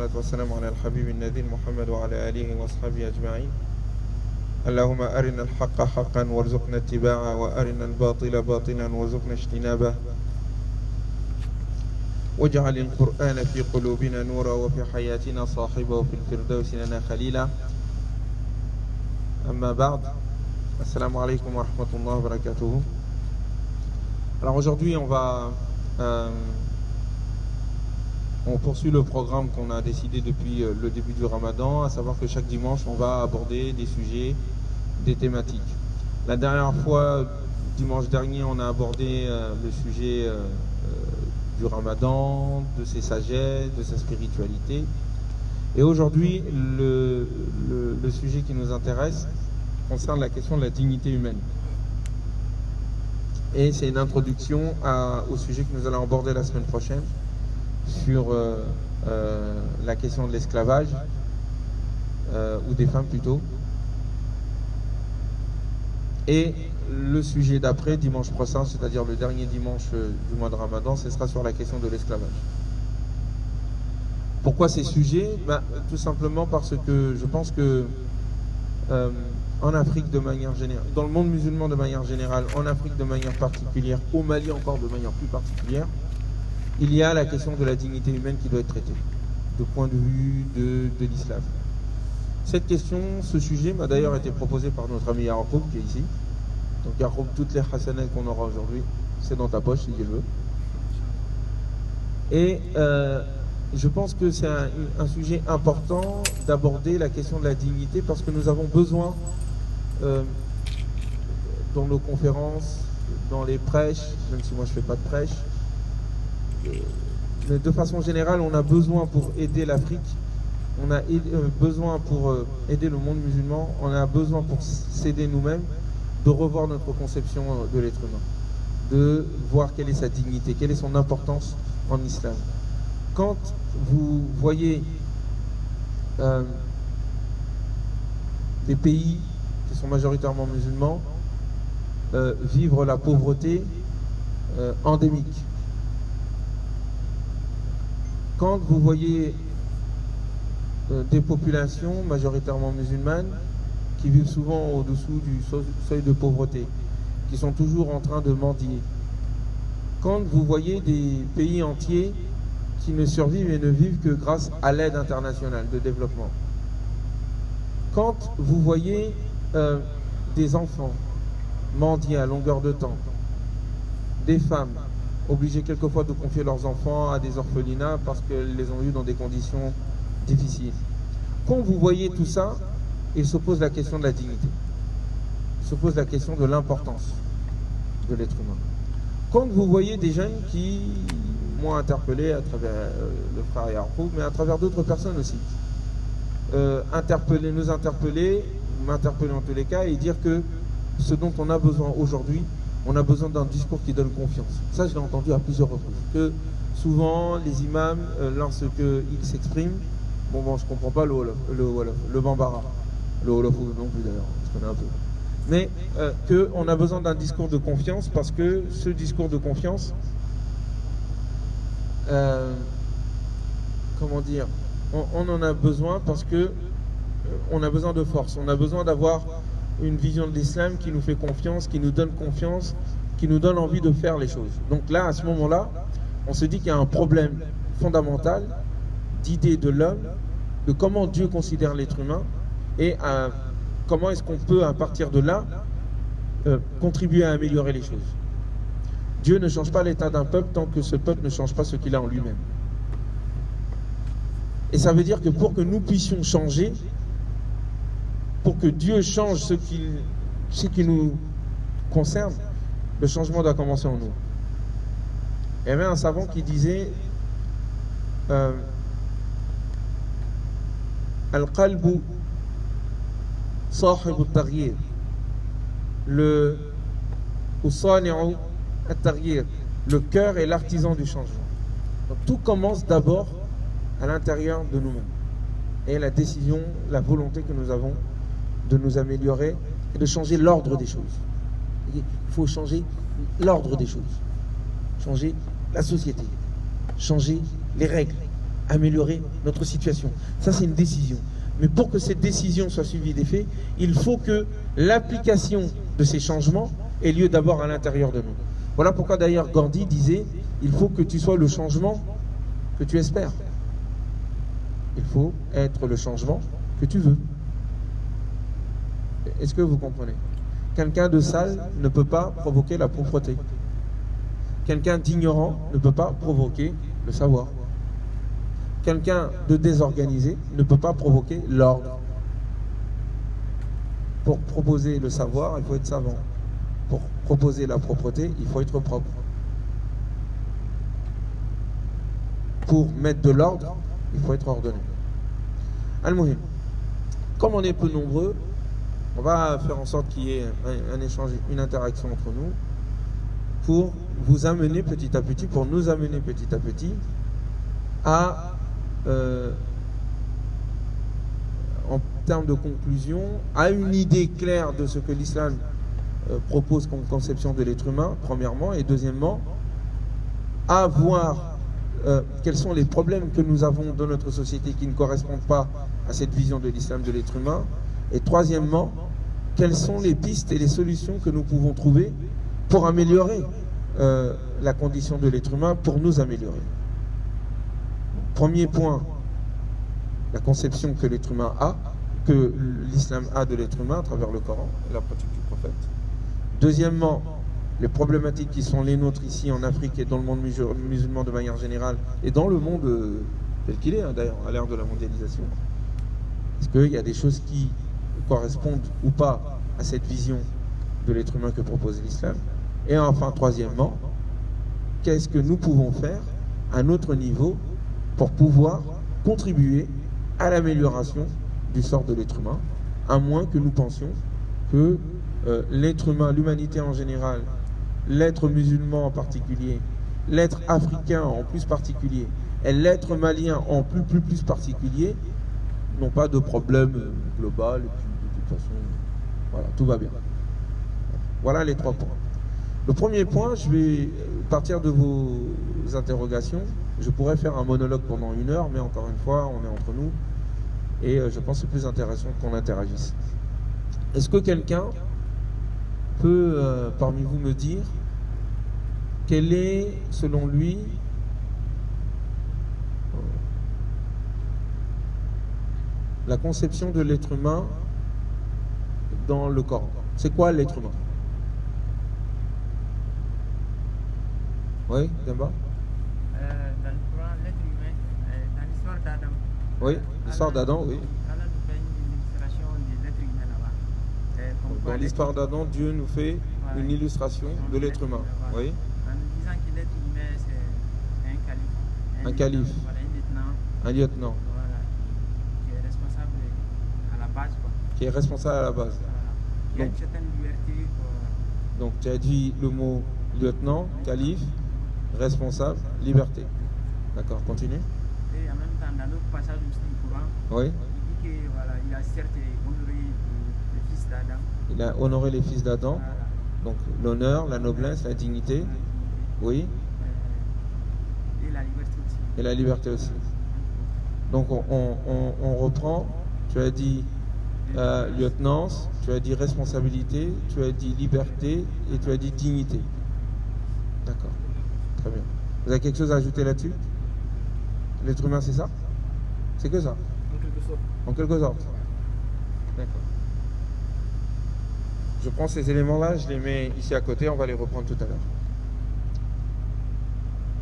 والصلاة والسلام على الحبيب النذير محمد وعلى آله وأصحابه أجمعين. اللهم أرنا الحق حقا وارزقنا اتباعه وأرنا الباطل باطلا وارزقنا اجتنابه واجعل القرآن في قلوبنا نورا وفي حياتنا صاحبه وفي الفردوس لنا خليلا. أما بعد, assalamu alaikum wa rahmatullahi wa barakatuh. Alors aujourd'hui on poursuit le programme qu'on a décidé depuis le début du Ramadan, à savoir que chaque dimanche on va aborder des sujets, des thématiques. La dernière fois, dimanche dernier, on a abordé le sujet du Ramadan, de ses sagesses, de sa spiritualité. Et aujourd'hui, le sujet qui nous intéresse concerne la question de la dignité humaine. Et c'est une introduction au sujet que nous allons aborder la semaine prochaine sur la question de l'esclavage, ou des femmes plutôt. Et le sujet d'après, dimanche prochain, c'est-à-dire le dernier dimanche du mois de Ramadan, ce sera sur la question de l'esclavage. Pourquoi ces sujets? Tout simplement parce que je pense que en Afrique de manière générale, dans le monde musulman de manière générale, en Afrique de manière particulière, au Mali encore de manière plus particulière, il y a la question de la dignité humaine qui doit être traitée, du point de vue de l'islam. Cette question, ce sujet m'a d'ailleurs été proposé par notre ami Yaroub qui est ici. Donc Yaroub, toutes les hasanats qu'on aura aujourd'hui, c'est dans ta poche si Dieu le veut. Et je pense que c'est un sujet important d'aborder la question de la dignité parce que nous avons besoin, dans nos conférences, dans les prêches, même si moi je ne fais pas de prêche, mais de façon générale, on a besoin pour aider l'Afrique, on a besoin pour aider le monde musulman, on a besoin pour s'aider nous-mêmes, de revoir notre conception de l'être humain, de voir quelle est sa dignité, quelle est son importance en islam. Quand vous voyez des pays qui sont majoritairement musulmans vivre la pauvreté endémique, quand vous voyez des populations majoritairement musulmanes qui vivent souvent au-dessous du seuil de pauvreté, qui sont toujours en train de mendier, quand vous voyez des pays entiers qui ne survivent et ne vivent que grâce à l'aide internationale de développement, quand vous voyez des enfants mendier à longueur de temps, des femmes obligées quelquefois de confier leurs enfants à des orphelinats parce qu'elles les ont eus dans des conditions difficiles. Quand vous voyez tout ça, il se pose la question de la dignité. Il se pose la question de l'importance de l'être humain. Quand vous voyez des jeunes qui m'ont interpellé à travers le frère Yaroub, mais à travers d'autres personnes aussi, m'interpeller en tous les cas et dire que ce dont on a besoin aujourd'hui, on a besoin d'un discours qui donne confiance. Ça, je l'ai entendu à plusieurs reprises. Que souvent, les imams, lorsqu'ils s'expriment, je ne comprends pas le bambara, le wolof non plus d'ailleurs, je connais un peu. Mais qu'on a besoin d'un discours de confiance parce que ce discours de confiance, on en a besoin parce que on a besoin de force, on a besoin d'avoir une vision de l'islam qui nous fait confiance, qui nous donne confiance, qui nous donne envie de faire les choses. Donc là, à ce moment-là, on se dit qu'il y a un problème fondamental d'idée de l'homme, de comment Dieu considère l'être humain et comment est-ce qu'on peut, à partir de là, contribuer à améliorer les choses. Dieu ne change pas l'état d'un peuple tant que ce peuple ne change pas ce qu'il a en lui-même. Et ça veut dire que pour que nous puissions changer, pour que Dieu change ce qui nous concerne, le changement doit commencer en nous. Il y avait un savant qui disait Al-qalbu sahibu at-taghyir, le cœur est l'artisan du changement. Donc tout commence d'abord à l'intérieur de nous-mêmes. Et la décision, la volonté que nous avons de nous améliorer et de changer l'ordre des choses. Il faut changer l'ordre des choses. Changer la société. Changer les règles. améliorer notre situation. Ça, c'est une décision. Mais pour que cette décision soit suivie des faits, il faut que l'application de ces changements ait lieu d'abord à l'intérieur de nous. Voilà pourquoi d'ailleurs Gandhi disait, il faut que tu sois le changement que tu espères. Il faut être le changement que tu veux. Est-ce que vous comprenez? Quelqu'un de sale ne peut pas provoquer la propreté. Quelqu'un d'ignorant ne peut pas provoquer le savoir. Quelqu'un de désorganisé ne peut pas provoquer l'ordre. Pour proposer le savoir, il faut être savant. Pour proposer la propreté, il faut être propre. Pour mettre de l'ordre, il faut être ordonné. Al-Muhim, comme on est peu nombreux, on va faire en sorte qu'il y ait un échange, une interaction entre nous pour vous amener petit à petit, pour nous amener petit à petit à, en termes de conclusion, à une idée claire de ce que l'islam propose comme conception de l'être humain, premièrement, et deuxièmement, à voir quels sont les problèmes que nous avons dans notre société qui ne correspondent pas à cette vision de l'islam de l'être humain, et troisièmement, quelles sont les pistes et les solutions que nous pouvons trouver pour améliorer la condition de l'être humain, pour nous améliorer. Premier point, la conception que l'être humain a, que l'islam a de l'être humain à travers le Coran et la pratique du prophète. Deuxièmement, les problématiques qui sont les nôtres ici en Afrique et dans le monde musulman de manière générale, et dans le monde tel qu'il est, d'ailleurs, à l'ère de la mondialisation. Est-ce qu'il y a des choses qui correspondent ou pas à cette vision de l'être humain que propose l'islam? Et enfin, troisièmement, qu'est-ce que nous pouvons faire à notre niveau pour pouvoir contribuer à l'amélioration du sort de l'être humain, à moins que nous pensions que l'être humain, l'humanité en général, l'être musulman en particulier, l'être africain en plus particulier, et l'être malien en plus particulier, n'ont pas de problème global, et puis de toute façon, voilà, tout va bien. Voilà les 3 points. Le premier point, je vais partir de vos interrogations. Je pourrais faire un monologue pendant 1 heure, mais encore une fois, on est entre nous, et je pense que c'est plus intéressant qu'on interagisse. Est-ce que quelqu'un peut, parmi vous, me dire quelle est, selon lui, la conception de l'être humain dans le Coran? C'est quoi l'être humain? Oui, Demba? Dans le Coran, l'être humain, dans l'histoire d'Adam. Oui, l'histoire d'Adam, oui. Allah nous fait une illustration de l'être humain là-bas. Dans l'histoire d'Adam, Dieu nous fait une illustration de l'être humain. Oui. En nous disant que l'être humain, c'est un calife. Un calife. Voilà, un lieutenant. Un lieutenant. Voilà, qui est responsable à la base, quoi. Qui est responsable à la base. Voilà. Il y a une certaine liberté, quoi. Donc tu as dit le mot lieutenant, calife, responsable, liberté. D'accord, continue. Et en même temps, dans l'autre passage du Coran, Oui. il dit que voilà, il a certes honoré le fils d'Adam. Il a honoré les fils d'Adam. Voilà. Donc l'honneur, la noblesse, la dignité. Oui. Et la liberté aussi. Et la liberté aussi. Donc on reprend. Tu as dit lieutenance, tu as dit responsabilité, tu as dit liberté et tu as dit dignité. D'accord. Très bien. Vous avez quelque chose à ajouter là-dessus? L'être humain, c'est ça? C'est que ça? En quelque sorte. En quelque sorte. D'accord. Je prends ces éléments-là, je les mets ici à côté, on va les reprendre tout à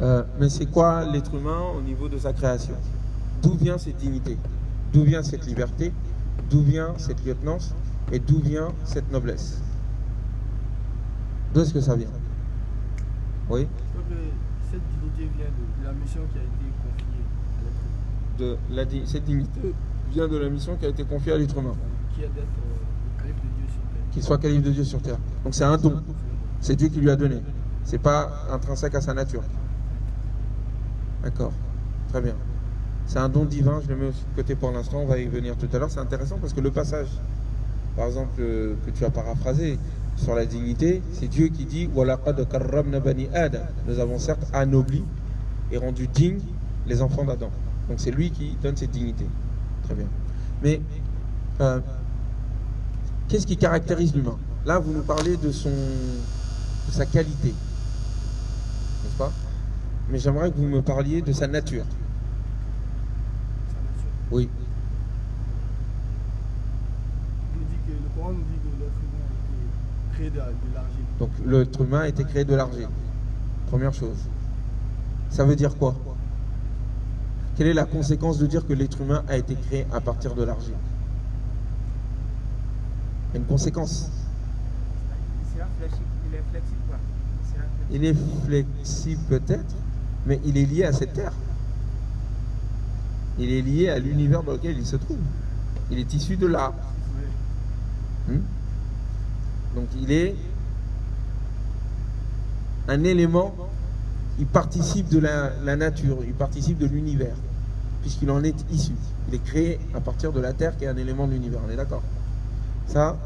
l'heure. Mais c'est quoi l'être humain au niveau de sa création? D'où vient cette dignité? D'où vient cette liberté? D'où vient cette lieutenance? Et d'où vient cette noblesse? D'où est-ce que ça vient? Oui? Je crois que cette dignité vient de la mission qui a été confiée à l'être humain. Cette dignité vient de la mission qui a été confiée à l'être humain. Qui est d'être le calife de Dieu sur terre. Qu'il soit calife de Dieu sur terre. Donc c'est un don. C'est Dieu qui lui a donné. C'est pas intrinsèque à sa nature. D'accord. Très bien. C'est un don divin, je le mets aussi de côté pour l'instant, on va y venir tout à l'heure. C'est intéressant parce que le passage, par exemple, que tu as paraphrasé sur la dignité, c'est Dieu qui dit « Walaqad karramna bani Adam ». Nous avons certes anobli et rendu dignes les enfants d'Adam. Donc c'est lui qui donne cette dignité. Très bien. Mais qu'est-ce qui caractérise l'humain? Là, vous nous parlez de sa qualité, n'est-ce pas? Mais j'aimerais que vous me parliez de sa nature. Sa nature. Oui. Le Coran nous dit que l'être humain a été créé de l'argile. Donc l'être humain a été créé de l'argile. Première chose. Ça veut dire quoi? Quelle est la conséquence de dire que l'être humain a été créé à partir de l'argile? Il y a une conséquence. Il sera flexible, il est flexible quoi. Il est flexible peut-être, mais il est lié à cette terre. Il est lié à l'univers dans lequel il se trouve. Il est issu de là. Donc il est un élément, il participe de la nature, il participe de l'univers, puisqu'il en est issu. Il est créé à partir de la terre qui est un élément de l'univers, on est d'accord? Ça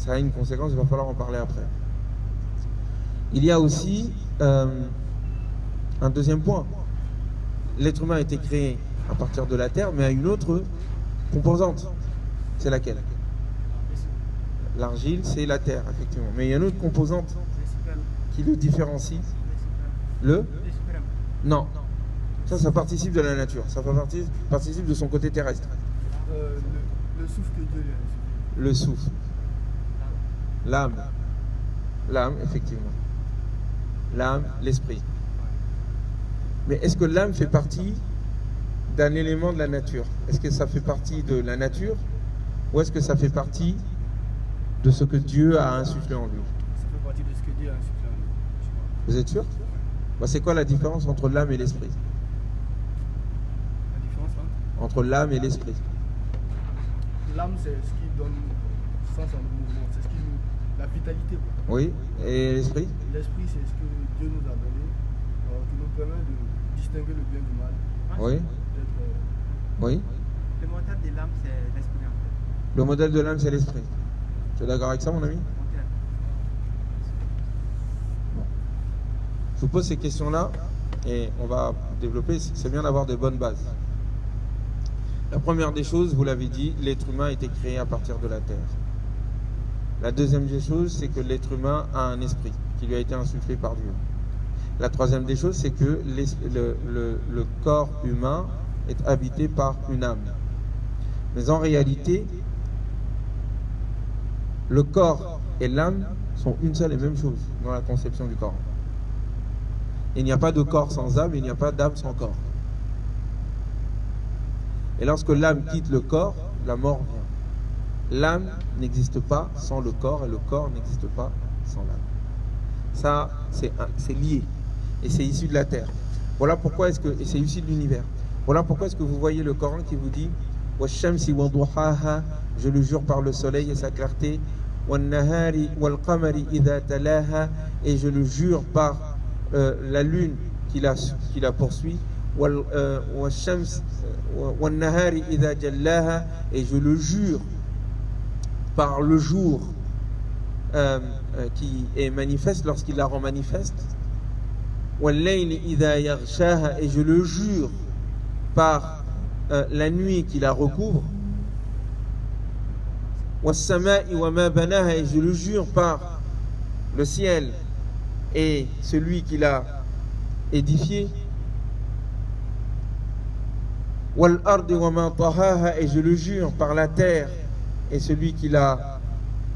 a une conséquence, il va falloir en parler après. Il y a aussi un deuxième point. L'être humain a été créé à partir de la terre, mais à une autre composante. C'est laquelle? L'argile, c'est la terre, effectivement. Mais il y a une autre composante qui le différencie. Le? Non. Ça participe de la nature. Ça participe de son côté terrestre. Le souffle que Dieu lui a insufflé. Le souffle. L'âme. L'âme, effectivement. L'âme, l'esprit. Mais est-ce que l'âme fait partie d'un élément de la nature? Est-ce que ça fait partie de la nature? Ou est-ce que ça fait partie de ce que Dieu a insufflé en lui? Ça fait partie de ce que Dieu a insufflé en lui. Vous êtes sûr? C'est quoi la différence entre l'âme et l'esprit? La différence entre l'âme et l'esprit? L'âme, c'est ce qui donne sens à nos mouvements, c'est ce qui nous... la vitalité. Quoi. Oui, et l'esprit? L'esprit, c'est ce que Dieu nous a donné, qui nous permet de distinguer le bien du mal. Oui. Oui. Le moteur de l'âme, c'est l'esprit en fait. Le modèle de l'âme, c'est l'esprit. Tu es d'accord avec ça, mon ami? Bon. Je vous pose ces questions-là et on va développer. C'est bien d'avoir de bonnes bases. La première des choses, vous l'avez dit, l'être humain a été créé à partir de la terre. La deuxième des choses, c'est que l'être humain a un esprit qui lui a été insufflé par Dieu. La troisième des choses, c'est que le corps humain est habité par une âme. Mais en réalité, le corps et l'âme sont une seule et même chose dans la conception du corps. Il n'y a pas de corps sans âme, il n'y a pas d'âme sans corps. Et lorsque l'âme quitte le corps, la mort vient. L'âme n'existe pas sans le corps et le corps n'existe pas sans l'âme. Ça, c'est lié. Et c'est issu de la terre. Voilà pourquoi et c'est issu de l'univers. Voilà pourquoi est-ce que vous voyez le Coran qui vous dit Washamsi wa duhaha, je le jure par le soleil et sa clarté, wan nahari wal qamari idha talaha, et je le jure par la lune qui la poursuit, washams wan nahari idha jallaha, et je le jure par le jour qui est manifeste lorsqu'il la rend manifeste, wal layli idha yaghshaha, et je le jure par la nuit qui la recouvre, was-sama'i wa ma banaha, et je le jure par le ciel et celui qui l'a édifié, wal-ardi wa ma tahaha, et je le jure par la terre et celui qui l'a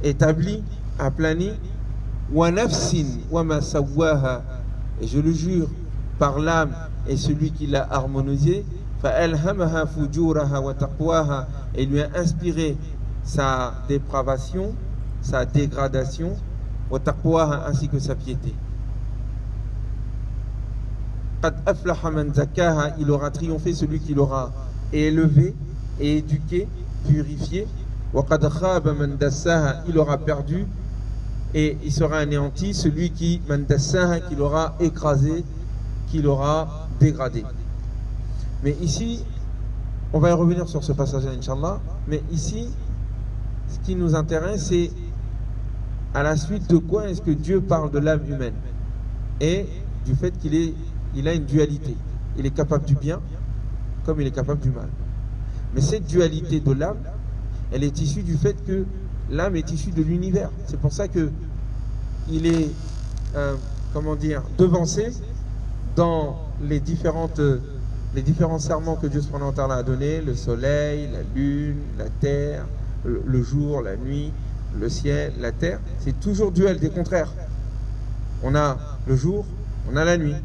établi, aplani, wa nafsin wa ma sawwaha, et je le jure par l'âme et celui qui l'a harmonisé, fa'alhamaha fujuraha wa taqwaha, et lui a inspiré sa dépravation, sa dégradation, wa taqwaha, ainsi que sa piété. Qad aflaha man zakaha, il aura triomphé celui qui l'aura élevé et éduqué, purifié. Wa qad khaba man dassaha, il aura perdu et il sera anéanti celui qui man dassaha, qui l'aura écrasé, qui l'aura dégradé. Mais ici, on va y revenir sur ce passage-là, Inch'Allah. Mais ici, ce qui nous intéresse, c'est à la suite de quoi est-ce que Dieu parle de l'âme humaine et du fait qu'il est il a une dualité. Il est capable du bien comme il est capable du mal. Mais cette dualité de l'âme, elle est issue du fait que l'âme est issue de l'univers. C'est pour ça que il est, devancé dans les différents serments que Dieu subhanahu wa ta'ala a donnés, le soleil, la lune, la terre, le jour, la nuit, le ciel, la terre. C'est toujours duel des contraires. On a le jour, on a la nuit,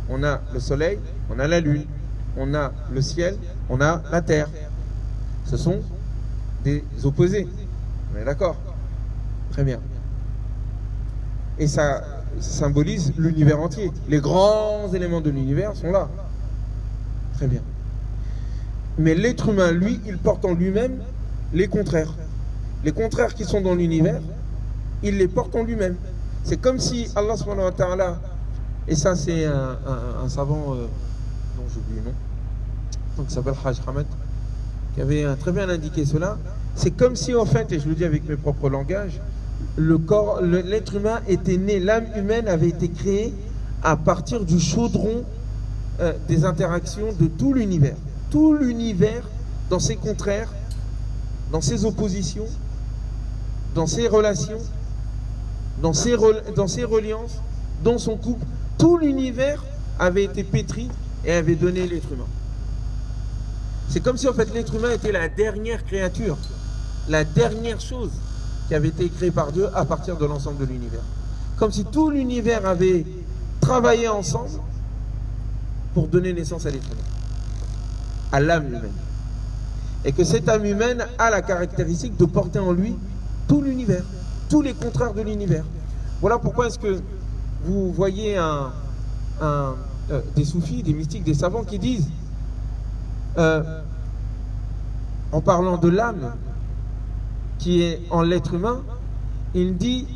on a le soleil, on a la lune, on a le ciel, on a la terre. Ce sont des opposés. On est d'accord? Très bien. Et ça symbolise l'univers entier. Les grands éléments de l'univers sont là. Très bien. Mais l'être humain, lui, il porte en lui-même les contraires. Les contraires qui sont dans l'univers, il les porte en lui-même. C'est comme si Allah subhanahu wa ta'ala, et ça c'est un savant dont j'oublie le nom, donc il s'appelle Haj Hamad, qui avait très bien indiqué cela. C'est comme si en fait, et je le dis avec mes propres langages, l'être humain était né, l'âme humaine avait été créée à partir du chaudron des interactions de tout l'univers. Tout l'univers, dans ses contraires, dans ses oppositions, dans ses relations, dans ses reliances, dans son couple, tout l'univers avait été pétri et avait donné l'être humain. C'est comme si en fait l'être humain était la dernière créature, la dernière chose qui avait été créée par Dieu à partir de l'ensemble de l'univers. Comme si tout l'univers avait travaillé ensemble pour donner naissance à l'être humain, à l'âme humaine. Et que cette âme humaine a la caractéristique de porter en lui tout l'univers, tous les contraires de l'univers. Voilà pourquoi est-ce que vous voyez des soufis, des mystiques, des savants qui disent, en parlant de l'âme qui est en l'être humain, il dit,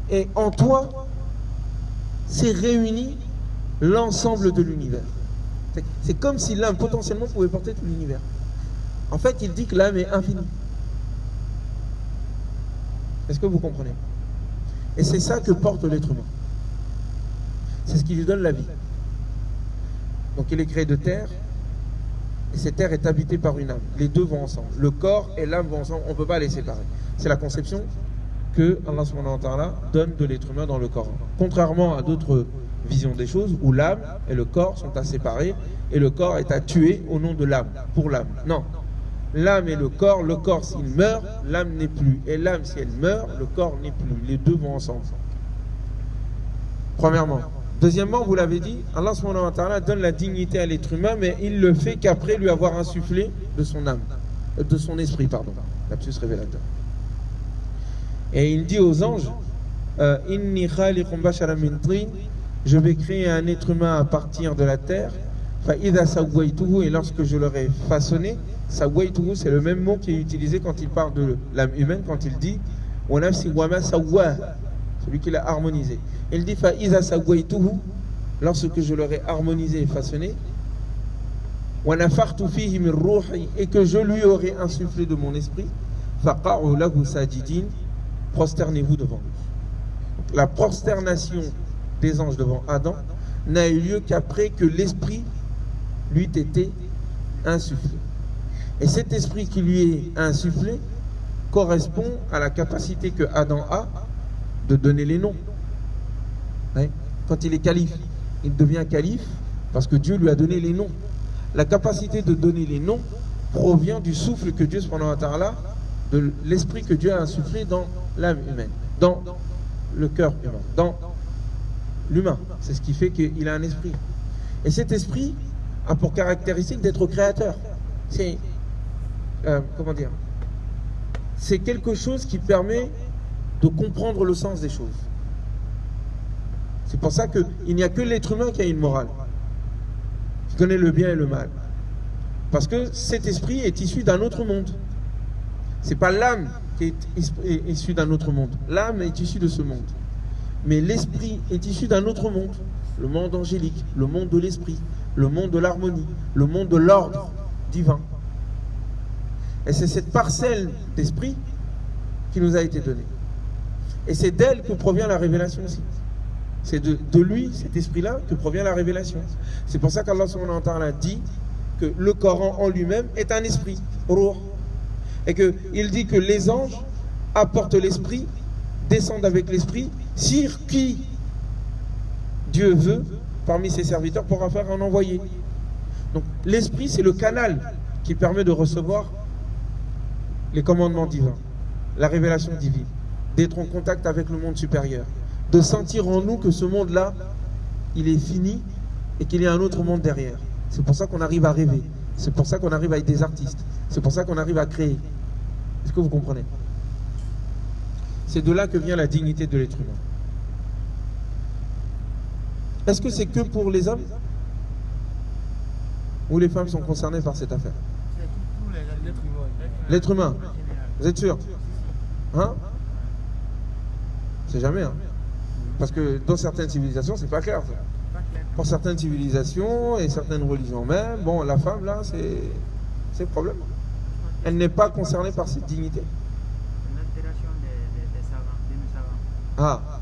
et en toi s'est réuni l'ensemble de l'univers. C'est comme si l'âme potentiellement pouvait porter tout l'univers. En fait, il dit que l'âme est infinie. Est-ce que vous comprenez? Et c'est ça que porte l'être humain. C'est ce qui lui donne la vie. Donc il est créé de terre, et cette terre est habitée par une âme. Les deux vont ensemble. Le corps et l'âme vont ensemble, on ne peut pas les séparer. C'est la conception que Allah subhanahu wa ta'ala donne de l'être humain dans le Coran. Contrairement à d'autres visions des choses, où l'âme et le corps sont à séparer, et le corps est à tuer au nom de l'âme, pour l'âme. Non. L'âme et le corps s'il meurt, l'âme n'est plus. Et l'âme, si elle meurt, le corps n'est plus. Les deux vont ensemble. Premièrement. Deuxièmement, vous l'avez dit, Allah subhanahu wa ta'ala donne la dignité à l'être humain, mais il le fait qu'après lui avoir insufflé de son âme, de son esprit, pardon. Lapsus révélateur. Et il dit aux anges, Inni khaliqun basharan min tin, je vais créer un être humain à partir de la terre. Fa idha sawwaytuhu, et lorsque je l'aurai façonné, sawwaytuhu, c'est le même mot qui est utilisé quand il parle de l'âme humaine, quand il dit wa nafsi wa ma sawwa, celui qui l'a harmonisé. Il dit fa idha sawwaytuhu, lorsque je l'aurai harmonisé et façonné, wa nafakhtu fihi min ruhi, et que je lui aurai insufflé de mon esprit, faqa'u lahu sajidin, prosternez-vous devant lui. La prosternation des anges devant Adam n'a eu lieu qu'après que l'esprit lui ait été insufflé. Et cet esprit qui lui est insufflé correspond à la capacité que Adam a de donner les noms. Quand il est calife, il devient calife parce que Dieu lui a donné les noms. La capacité de donner les noms provient du souffle que Dieu subhanahu wa ta'ala, de l'esprit que Dieu a insufflé dans l'âme humaine, dans le cœur humain, dans l'humain. C'est ce qui fait qu'il a un esprit. Et cet esprit a pour caractéristique d'être créateur. C'est c'est quelque chose qui permet de comprendre le sens des choses. C'est pour ça qu'il n'y a que l'être humain qui a une morale, qui connaît le bien et le mal. Parce que cet esprit est issu d'un autre monde. C'est pas l'âme qui est issue d'un autre monde. L'âme est issue de ce monde. Mais l'esprit est issu d'un autre monde. Le monde angélique, le monde de l'esprit, le monde de l'harmonie, le monde de l'ordre divin. Et c'est cette parcelle d'esprit qui nous a été donnée. Et c'est d'elle que provient la révélation aussi. C'est de lui, cet esprit-là, que provient la révélation. C'est pour ça qu'Allah subhanahu wa ta'ala dit que le Coran en lui-même est un esprit, ruh. Et qu'il dit que les anges apportent l'esprit, descendent avec l'esprit, sur qui Dieu veut, parmi ses serviteurs, pour en faire un envoyé. Donc l'esprit, c'est le canal qui permet de recevoir les commandements divins, la révélation divine, d'être en contact avec le monde supérieur, de sentir en nous que ce monde-là, il est fini et qu'il y a un autre monde derrière. C'est pour ça qu'on arrive à rêver, c'est pour ça qu'on arrive à être des artistes, c'est pour ça qu'on arrive à créer. Est-ce que vous comprenez? C'est de là que vient la dignité de l'être humain. Est-ce que c'est que pour les hommes? Ou les femmes sont concernées par cette affaire? C'est tout l'être humain. L'être humain. Vous êtes sûr? Hein? C'est jamais, hein? Parce que dans certaines civilisations, c'est pas clair, ça. Pour certaines civilisations et certaines religions même, bon, la femme, là, c'est le problème. Elle n'est pas concernée par cette dignité. Une altération des savants, de nos savants. Ah,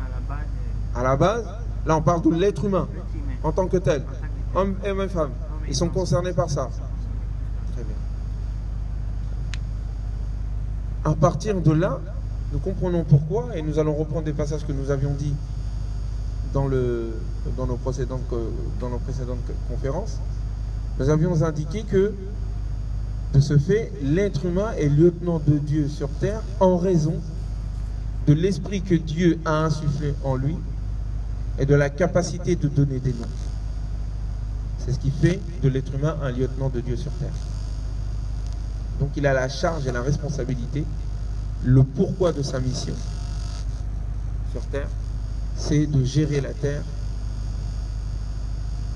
À la base, à la base, là, on parle de l'être humain, l'être humain. en tant que tel. Hommes et même femmes, ils sont concernés par ça. Très bien. À partir de là, nous comprenons pourquoi, et nous allons reprendre des passages que nous avions dit dans nos précédentes conférences. Nous avions indiqué que, de ce fait, l'être humain est lieutenant de Dieu sur terre en raison de l'esprit que Dieu a insufflé en lui et de la capacité de donner des noms. C'est ce qui fait de l'être humain un lieutenant de Dieu sur terre. Donc il a la charge et la responsabilité, le pourquoi de sa mission sur terre, c'est de gérer la terre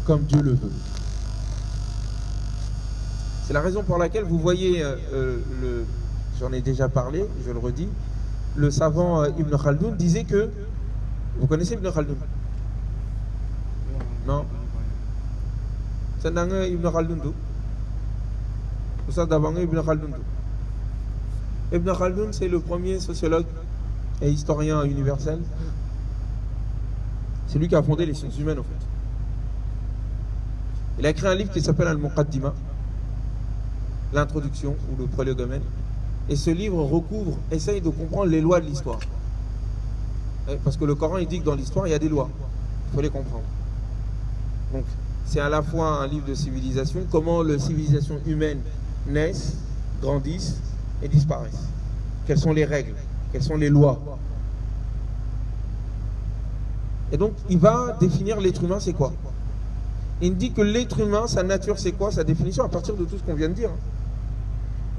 comme Dieu le veut. C'est la raison pour laquelle vous voyez, j'en ai déjà parlé, je le redis, le savant Ibn Khaldoun disait que, vous connaissez Ibn Khaldoun? Non? C'est Ibn Khaldoun. Vous savez Ibn Khaldoun. Ibn Khaldoun, c'est le premier sociologue et historien universel. C'est lui qui a fondé les sciences humaines, en fait. Il a écrit un livre qui s'appelle Al-Muqaddima, l'introduction ou le prolégomène. Et ce livre essaye de comprendre les lois de l'histoire. Parce que le Coran, il dit que dans l'histoire, il y a des lois. Il faut les comprendre. Donc, c'est à la fois un livre de civilisation, comment les civilisations humaines naissent, grandissent et disparaissent. Quelles sont les règles? Quelles sont les lois? Et donc, il va définir l'être humain, c'est quoi? Il dit que l'être humain, sa nature, c'est quoi? Sa définition, à partir de tout ce qu'on vient de dire.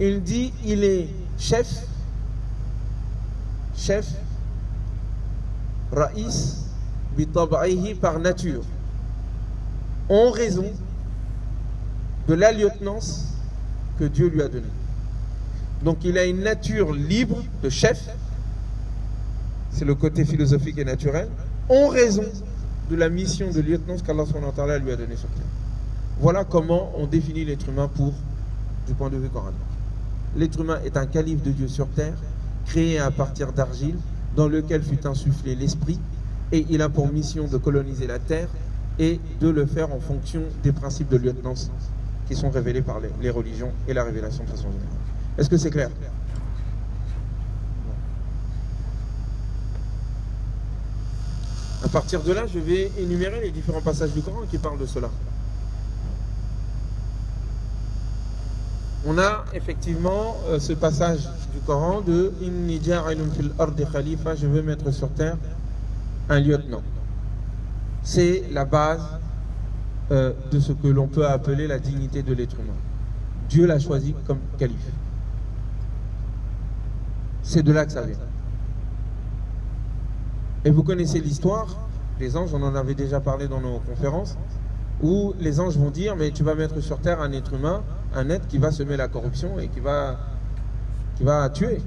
Il dit, il est chef, raïs, bitab'ihi, par nature, en raison de la lieutenance que Dieu lui a donnée. Donc il a une nature libre de chef, c'est le côté philosophique et naturel, en raison de la mission de lieutenance qu'Allah lui a donnée sur terre. Voilà comment on définit l'être humain du point de vue coranique. L'être humain est un calife de Dieu sur terre, créé à partir d'argile, dans lequel fut insufflé l'esprit, et il a pour mission de coloniser la terre et de le faire en fonction des principes de lieutenance qui sont révélés par les religions et la révélation de façon générale. Est-ce que c'est clair? À partir de là, je vais énumérer les différents passages du Coran qui parlent de cela. On a effectivement ce passage du Coran de Inni ja'ilun fil ardi khalifa, je veux mettre sur terre un lieutenant. C'est la base de ce que l'on peut appeler la dignité de l'être humain. Dieu l'a choisi comme calife. C'est de là que ça vient. Et vous connaissez l'histoire des anges, on en avait déjà parlé dans nos conférences, où les anges vont dire, mais tu vas mettre sur terre un être humain, un être qui va semer la corruption et qui va tuer.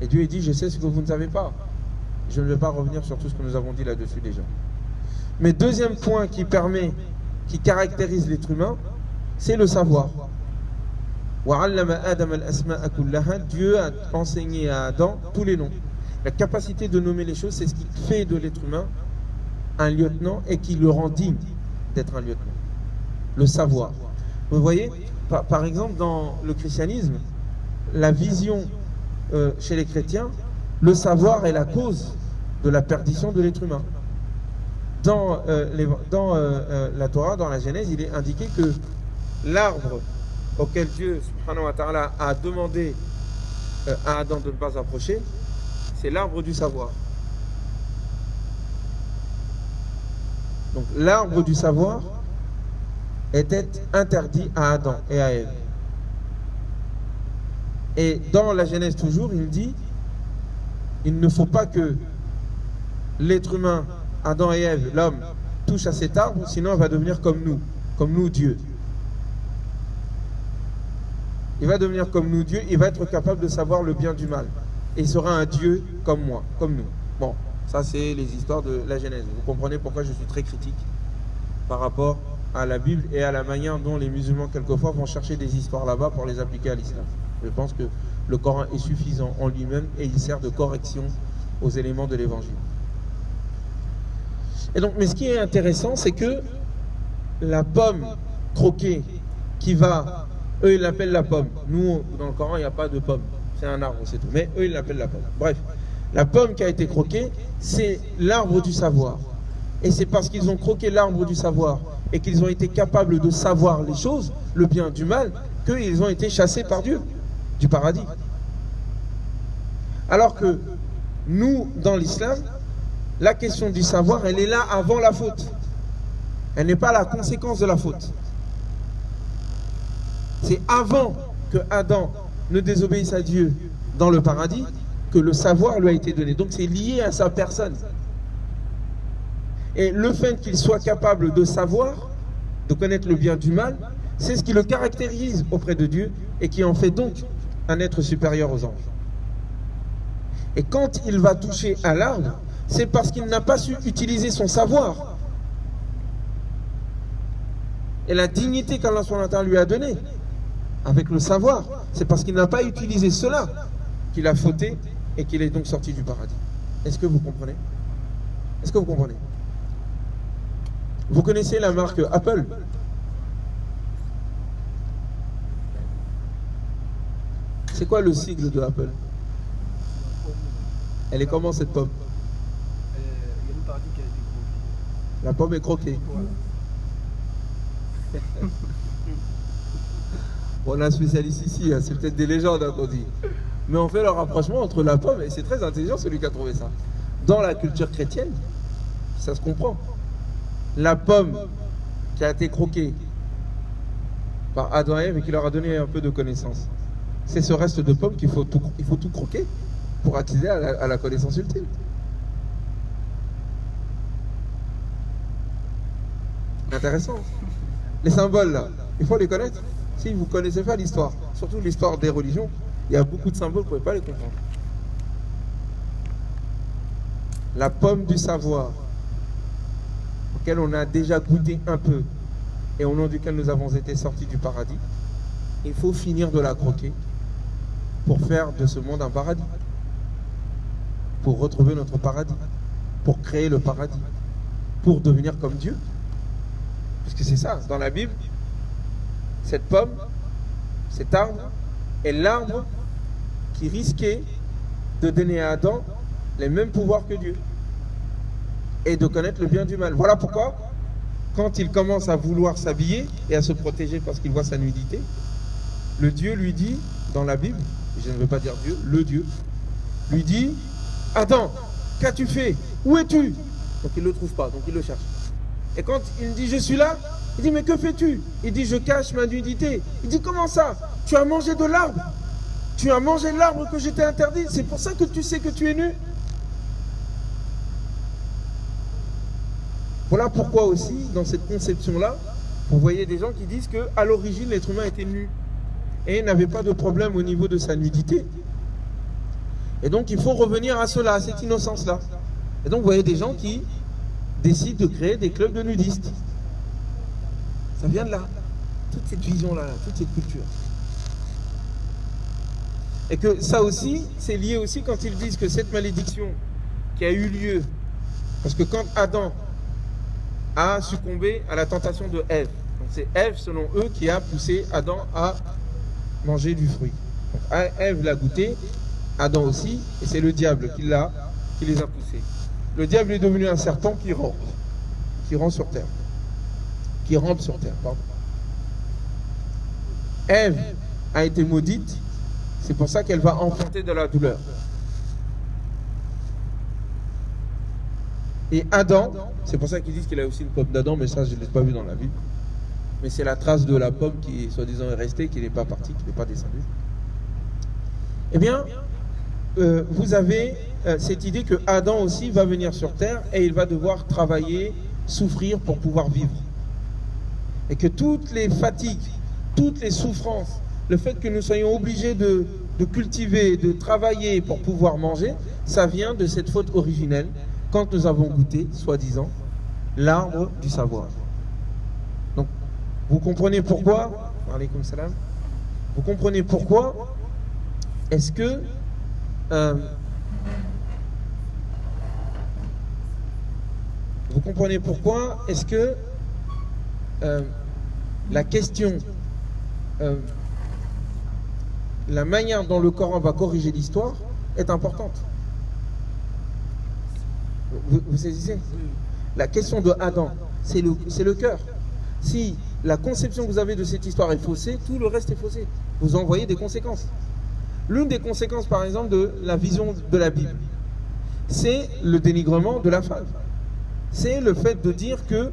Et Dieu dit, je sais ce que vous ne savez pas. Je ne vais pas revenir sur tout ce que nous avons dit là-dessus déjà. Mais deuxième point qui caractérise l'être humain, c'est le savoir. Dieu a enseigné à Adam tous les noms. La capacité de nommer les choses, c'est ce qui fait de l'être humain un lieutenant et qui le rend digne d'être un lieutenant. Le savoir. Vous voyez, par exemple, dans le christianisme, la vision chez les chrétiens, le savoir est la cause de la perdition de l'être humain. Dans la Torah, dans la Genèse, il est indiqué que l'arbre auquel Dieu subhanahu wa ta'ala a demandé à Adam de ne pas approcher, c'est l'arbre du savoir. Donc l'arbre du savoir était interdit à Adam et à Ève. Et dans la Genèse toujours, il dit, il ne faut pas que l'être humain, Adam et Ève, l'homme, touche à cet arbre, sinon il va devenir comme nous Dieu. Il va devenir comme nous Dieu, il va être capable de savoir le bien du mal. Et il sera un Dieu comme moi, comme nous. Bon, ça c'est les histoires de la Genèse. Vous comprenez pourquoi je suis très critique par rapport à la Bible et à la manière dont les musulmans quelquefois vont chercher des histoires là-bas pour les appliquer à l'islam. Je pense que le Coran est suffisant en lui-même et il sert de correction aux éléments de l'évangile. Et donc, mais ce qui est intéressant, c'est que la pomme croquée qui va, eux ils l'appellent la pomme. Nous, dans le Coran, il n'y a pas de pomme. C'est un arbre, c'est tout. Mais eux, ils l'appellent la pomme. Bref, la pomme qui a été croquée, c'est l'arbre du savoir. Et c'est parce qu'ils ont croqué l'arbre du savoir et qu'ils ont été capables de savoir les choses, le bien du mal, qu'ils ont été chassés par Dieu du paradis. Alors que nous, dans l'islam, la question du savoir, elle est là avant la faute. Elle n'est pas la conséquence de la faute. C'est avant que Adam ne désobéisse à Dieu dans le paradis que le savoir lui a été donné. Donc c'est lié à sa personne. Et le fait qu'il soit capable de savoir, de connaître le bien du mal, c'est ce qui le caractérise auprès de Dieu et qui en fait donc un être supérieur aux anges. Et quand il va toucher à l'arbre, c'est parce qu'il n'a pas su utiliser son savoir. Et la dignité qu'Allah lui a donnée, avec le savoir, c'est parce qu'il n'a pas utilisé cela qu'il a fauté et qu'il est donc sorti du paradis. Est-ce que vous comprenez? Est-ce que vous comprenez? Vous connaissez la marque Apple? C'est quoi le sigle de Apple? Elle est comment cette pomme? Il y a une partie qui a été croquée. La pomme est croquée. Voilà. On a un spécialiste ici, hein, c'est peut-être des légendes hein, qu'on dit. Mais on fait le rapprochement entre la pomme, et c'est très intelligent celui qui a trouvé ça. Dans la culture chrétienne, ça se comprend. La pomme qui a été croquée par Adam et Ève et qui leur a donné un peu de connaissance, c'est ce reste de pomme qu'il faut tout croquer pour accéder à la connaissance ultime. Intéressant. Les symboles là, il faut les connaître. Si vous ne connaissez pas l'histoire, surtout l'histoire des religions, il y a beaucoup de symboles, vous ne pouvez pas les comprendre. La pomme du savoir, auquel on a déjà goûté un peu, et au nom duquel nous avons été sortis du paradis, il faut finir de la croquer pour faire de ce monde un paradis, pour retrouver notre paradis, pour créer le paradis, pour devenir comme Dieu. Parce que c'est ça, dans la Bible, cette pomme, cet arbre, est l'arbre qui risquait de donner à Adam les mêmes pouvoirs que Dieu et de connaître le bien du mal. Voilà pourquoi, quand il commence à vouloir s'habiller et à se protéger parce qu'il voit sa nudité, le Dieu lui dit, dans la Bible, je ne veux pas dire Dieu, le Dieu, lui dit, Adam, qu'as-tu fait? Où es-tu? Donc il ne le trouve pas, donc il le cherche. Et quand il dit, je suis là, il dit, mais que fais-tu? Il dit, je cache ma nudité. Il dit, comment ça? Tu as mangé de l'arbre. Tu as mangé l'arbre que je t'ai interdit. C'est pour ça que tu sais que tu es nu. Voilà pourquoi aussi, dans cette conception-là, vous voyez des gens qui disent qu'à l'origine, l'être humain était nu. Et n'avait pas de problème au niveau de sa nudité. Et donc, il faut revenir à cela, à cette innocence-là. Et donc, vous voyez des gens qui décident de créer des clubs de nudistes. Ça vient de là. Toute cette vision-là, toute cette culture. Et que ça aussi, c'est lié aussi quand ils disent que cette malédiction qui a eu lieu, parce que quand Adam a succombé à la tentation de Ève. Donc c'est Ève, selon eux, qui a poussé Adam à manger du fruit. Donc Ève l'a goûté, Adam aussi, et c'est le diable qui les a poussés. Le diable est devenu un serpent qui rampe sur terre. Ève a été maudite, c'est pour ça qu'elle va enfanter de la douleur. Et Adam, c'est pour ça qu'ils disent qu'il a aussi une pomme d'Adam, mais ça je ne l'ai pas vu dans la Bible. Mais c'est la trace de la pomme qui, soi-disant, est restée, qui n'est pas partie, qui n'est pas descendue. Eh bien, vous avez cette idée que Adam aussi va venir sur terre et il va devoir travailler, souffrir pour pouvoir vivre. Et que toutes les fatigues, toutes les souffrances, le fait que nous soyons obligés de cultiver, de travailler pour pouvoir manger, ça vient de cette faute originelle quand nous avons goûté, soi-disant, l'arbre du savoir. Donc, vous comprenez pourquoi, alaykoum salam, vous comprenez pourquoi est-ce que la question, la manière dont le Coran va corriger l'histoire est importante. Vous saisissez? La question de Adam, c'est le cœur. Si la conception que vous avez de cette histoire est faussée, tout le reste est faussé. Vous en voyez des conséquences. L'une des conséquences, par exemple, de la vision de la Bible, c'est le dénigrement de la femme. C'est le fait de dire que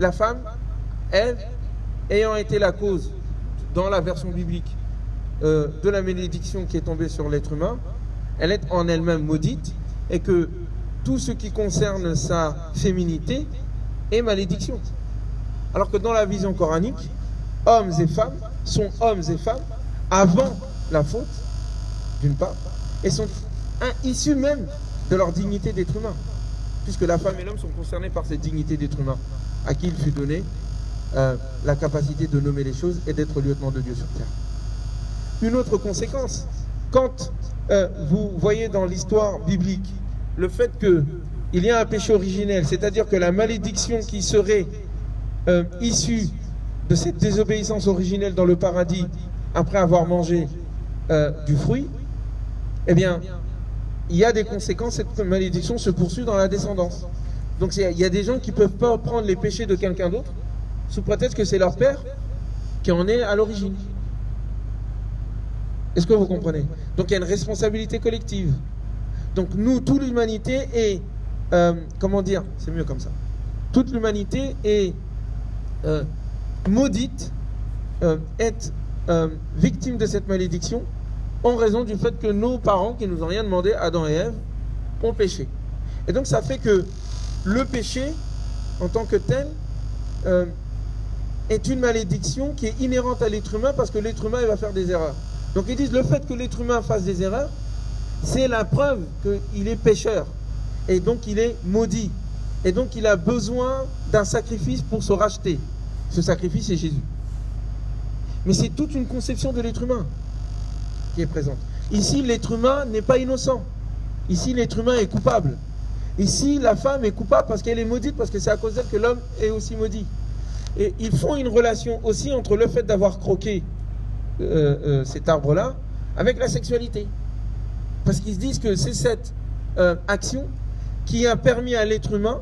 la femme, Ève, ayant été la cause, dans la version biblique, de la malédiction qui est tombée sur l'être humain, elle est en elle-même maudite, et que tout ce qui concerne sa féminité est malédiction. Alors que dans la vision coranique, hommes et femmes sont hommes et femmes avant la faute, d'une part, et sont issus même de leur dignité d'être humain, puisque la femme et l'homme sont concernés par cette dignité d'être humain, à qui il fut donné la capacité de nommer les choses et d'être lieutenant de Dieu sur terre. Une autre conséquence, quand vous voyez dans l'histoire biblique le fait qu'il y a un péché originel, c'est-à-dire que la malédiction qui serait issue de cette désobéissance originelle dans le paradis après avoir mangé du fruit, eh bien, il y a des conséquences, cette malédiction se poursuit dans la descendance. Donc il y a des gens qui ne peuvent pas prendre les péchés de quelqu'un d'autre sous prétexte que c'est leur père qui en est à l'origine. Est-ce que vous comprenez? Donc il y a une responsabilité collective. Donc nous, toute l'humanité est, comment dire, c'est mieux comme ça, toute l'humanité est maudite, est victime de cette malédiction en raison du fait que nos parents, qui nous ont rien demandé, Adam et Ève, ont péché. Et donc ça fait que le péché, en tant que tel, est une malédiction qui est inhérente à l'être humain, parce que l'être humain il va faire des erreurs. Donc ils disent le fait que l'être humain fasse des erreurs, c'est la preuve qu'il est pécheur, et donc il est maudit, et donc il a besoin d'un sacrifice pour se racheter. Ce sacrifice, c'est Jésus. Mais c'est toute une conception de l'être humain qui est présente. Ici, l'être humain n'est pas innocent. Ici, l'être humain est coupable. Ici, la femme est coupable parce qu'elle est maudite, parce que c'est à cause d'elle que l'homme est aussi maudit. Et ils font une relation aussi entre le fait d'avoir croqué cet arbre-là avec la sexualité. Parce qu'ils se disent que c'est cette action qui a permis à l'être humain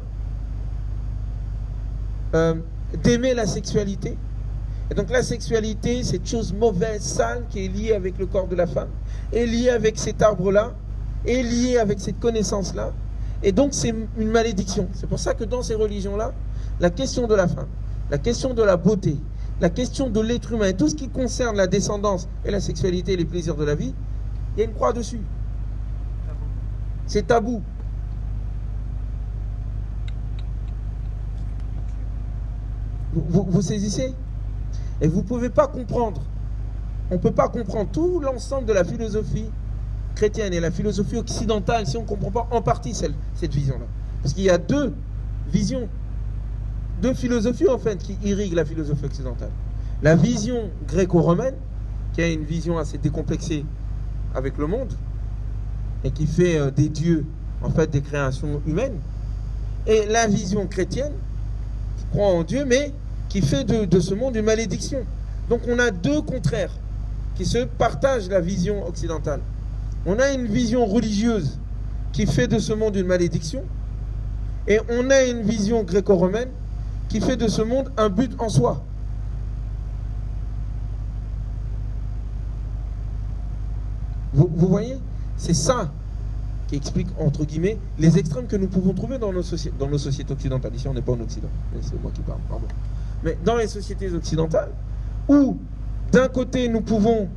d'aimer la sexualité. Et donc la sexualité, cette chose mauvaise, sale, qui est liée avec le corps de la femme, est liée avec cet arbre-là, est liée avec cette connaissance-là. Et donc c'est une malédiction. C'est pour ça que dans ces religions-là, la question de la femme, la question de la beauté, la question de l'être humain, et tout ce qui concerne la descendance et la sexualité et les plaisirs de la vie, il y a une croix dessus. C'est tabou. Vous saisissez? Et vous ne pouvez pas comprendre. On ne peut pas comprendre tout l'ensemble de la philosophie chrétienne et la philosophie occidentale si on ne comprend pas en partie cette vision-là. Parce qu'il y a deux visions, deux philosophies en fait qui irriguent la philosophie occidentale. La vision gréco-romaine, qui a une vision assez décomplexée avec le monde, et qui fait des dieux, en fait, des créations humaines. et la vision chrétienne, qui croit en Dieu, mais qui fait de ce monde une malédiction. Donc on a deux contraires qui se partagent la vision occidentale. On a une vision religieuse qui fait de ce monde une malédiction, et on a une vision gréco-romaine qui fait de ce monde un but en soi. Vous voyez, c'est ça qui explique, entre guillemets, les extrêmes que nous pouvons trouver dans nos sociétés occidentales. Ici, on n'est pas en Occident, c'est moi qui parle, pardon. Mais dans les sociétés occidentales, où d'un côté nous pouvons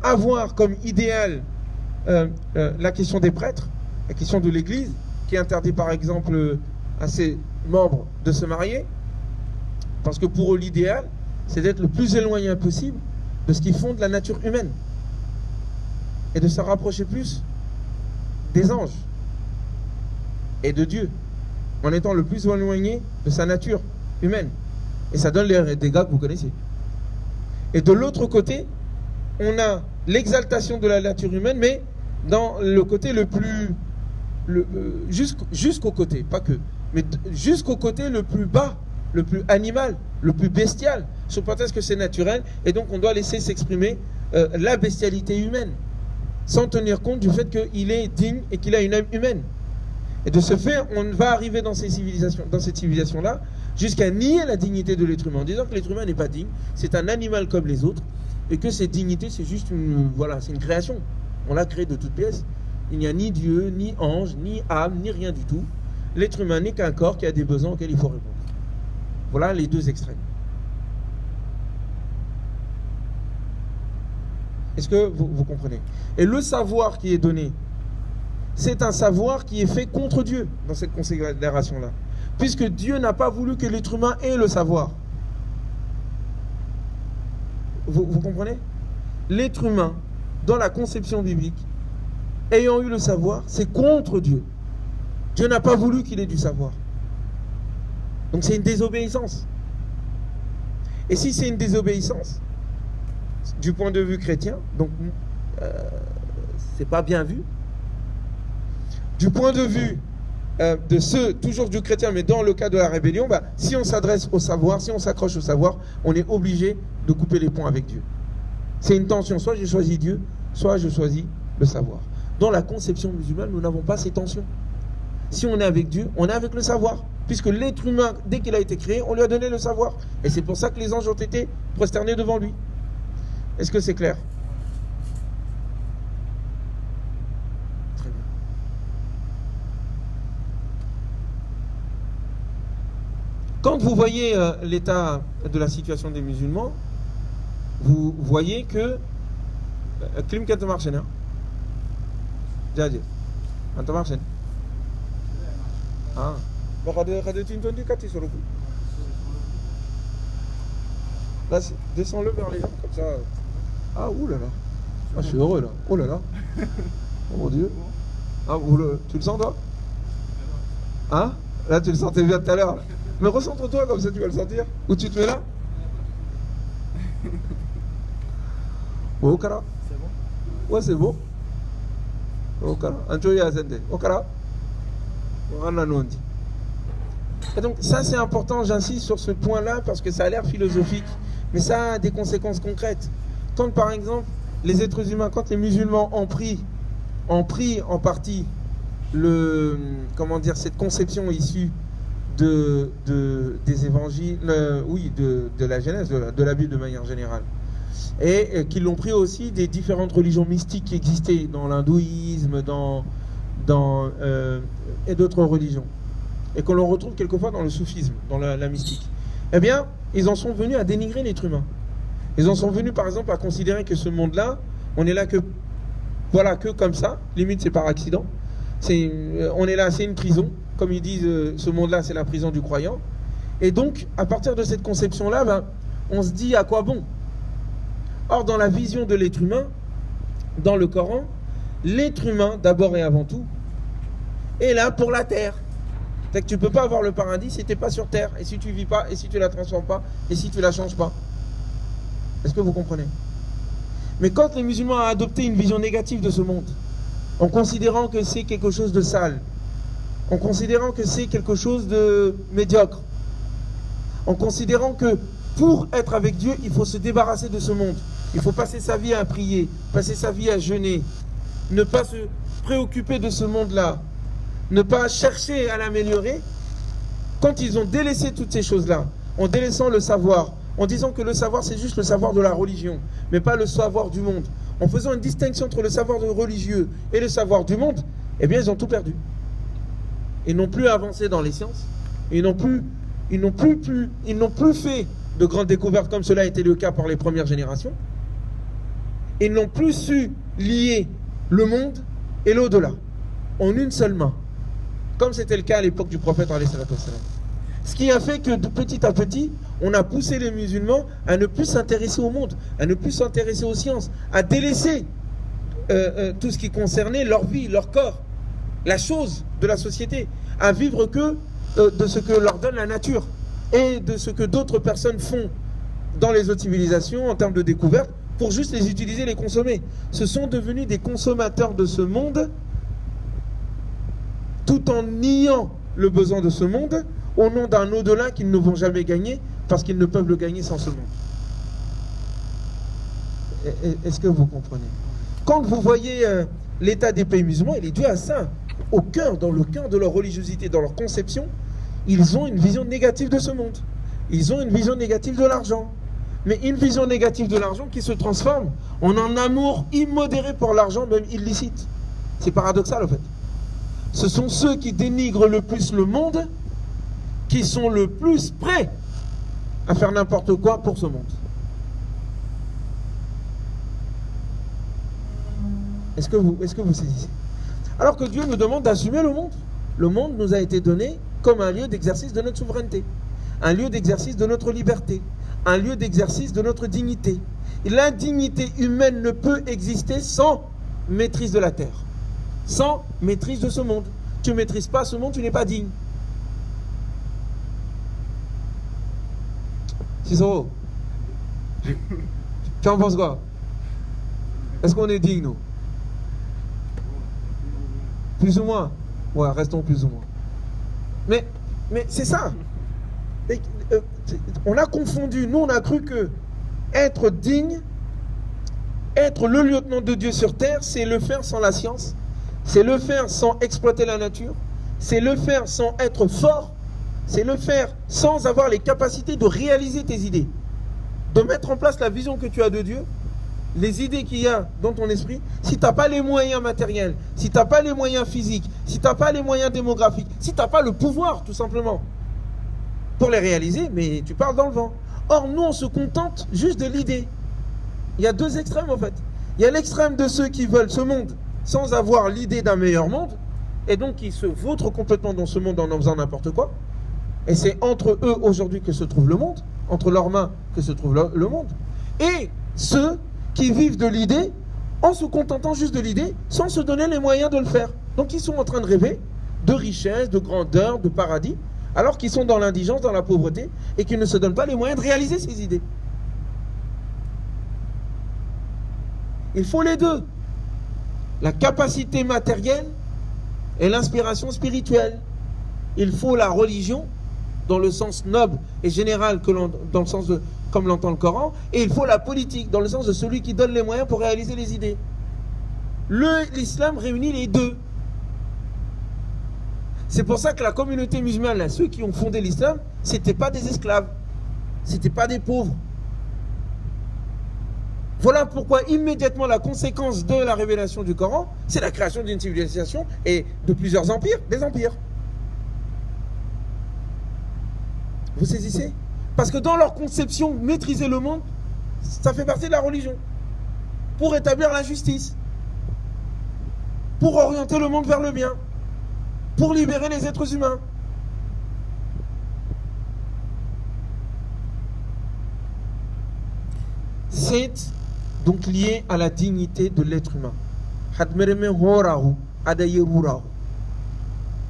avoir comme idéal la question des prêtres, la question de l'Église, qui interdit par exemple à ses membres de se marier, parce que pour eux l'idéal, c'est d'être le plus éloigné possible de ce qui fonde la nature humaine, et de se rapprocher plus des anges et de Dieu, en étant le plus éloigné de sa nature humaine. Et ça donne les dégâts que vous connaissez. Et de l'autre côté, on a l'exaltation de la nature humaine, mais dans le côté le plus... jusqu'au côté, pas que, mais jusqu'au côté le plus bas, le plus animal, le plus bestial, sous prétexte que c'est naturel, et donc on doit laisser s'exprimer la bestialité humaine, sans tenir compte du fait qu'il est digne et qu'il a une âme humaine. Et de ce fait, on va arriver dans cette civilisation-là, jusqu'à nier la dignité de l'être humain, en disant que l'être humain n'est pas digne, c'est un animal comme les autres, et que cette dignité, c'est juste c'est une création. On l'a créé de toutes pièces. Il n'y a ni Dieu, ni ange, ni âme, ni rien du tout. L'être humain n'est qu'un corps qui a des besoins auxquels il faut répondre. Voilà les deux extrêmes. Est-ce que vous comprenez? Et le savoir qui est donné, c'est un savoir qui est fait contre Dieu dans cette considération-là. Puisque Dieu n'a pas voulu que l'être humain ait le savoir. Vous comprenez? L'être humain, dans la conception biblique, ayant eu le savoir, c'est contre Dieu. Dieu n'a pas voulu qu'il ait du savoir. Donc c'est une désobéissance. Et si c'est une désobéissance, du point de vue chrétien, donc c'est pas bien vu. Du point de vue de ceux, toujours du chrétien, mais dans le cas de la rébellion, si on s'adresse au savoir, si on s'accroche au savoir, on est obligé de couper les ponts avec Dieu. C'est une tension, soit je choisis Dieu, soit je choisis le savoir. Dans la conception musulmane, nous n'avons pas ces tensions. Si on est avec Dieu, on est avec le savoir. Puisque l'être humain, dès qu'il a été créé, on lui a donné le savoir. Et c'est pour ça que les anges ont été prosternés devant lui. Est-ce que c'est clair? Très bien. Quand vous voyez l'état de la situation des musulmans, vous voyez que Klim kan te marchen, hein? Jadi, kan te marchen. Ah, ada tinton di kati sur le coup. Là, descends-le vers les gens comme ça. Ah, oulala. Ah, je suis heureux là. Oh là là. Oh mon Dieu. Ah, tu le sens toi? Hein? Là, tu le sentais bien tout à l'heure. Mais recentre-toi comme ça, tu vas le sentir. Ou tu te mets là? Okara. C'est bon? Ouais, c'est bon. Okara. Anchoya Asende. Okara. Et donc, ça c'est important, j'insiste sur ce point-là parce que ça a l'air philosophique, mais ça a des conséquences concrètes. Quand par exemple, les êtres humains, quand les musulmans ont pris en partie cette conception issue des évangiles, de la Genèse, de la Bible de manière générale, et qu'ils l'ont pris aussi des différentes religions mystiques qui existaient dans l'hindouisme, et d'autres religions, et qu'on le retrouve quelquefois dans le soufisme, dans la mystique, eh bien, ils en sont venus à dénigrer l'être humain. Ils en sont venus, par exemple, à considérer que ce monde-là, on est là que comme ça, limite c'est par accident. On est là, c'est une prison, comme ils disent, ce monde-là, c'est la prison du croyant. Et donc, à partir de cette conception-là, on se dit à quoi bon? Or, dans la vision de l'être humain, dans le Coran, l'être humain, d'abord et avant tout, est là pour la terre. C'est que tu ne peux pas avoir le paradis si tu n'es pas sur terre, et si tu ne vis pas, et si tu ne la transformes pas, et si tu ne la changes pas. Est-ce que vous comprenez? Mais quand les musulmans ont adopté une vision négative de ce monde, en considérant que c'est quelque chose de sale, en considérant que c'est quelque chose de médiocre, en considérant que pour être avec Dieu, il faut se débarrasser de ce monde. Il faut passer sa vie à prier, passer sa vie à jeûner, ne pas se préoccuper de ce monde-là, ne pas chercher à l'améliorer. Quand ils ont délaissé toutes ces choses-là, en délaissant le savoir, en disant que le savoir c'est juste le savoir de la religion, mais pas le savoir du monde, en faisant une distinction entre le savoir religieux et le savoir du monde, eh bien ils ont tout perdu. Ils n'ont plus avancé dans les sciences, ils n'ont plus fait de grandes découvertes comme cela a été le cas pour les premières générations. Ils n'ont plus su lier le monde et l'au-delà en une seule main, comme c'était le cas à l'époque du prophète alayhi salatu wassalam. Ce qui a fait que de petit à petit, on a poussé les musulmans à ne plus s'intéresser au monde, à ne plus s'intéresser aux sciences, à délaisser tout ce qui concernait leur vie, leur corps, la chose de la société, à vivre que de ce que leur donne la nature et de ce que d'autres personnes font dans les autres civilisations en termes de découverte pour juste les utiliser, les consommer. Ce sont devenus des consommateurs de ce monde tout en niant le besoin de ce monde au nom d'un au-delà qu'ils ne vont jamais gagner parce qu'ils ne peuvent le gagner sans ce monde. Est-ce que vous comprenez? Quand vous voyez l'état des pays musulmans, il est dû à ça. Au cœur, dans le cœur de leur religiosité, dans leur conception, ils ont une vision négative de ce monde. Ils ont une vision négative de l'argent. Mais une vision négative de l'argent qui se transforme en un amour immodéré pour l'argent, même illicite. C'est paradoxal en fait. Ce sont ceux qui dénigrent le plus le monde qui sont le plus prêts à faire n'importe quoi pour ce monde. Est-ce que vous saisissez? Alors que Dieu nous demande d'assumer le monde. Le monde nous a été donné comme un lieu d'exercice de notre souveraineté, un lieu d'exercice de notre liberté, un lieu d'exercice de notre dignité. Et la dignité humaine ne peut exister sans maîtrise de la terre, sans maîtrise de ce monde. Tu ne maîtrises pas ce monde, tu n'es pas digne. Cicero, tu en penses quoi? Est-ce qu'on est digne, nous? Plus ou moins? Ouais, restons plus ou moins. Mais c'est ça. On a confondu, nous on a cru que être digne, être le lieutenant de Dieu sur terre, c'est le faire sans la science, c'est le faire sans exploiter la nature, c'est le faire sans être fort, c'est le faire sans avoir les capacités de réaliser tes idées, de mettre en place la vision que tu as de Dieu, les idées qu'il y a dans ton esprit. Si tu n'as pas les moyens matériels, si tu n'as pas les moyens physiques, si tu n'as pas les moyens démographiques, si tu n'as pas le pouvoir tout simplement pour les réaliser, mais tu parles dans le vent. Or nous on se contente juste de l'idée. Il y a deux extrêmes en fait. Il y a l'extrême de ceux qui veulent ce monde sans avoir l'idée d'un meilleur monde, et donc qui se vautrent complètement dans ce monde en faisant n'importe quoi. Et c'est entre eux aujourd'hui que se trouve le monde, entre leurs mains que se trouve le monde. Et ceux qui vivent de l'idée en se contentant juste de l'idée sans se donner les moyens de le faire. Donc ils sont en train de rêver de richesse, de grandeur, de paradis, alors qu'ils sont dans l'indigence, dans la pauvreté, et qu'ils ne se donnent pas les moyens de réaliser ces idées. Il faut les deux. La capacité matérielle et l'inspiration spirituelle. Il faut la religion dans le sens noble et général, dans le sens de, comme l'entend le Coran, et il faut la politique dans le sens de celui qui donne les moyens pour réaliser les idées. L'islam réunit les deux. C'est pour ça que la communauté musulmane, là, ceux qui ont fondé l'islam, c'était pas des esclaves, c'était pas des pauvres. Voilà pourquoi immédiatement la conséquence de la révélation du Coran, c'est la création d'une civilisation et de plusieurs empires, des empires. Vous saisissez? Parce que dans leur conception, maîtriser le monde, ça fait partie de la religion. Pour établir la justice, pour orienter le monde vers le bien, pour libérer les êtres humains. C'est donc lié à la dignité de l'être humain.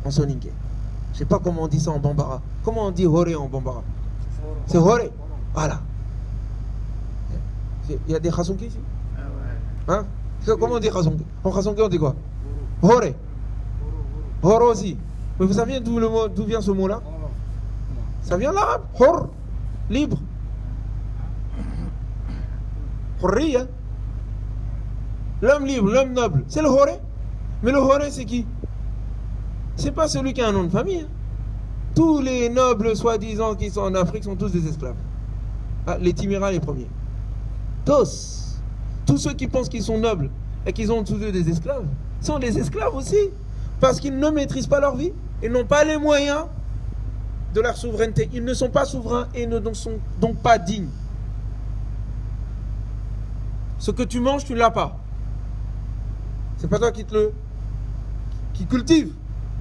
En soninké. Je ne sais pas comment on dit ça en bambara. Comment on dit hore en bambara? C'est hore. Voilà. Il y a des khasonké ici? Hein? Comment on dit khasonké? En khasonké on dit quoi? Hore. Horo aussi. Mais vous savez d'où vient ce mot-là? Oh, non. Ça vient de l'arabe. Hor, libre. Hurriya. L'homme libre, l'homme noble, c'est le horé. Mais le horé, c'est qui? C'est pas celui qui a un nom de famille. Hein. Tous les nobles, soi-disant, qui sont en Afrique sont tous des esclaves. Ah, les Timéras, les premiers. Tous ceux qui pensent qu'ils sont nobles et qu'ils ont tous eux des esclaves sont des esclaves aussi. Parce qu'ils ne maîtrisent pas leur vie. Ils n'ont pas les moyens de leur souveraineté. Ils ne sont pas souverains et ne sont donc pas dignes. Ce que tu manges, tu ne l'as pas. C'est pas toi qui cultive.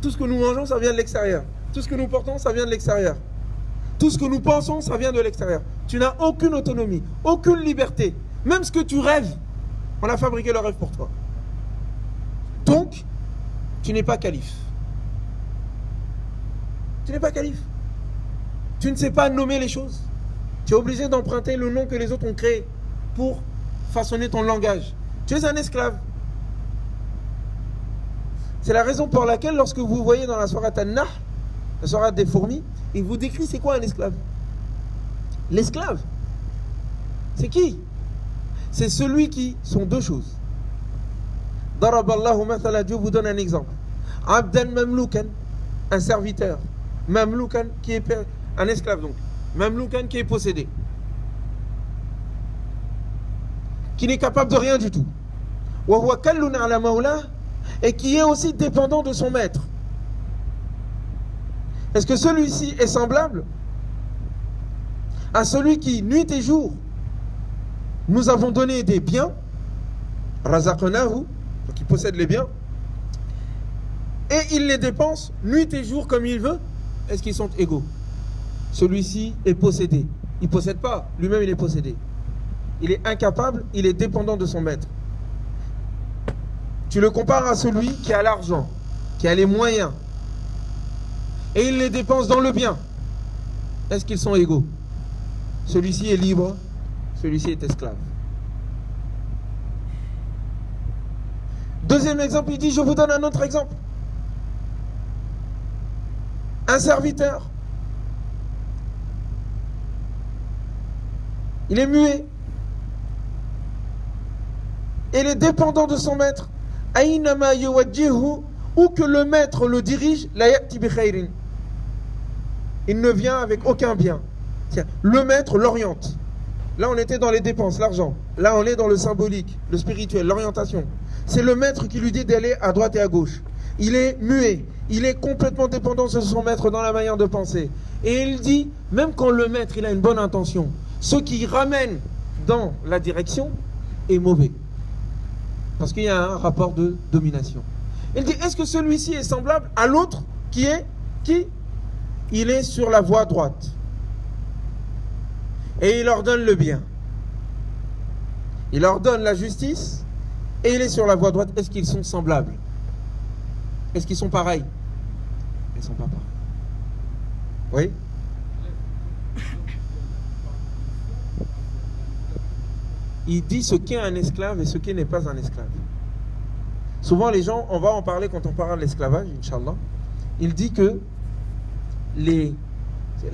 Tout ce que nous mangeons, ça vient de l'extérieur. Tout ce que nous portons, ça vient de l'extérieur. Tout ce que nous pensons, ça vient de l'extérieur. Tu n'as aucune autonomie, aucune liberté. Même ce que tu rêves, on a fabriqué le rêve pour toi. Donc, tu n'es pas calife. Tu n'es pas calife. Tu ne sais pas nommer les choses. Tu es obligé d'emprunter le nom que les autres ont créé pour façonner ton langage. Tu es un esclave. C'est la raison pour laquelle, lorsque vous voyez dans la sourate An-Nahl, la sourate des fourmis, il vous décrit c'est quoi un esclave. L'esclave, c'est qui? C'est celui qui sont deux choses. Daraballahu mathala, Dieu vous donne un exemple. Abdan mamloukan, un serviteur. Mamloukan, qui est un esclave donc. Mamloukan, qui est possédé. Qui n'est capable de rien du tout. Wa huwa kallun ala mawla, et qui est aussi dépendant de son maître. Est-ce que celui-ci est semblable à celui qui, nuit et jour, nous avons donné des biens, razaqnahu, donc il possède les biens, et il les dépense nuit et jour comme il veut? Est-ce qu'ils sont égaux? Celui-ci est possédé. Il ne possède pas, lui-même il est possédé. Il est incapable, il est dépendant de son maître. Tu le compares à celui qui a l'argent, qui a les moyens, et il les dépense dans le bien. Est-ce qu'ils sont égaux? Celui-ci est libre, celui-ci est esclave. Deuxième exemple, il dit, je vous donne un autre exemple. Un serviteur. Il est muet. Et il est dépendant de son maître. Aïnama yuwajjihu, où que le maître le dirige, la ya'ti bi khairin. Il ne vient avec aucun bien. Tiens, le maître l'oriente. Là, on était dans les dépenses, l'argent. Là, on est dans le symbolique, le spirituel, l'orientation. C'est le maître qui lui dit d'aller à droite et à gauche. Il est muet. Il est complètement dépendant de son maître dans la manière de penser. Et il dit, même quand le maître il a une bonne intention, ce qui ramène dans la direction est mauvais. Parce qu'il y a un rapport de domination. Il dit, est-ce que celui-ci est semblable à l'autre qui il est sur la voie droite. Et il ordonne le bien. Il ordonne la justice. Et il est sur la voie droite. Est-ce qu'ils sont semblables? Est-ce qu'ils sont pareils? Ils ne sont pas pareils. Oui? Il dit ce qu'est un esclave et ce qui n'est pas un esclave. Souvent les gens, on va en parler quand on parle de l'esclavage, Inch'Allah. Il dit que il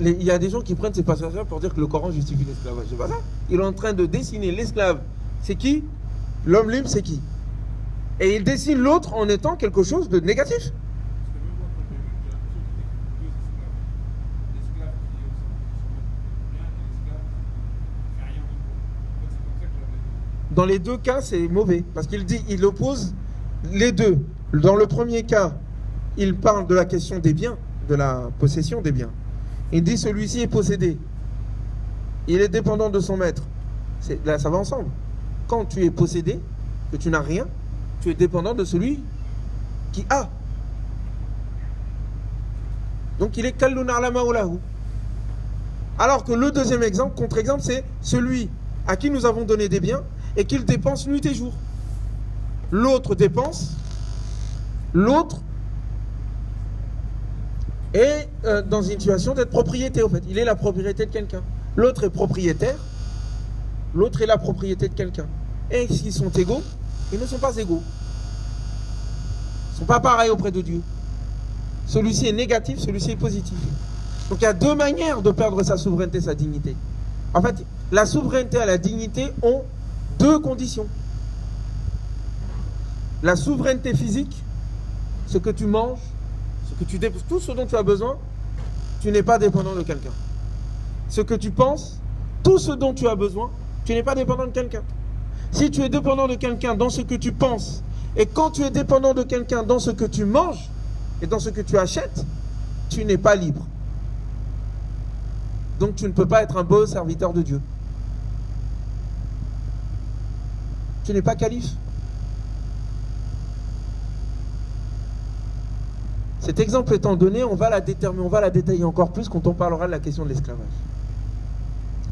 y a des gens qui prennent ces passages pour dire que le Coran justifie l'esclavage. C'est pas ça. Il est en train de dessiner l'esclave. C'est qui? L'homme libre, c'est qui? Et il dessine l'autre en étant quelque chose de négatif. Dans les deux cas, c'est mauvais. Parce qu'il dit, il oppose les deux. Dans le premier cas, il parle de la question des biens, de la possession des biens. Il dit, celui-ci est possédé. Il est dépendant de son maître. Là, ça va ensemble. Quand tu es possédé, que tu n'as rien, tu es dépendant de celui qui a. Donc, il est kallun ala maulahu. Alors que le deuxième exemple, contre-exemple, c'est celui à qui nous avons donné des biens et qu'il dépense nuit et jour. L'autre dépense, l'autre est dans une situation d'être propriété, au fait. Il est la propriété de quelqu'un. L'autre est propriétaire, l'autre est la propriété de quelqu'un. Et s'ils sont égaux, ils ne sont pas égaux. Ils ne sont pas pareils auprès de Dieu. Celui-ci est négatif, celui-ci est positif. Donc il y a deux manières de perdre sa souveraineté, sa dignité. En fait, la souveraineté et la dignité ont deux conditions. La souveraineté physique, ce que tu manges, tout ce dont tu as besoin, tu n'es pas dépendant de quelqu'un. Ce que tu penses, tout ce dont tu as besoin, tu n'es pas dépendant de quelqu'un. Si tu es dépendant de quelqu'un dans ce que tu penses, et quand tu es dépendant de quelqu'un dans ce que tu manges, et dans ce que tu achètes, tu n'es pas libre. Donc tu ne peux pas être un beau serviteur de Dieu. Tu n'es pas calife. Cet exemple étant donné, on va la détailler encore plus quand on parlera de la question de l'esclavage.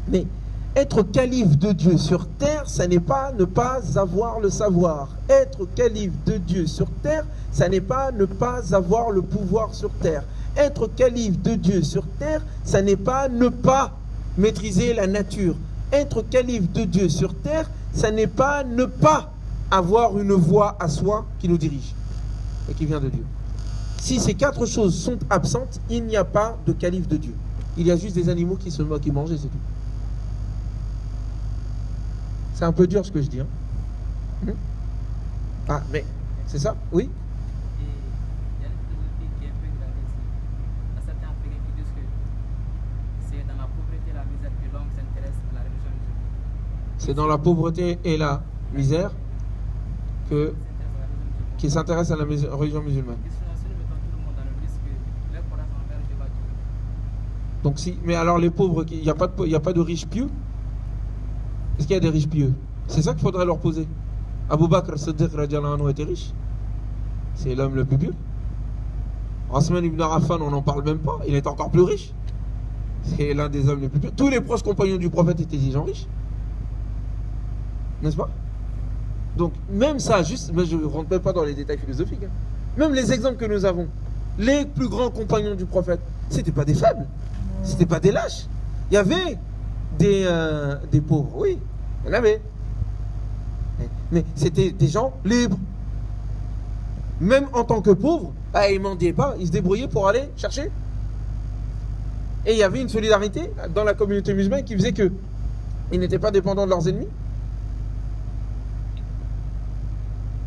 Mais être calife de Dieu sur terre, ça n'est pas ne pas avoir le savoir. Être calife de Dieu sur terre, ça n'est pas ne pas avoir le pouvoir sur terre. Être calife de Dieu sur terre, ça n'est pas ne pas maîtriser la nature. Être calife de Dieu sur terre, ça n'est pas ne pas avoir une voix à soi qui nous dirige et qui vient de Dieu. Si ces quatre choses sont absentes, il n'y a pas de calife de Dieu. Il y a juste des animaux qui mangent et c'est tout. C'est un peu dur ce que je dis. Ah, mais c'est ça, oui. Et il y a une philosophie qui est un peu gravée ici. Il y a certains Africains qui disent que c'est dans la pauvreté et la misère que l'homme s'intéresse à la religion musulmane. C'est dans la pauvreté et la misère qui s'intéresse à la religion musulmane. Donc si, mais alors les pauvres, il n'y a pas de riches pieux? Est-ce qu'il y a des riches pieux? C'est ça qu'il faudrait leur poser. Abu Bakr Siddiq radiallahu anhu était riche. C'est l'homme le plus pieux. Osman ibn Affan, on n'en parle même pas. Il est encore plus riche. C'est l'un des hommes les plus pieux. Tous les proches compagnons du prophète étaient des gens riches. N'est-ce pas? Donc même ça, juste, mais je ne rentre même pas dans les détails philosophiques. Même les exemples que nous avons, les plus grands compagnons du prophète, c'était pas des faibles. C'était pas des lâches. Il y avait des pauvres, oui, il y en avait. Mais c'était des gens libres. Même en tant que pauvres, ils ne mendiaient pas, ils se débrouillaient pour aller chercher. Et il y avait une solidarité dans la communauté musulmane qui faisait qu'ils n'étaient pas dépendants de leurs ennemis.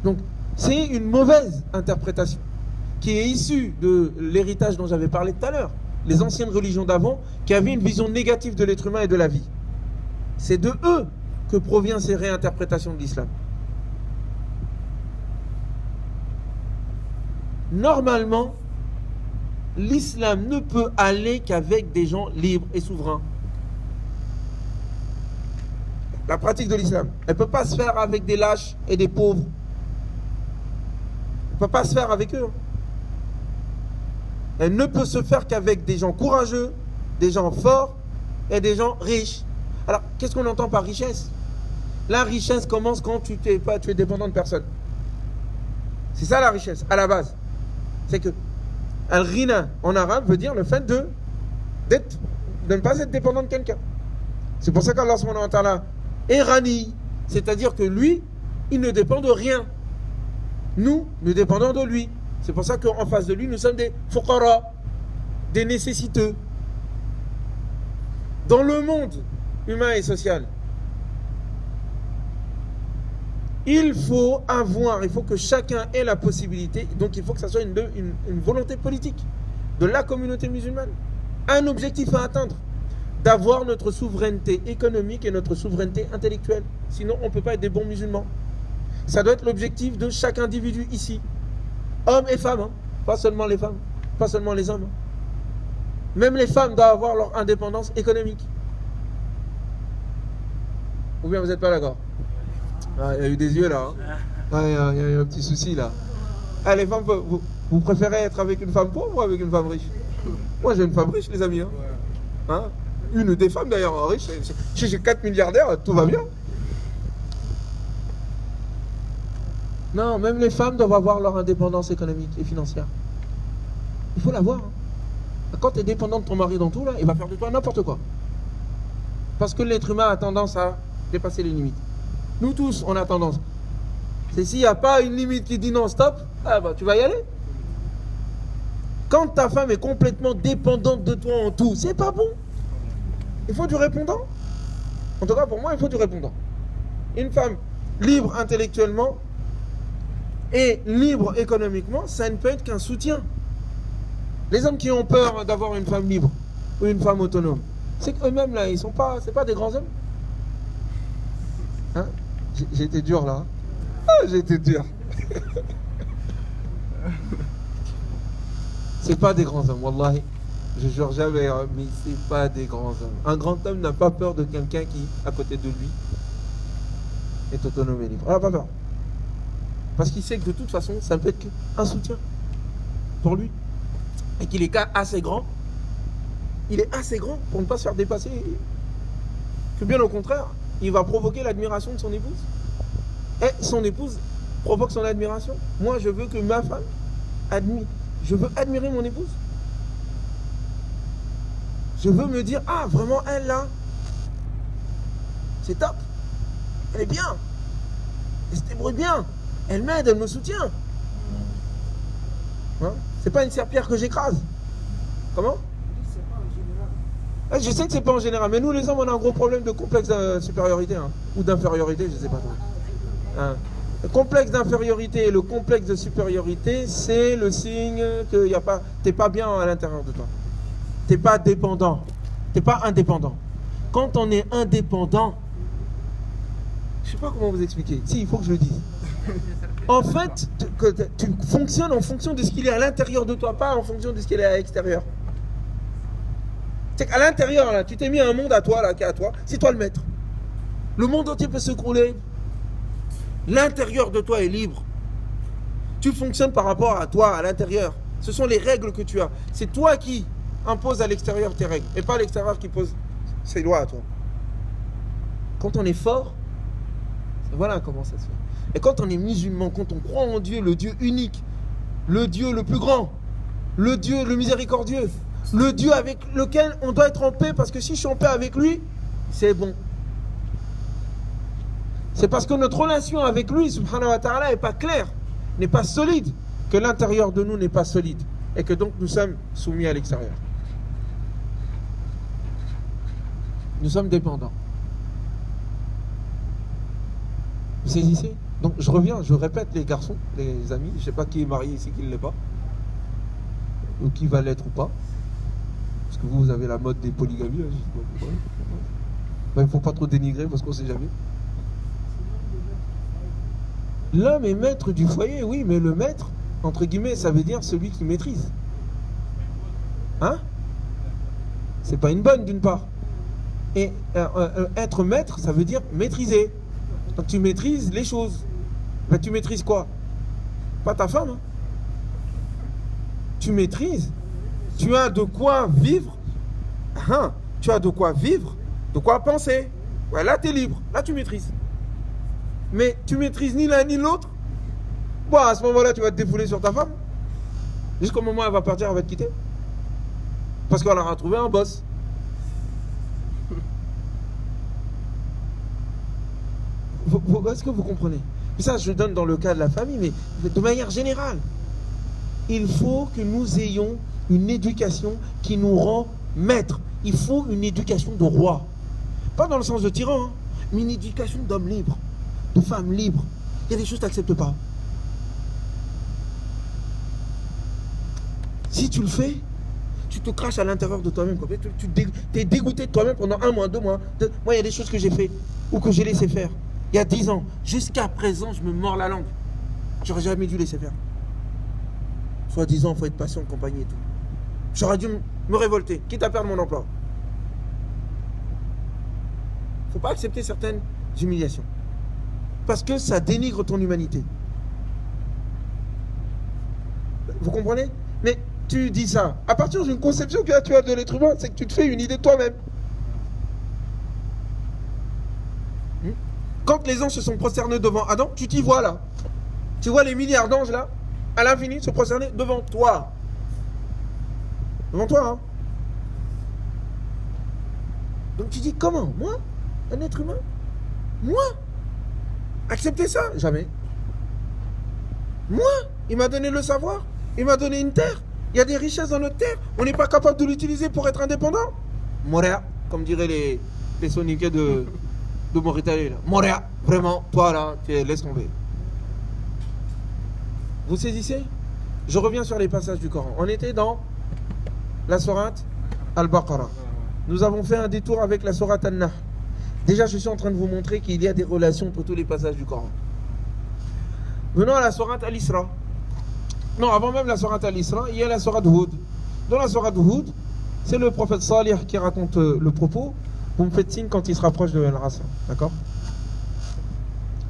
Donc, c'est une mauvaise interprétation qui est issue de l'héritage dont j'avais parlé tout à l'heure. Les anciennes religions d'avant qui avaient une vision négative de l'être humain et de la vie. C'est de eux que proviennent ces réinterprétations de l'islam. Normalement, l'islam ne peut aller qu'avec des gens libres et souverains. La pratique de l'islam, elle ne peut pas se faire avec des lâches et des pauvres. Elle ne peut pas se faire avec eux. Elle ne peut se faire qu'avec des gens courageux, des gens forts et des gens riches. Alors, qu'est-ce qu'on entend par richesse? La richesse commence quand tu es dépendant de personne. C'est ça la richesse, à la base. C'est que Al-Ghina en arabe veut dire le fait de ne pas être dépendant de quelqu'un. C'est pour ça qu'Allah subhanahu wa ta'ala est Rani, c'est-à-dire que lui, il ne dépend de rien. Nous dépendons de lui. C'est pour ça qu'en face de lui, nous sommes des fuqara, des nécessiteux. Dans le monde humain et social, il faut que chacun ait la possibilité, donc il faut que ça soit une volonté politique de la communauté musulmane, un objectif à atteindre, d'avoir notre souveraineté économique et notre souveraineté intellectuelle. Sinon, on ne peut pas être des bons musulmans. Ça doit être l'objectif de chaque individu ici. Hommes et femmes, pas seulement les femmes, pas seulement les hommes. Même les femmes doivent avoir leur indépendance économique. Ou bien vous n'êtes pas d'accord? Il y a eu des yeux là. Il y a eu un petit souci là. Les femmes, vous préférez être avec une femme pauvre ou avec une femme riche? Moi j'ai une femme riche les amis. Une des femmes d'ailleurs riche. J'ai 4 milliardaires, tout va bien. Non, même les femmes doivent avoir leur indépendance économique et financière. Il faut l'avoir. Quand tu es dépendant de ton mari dans tout, là, il va faire de toi n'importe quoi. Parce que l'être humain a tendance à dépasser les limites. Nous tous, on a tendance. C'est s'il n'y a pas une limite qui dit non, stop, tu vas y aller. Quand ta femme est complètement dépendante de toi en tout, c'est pas bon. Il faut du répondant. En tout cas, pour moi, il faut du répondant. Une femme libre intellectuellement et libre économiquement, ça ne peut être qu'un soutien. Les hommes qui ont peur d'avoir une femme libre ou une femme autonome, c'est qu'eux-mêmes, là, ils sont pas, c'est pas des grands hommes. Hein? J'ai été dur, là. Ah, j'ai été dur. C'est pas des grands hommes, wallahi. Je jure jamais, hein, mais c'est pas des grands hommes. Un grand homme n'a pas peur de quelqu'un qui, à côté de lui, est autonome et libre. Ah, pas peur. Parce qu'il sait que de toute façon, ça ne peut être qu'un soutien pour lui. Et qu'il est assez grand. Il est assez grand pour ne pas se faire dépasser. Que bien au contraire, il va provoquer l'admiration de son épouse. Et son épouse provoque son admiration. Moi, je veux que ma femme admire. Je veux admirer mon épouse. Je veux me dire, ah, vraiment, elle, là, c'est top. Elle est bien. Elle se débrouille bien. Elle m'aide, elle me soutient. Hein? C'est pas une serpillère que j'écrase. Comment? Je sais que c'est pas en général, mais nous les hommes on a un gros problème de complexe de supériorité, hein, ou d'infériorité, je sais pas trop. Hein. Le complexe d'infériorité et le complexe de supériorité, c'est le signe que t'es pas bien à l'intérieur de toi. T'es pas dépendant. T'es pas indépendant. Quand on est indépendant, je sais pas comment vous expliquer. Si, il faut que je le dise. En fait, tu fonctionnes en fonction de ce qu'il est à l'intérieur de toi, pas en fonction de ce qu'il est à l'extérieur. C'est qu'à l'intérieur, là, tu t'es mis un monde à toi, là, qui est à toi, c'est toi le maître. Le monde entier peut s'écrouler. L'intérieur de toi est libre. Tu fonctionnes par rapport à toi, à l'intérieur. Ce sont les règles que tu as. C'est toi qui imposes à l'extérieur tes règles, et pas l'extérieur qui pose ses lois à toi. Quand on est fort, voilà comment ça se fait. Et quand on est musulman, quand on croit en Dieu, le Dieu unique, le Dieu le plus grand, le Dieu le miséricordieux, le Dieu avec lequel on doit être en paix, parce que si je suis en paix avec lui, c'est bon. C'est parce que notre relation avec lui, subhanahu wa ta'ala, n'est pas claire, n'est pas solide, que l'intérieur de nous n'est pas solide, et que donc nous sommes soumis à l'extérieur. Nous sommes dépendants. Vous saisissez? Donc je reviens, je répète les garçons, les amis, je ne sais pas qui est marié ici, qui ne l'est pas, ou qui va l'être ou pas. Parce que vous avez la mode des polygamies. Hein, il ne faut pas trop dénigrer parce qu'on ne sait jamais. L'homme est maître du foyer, oui, mais le maître, entre guillemets, ça veut dire celui qui maîtrise. Hein? C'est pas une bonne d'une part. Et être maître, ça veut dire maîtriser. Donc tu maîtrises les choses. Ben, tu maîtrises quoi? Pas ta femme. Hein? Tu maîtrises. Tu as de quoi vivre. Hein? Tu as de quoi vivre, de quoi penser. Ouais, là, tu es libre. Là, tu maîtrises. Mais tu maîtrises ni l'un ni l'autre. Bon, à ce moment-là, tu vas te défouler sur ta femme. Jusqu'au moment où elle va partir, elle va te quitter. Parce qu'elle aura trouvé un boss. Est-ce que vous comprenez? Ça, je donne dans le cas de la famille, mais de manière générale. Il faut que nous ayons une éducation qui nous rend maîtres. Il faut une éducation de roi. Pas dans le sens de tyran, hein, mais une éducation d'homme libre, de femme libre. Il y a des choses que tu n'acceptes pas. Si tu le fais, tu te craches à l'intérieur de toi-même. Tu es dégoûté de toi-même pendant 1 mois, 2 mois. Moi, il y a des choses que j'ai fait ou que j'ai laissé faire. Il y a 10 ans. Jusqu'à présent, je me mords la langue. J'aurais jamais dû laisser faire. Soit disant, il faut être patient, compagnie et tout. J'aurais dû me révolter, quitte à perdre mon emploi. Il ne faut pas accepter certaines humiliations. Parce que ça dénigre ton humanité. Vous comprenez? Mais tu dis ça. À partir d'une conception que tu as de l'être humain, c'est que tu te fais une idée de toi-même. Quand les anges se sont prosternés devant Adam, tu t'y vois là. Tu vois les milliards d'anges là, à l'infini, se prosterner devant toi. Devant toi, hein. Donc tu dis, comment? Moi? Un être humain? Moi? Accepter ça? Jamais. Moi? Il m'a donné le savoir? Il m'a donné une terre? Il y a des richesses dans notre terre, on n'est pas capable de l'utiliser pour être indépendant. Moréa, comme diraient les soniquets de Mauritanie. Moréa, vraiment, toi là, laisse tomber. Vous saisissez? Je reviens sur les passages du Coran. On était dans la sourate Al-Baqarah. Nous avons fait un détour avec la sourate An-Nahl. Déjà, je suis en train de vous montrer qu'il y a des relations entre tous les passages du Coran. Venons à la sourate Al-Isra. Non, avant même la sourate Al-Isra, il y a la sourate Hud. Dans la sourate Hud, c'est le prophète Salih qui raconte le propos. Vous me faites signe quand il se rapproche de Al-Rasa. D'accord?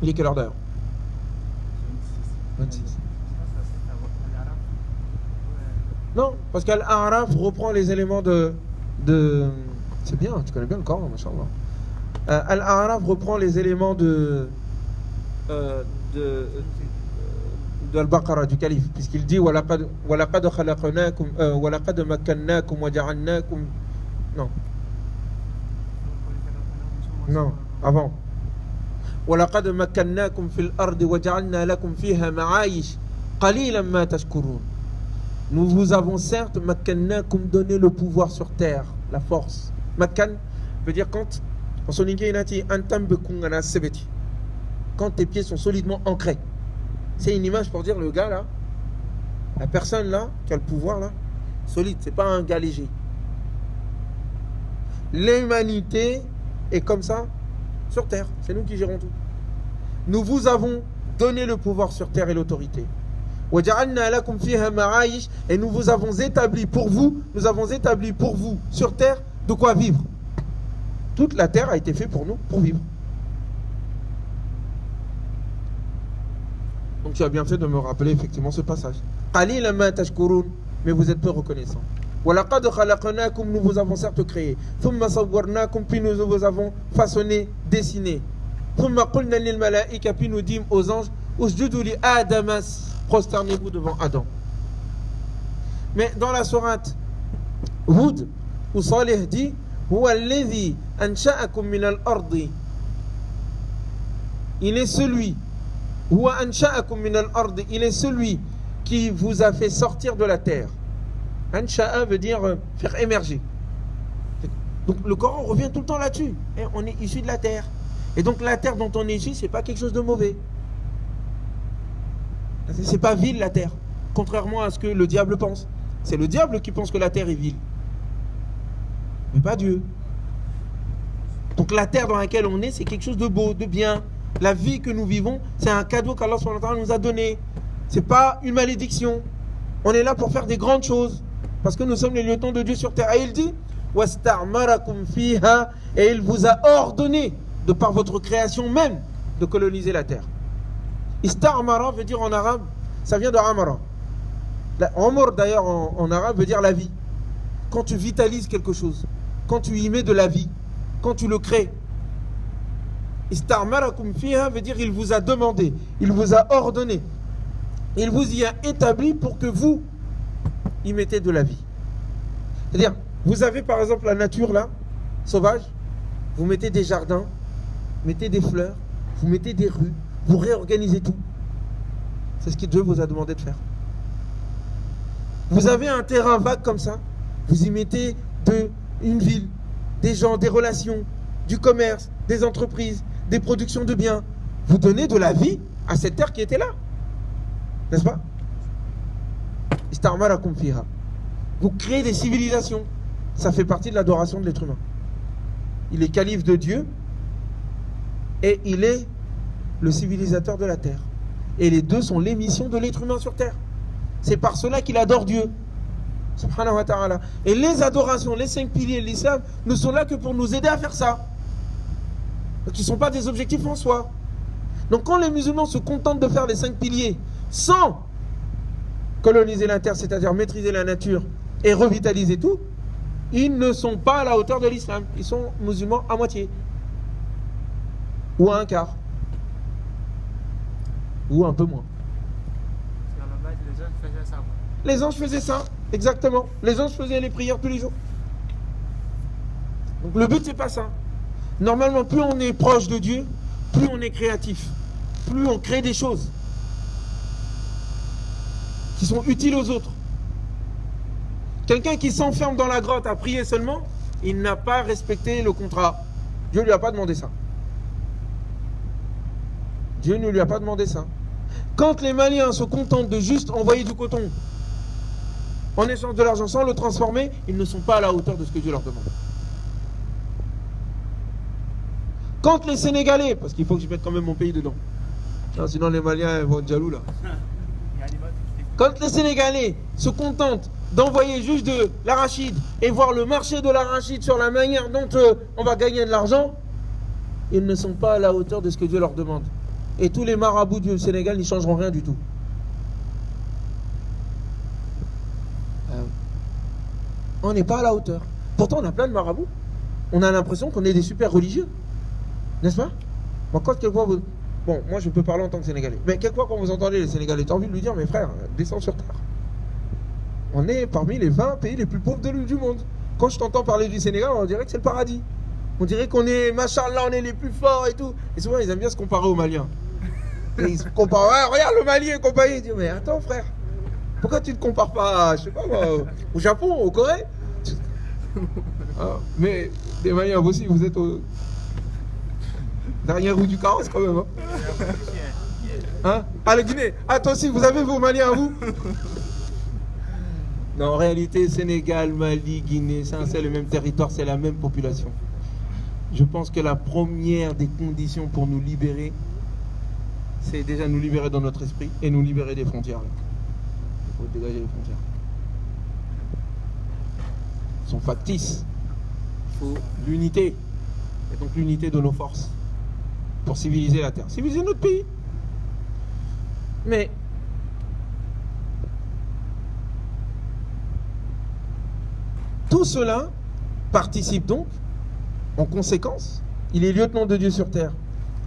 Il est quelle heure d'ailleurs? 26. Non, parce qu'Al-A'raf reprend les éléments de... C'est bien, tu connais bien le Coran, machallah. Al-A'raf reprend les éléments de Al-Baqarah, du calife, puisqu'il dit وَلَقَدْ خَلَقْنَاكُمْ وَلَقَدْ مَكَّنَّاكُمْ وَجَعَلْنَاكُمْ. Non, avant. وَلَقَدْ مَكَّنَّاكُمْ فِي الْأَرْضِ وَجَعَلْنَا لَكُمْ فِيهَا مَعَايِشْ قَلِيلًا مَا تَشْكُرُونَ. Nous vous avons certes makkannakum donné le pouvoir sur terre, la force. Makkan veut dire quand en soniké inati antam bekungana sebeti. Quand tes pieds sont solidement ancrés. C'est une image pour dire le gars là, la personne là qui a le pouvoir là, solide, c'est pas un gars léger. L'humanité est comme ça sur terre, c'est nous qui gérons tout. Nous vous avons donné le pouvoir sur terre et l'autorité. Et nous vous avons établi pour vous, sur terre de quoi vivre. Toute la terre a été faite pour nous, pour vivre. Donc tu as bien fait de me rappeler effectivement ce passage. Mais vous êtes peu reconnaissants. Nous vous avons certes créé. Puis nous vous avons façonné, dessiné. Puis nous dîmes aux anges, prosternez-vous devant Adam. Mais dans la sourate Hud, où Salih dit il est celui qui vous a fait sortir de la terre. Ansha'a veut dire faire émerger. Donc le Coran revient tout le temps là-dessus. On est issu de la terre. Et donc la terre dont on est issu, c'est pas quelque chose de mauvais. C'est pas vile la terre, contrairement à ce que le diable pense. C'est le diable qui pense que la terre est vile, mais pas Dieu. Donc la terre dans laquelle on est, c'est quelque chose de beau, de bien. La vie que nous vivons, c'est un cadeau qu'Allah nous a donné. C'est pas une malédiction. On est là pour faire des grandes choses, parce que nous sommes les lieutenants de Dieu sur terre. Et il dit وَاسْتَعْمَرَكُمْ فِيهَا, et il vous a ordonné, de par votre création même, de coloniser la terre. Istarmara veut dire en arabe, ça vient de Amara. Amr d'ailleurs en arabe veut dire la vie. Quand tu vitalises quelque chose, quand tu y mets de la vie, quand tu le crées. Istarmarakum fiha veut dire il vous a demandé, il vous a ordonné, il vous y a établi pour que vous y mettez de la vie. C'est-à-dire, vous avez par exemple la nature là, sauvage, vous mettez des jardins, mettez des fleurs, vous mettez des rues, vous réorganisez tout. C'est ce que Dieu vous a demandé de faire. Vous avez un terrain vague comme ça, vous y mettez une ville, des gens, des relations, du commerce, des entreprises, des productions de biens. Vous donnez de la vie à cette terre qui était là. N'est-ce pas? Istarmarakum fiha. Vous créez des civilisations. Ça fait partie de l'adoration de l'être humain. Il est calife de Dieu et il est le civilisateur de la terre. Et les deux sont l'émission de l'être humain sur terre. C'est par cela qu'il adore Dieu. Subhanahu wa ta'ala. Et les adorations, les 5 piliers de l'islam ne sont là que pour nous aider à faire ça. Donc ils ne sont pas des objectifs en soi. Donc quand les musulmans se contentent de faire les 5 piliers sans coloniser la terre, c'est-à-dire maîtriser la nature et revitaliser tout, ils ne sont pas à la hauteur de l'islam. Ils sont musulmans à moitié. Ou à un quart. Ou un peu moins. Les anges faisaient ça, exactement. Les anges faisaient les prières tous les jours. Donc le but, c'est pas ça. Normalement, plus on est proche de Dieu, plus on est créatif. Plus on crée des choses qui sont utiles aux autres. Quelqu'un qui s'enferme dans la grotte à prier seulement, il n'a pas respecté le contrat. Dieu ne lui a pas demandé ça. Dieu ne lui a pas demandé ça. Quand les Maliens se contentent de juste envoyer du coton en échange de l'argent sans le transformer, ils ne sont pas à la hauteur de ce que Dieu leur demande. Quand les Sénégalais, parce qu'il faut que je mette quand même mon pays dedans, sinon les Maliens vont être jaloux là. Quand les Sénégalais se contentent d'envoyer juste de l'arachide et voir le marché de l'arachide sur la manière dont on va gagner de l'argent, ils ne sont pas à la hauteur de ce que Dieu leur demande. Et tous les marabouts du Sénégal n'y changeront rien du tout. On n'est pas à la hauteur. Pourtant, on a plein de marabouts. On a l'impression qu'on est des super religieux. N'est-ce pas? Bon, quelquefois bon, moi je peux parler en tant que Sénégalais. Mais quelquefois, quand vous entendez les Sénégalais, t'as envie de lui dire, mes frères, descends sur terre. On est parmi les 20 pays les plus pauvres du monde. Quand je t'entends parler du Sénégal, on dirait que c'est le paradis. On dirait qu'on est, machallah, on est les plus forts et tout. Et souvent, ils aiment bien se comparer aux Maliens. Et ils se comparent, ouais, regarde le Mali et compagnie. Ils disent, mais attends, frère, pourquoi tu ne te compares pas, je sais pas moi, au Japon, au Corée? Mais les Maliens, vous aussi, vous êtes au dernier roue du carrosse quand même. Ah, la Guinée. Ah, toi aussi, vous avez vos Maliens à vous? Non, en réalité, Sénégal, Mali, Guinée, c'est le même territoire, c'est la même population. Je pense que la première des conditions pour nous libérer, c'est déjà nous libérer dans notre esprit et nous libérer des frontières. Il faut dégager les frontières. Elles sont factices. Il faut l'unité. Et donc l'unité de nos forces pour civiliser la terre, civiliser notre pays. Mais tout cela participe donc, en conséquence, il est lieutenant de Dieu sur terre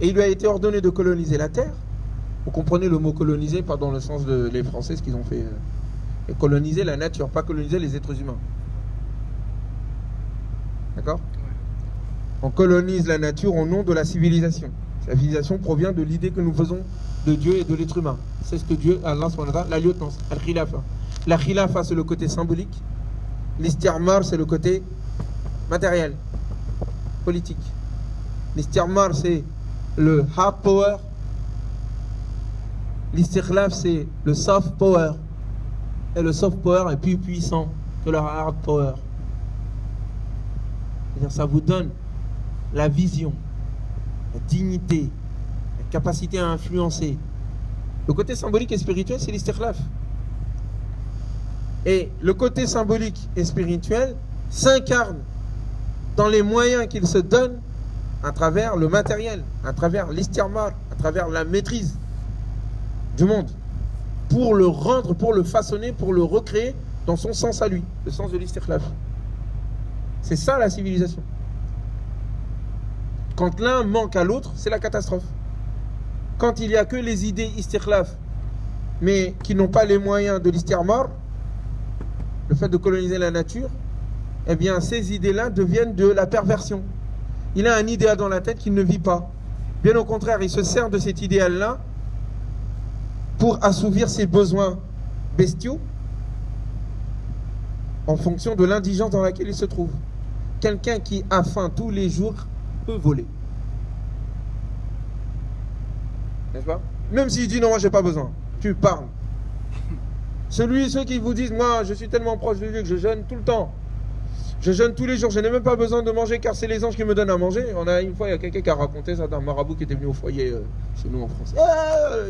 et il lui a été ordonné de coloniser la terre. Vous comprenez le mot coloniser, pas dans le sens de les Français, ce qu'ils ont fait. Et coloniser la nature, pas coloniser les êtres humains. D'accord? On colonise la nature au nom de la civilisation. La civilisation provient de l'idée que nous faisons de Dieu et de l'être humain. C'est ce que Dieu, Allah, la lieutenance, al-khilafa. La khilafa, c'est le côté symbolique. L'istirmar, c'est le côté matériel, politique. L'istirmar, c'est le hard power. L'istirlaf, c'est le soft power. Et le soft power est plus puissant que le hard power. C'est-à-dire, ça vous donne la vision, la dignité, la capacité à influencer. Le côté symbolique et spirituel, c'est l'istirlaf. Et le côté symbolique et spirituel s'incarne dans les moyens qu'il se donne à travers le matériel, à travers l'istirmar, à travers la maîtrise du monde, pour le rendre, pour le façonner, pour le recréer dans son sens à lui, le sens de l'istirlaf. C'est ça la civilisation. Quand l'un manque à l'autre, c'est la catastrophe. Quand il n'y a que les idées istirlaf, mais qui n'ont pas les moyens de l'istirmar, le fait de coloniser la nature, eh bien ces idées-là deviennent de la perversion. Il a un idéal dans la tête qu'il ne vit pas. Bien au contraire, il se sert de cet idéal-là pour assouvir ses besoins bestiaux en fonction de l'indigence dans laquelle il se trouve. Quelqu'un qui a faim tous les jours peut voler. N'est-ce pas? Même s'il dit non, moi j'ai pas besoin. Tu parles. Ceux qui vous disent, moi je suis tellement proche de Dieu que je jeûne tout le temps. Je jeûne tous les jours, je n'ai même pas besoin de manger car c'est les anges qui me donnent à manger. Une fois, il y a quelqu'un qui a raconté ça d'un marabout qui était venu au foyer chez nous en France.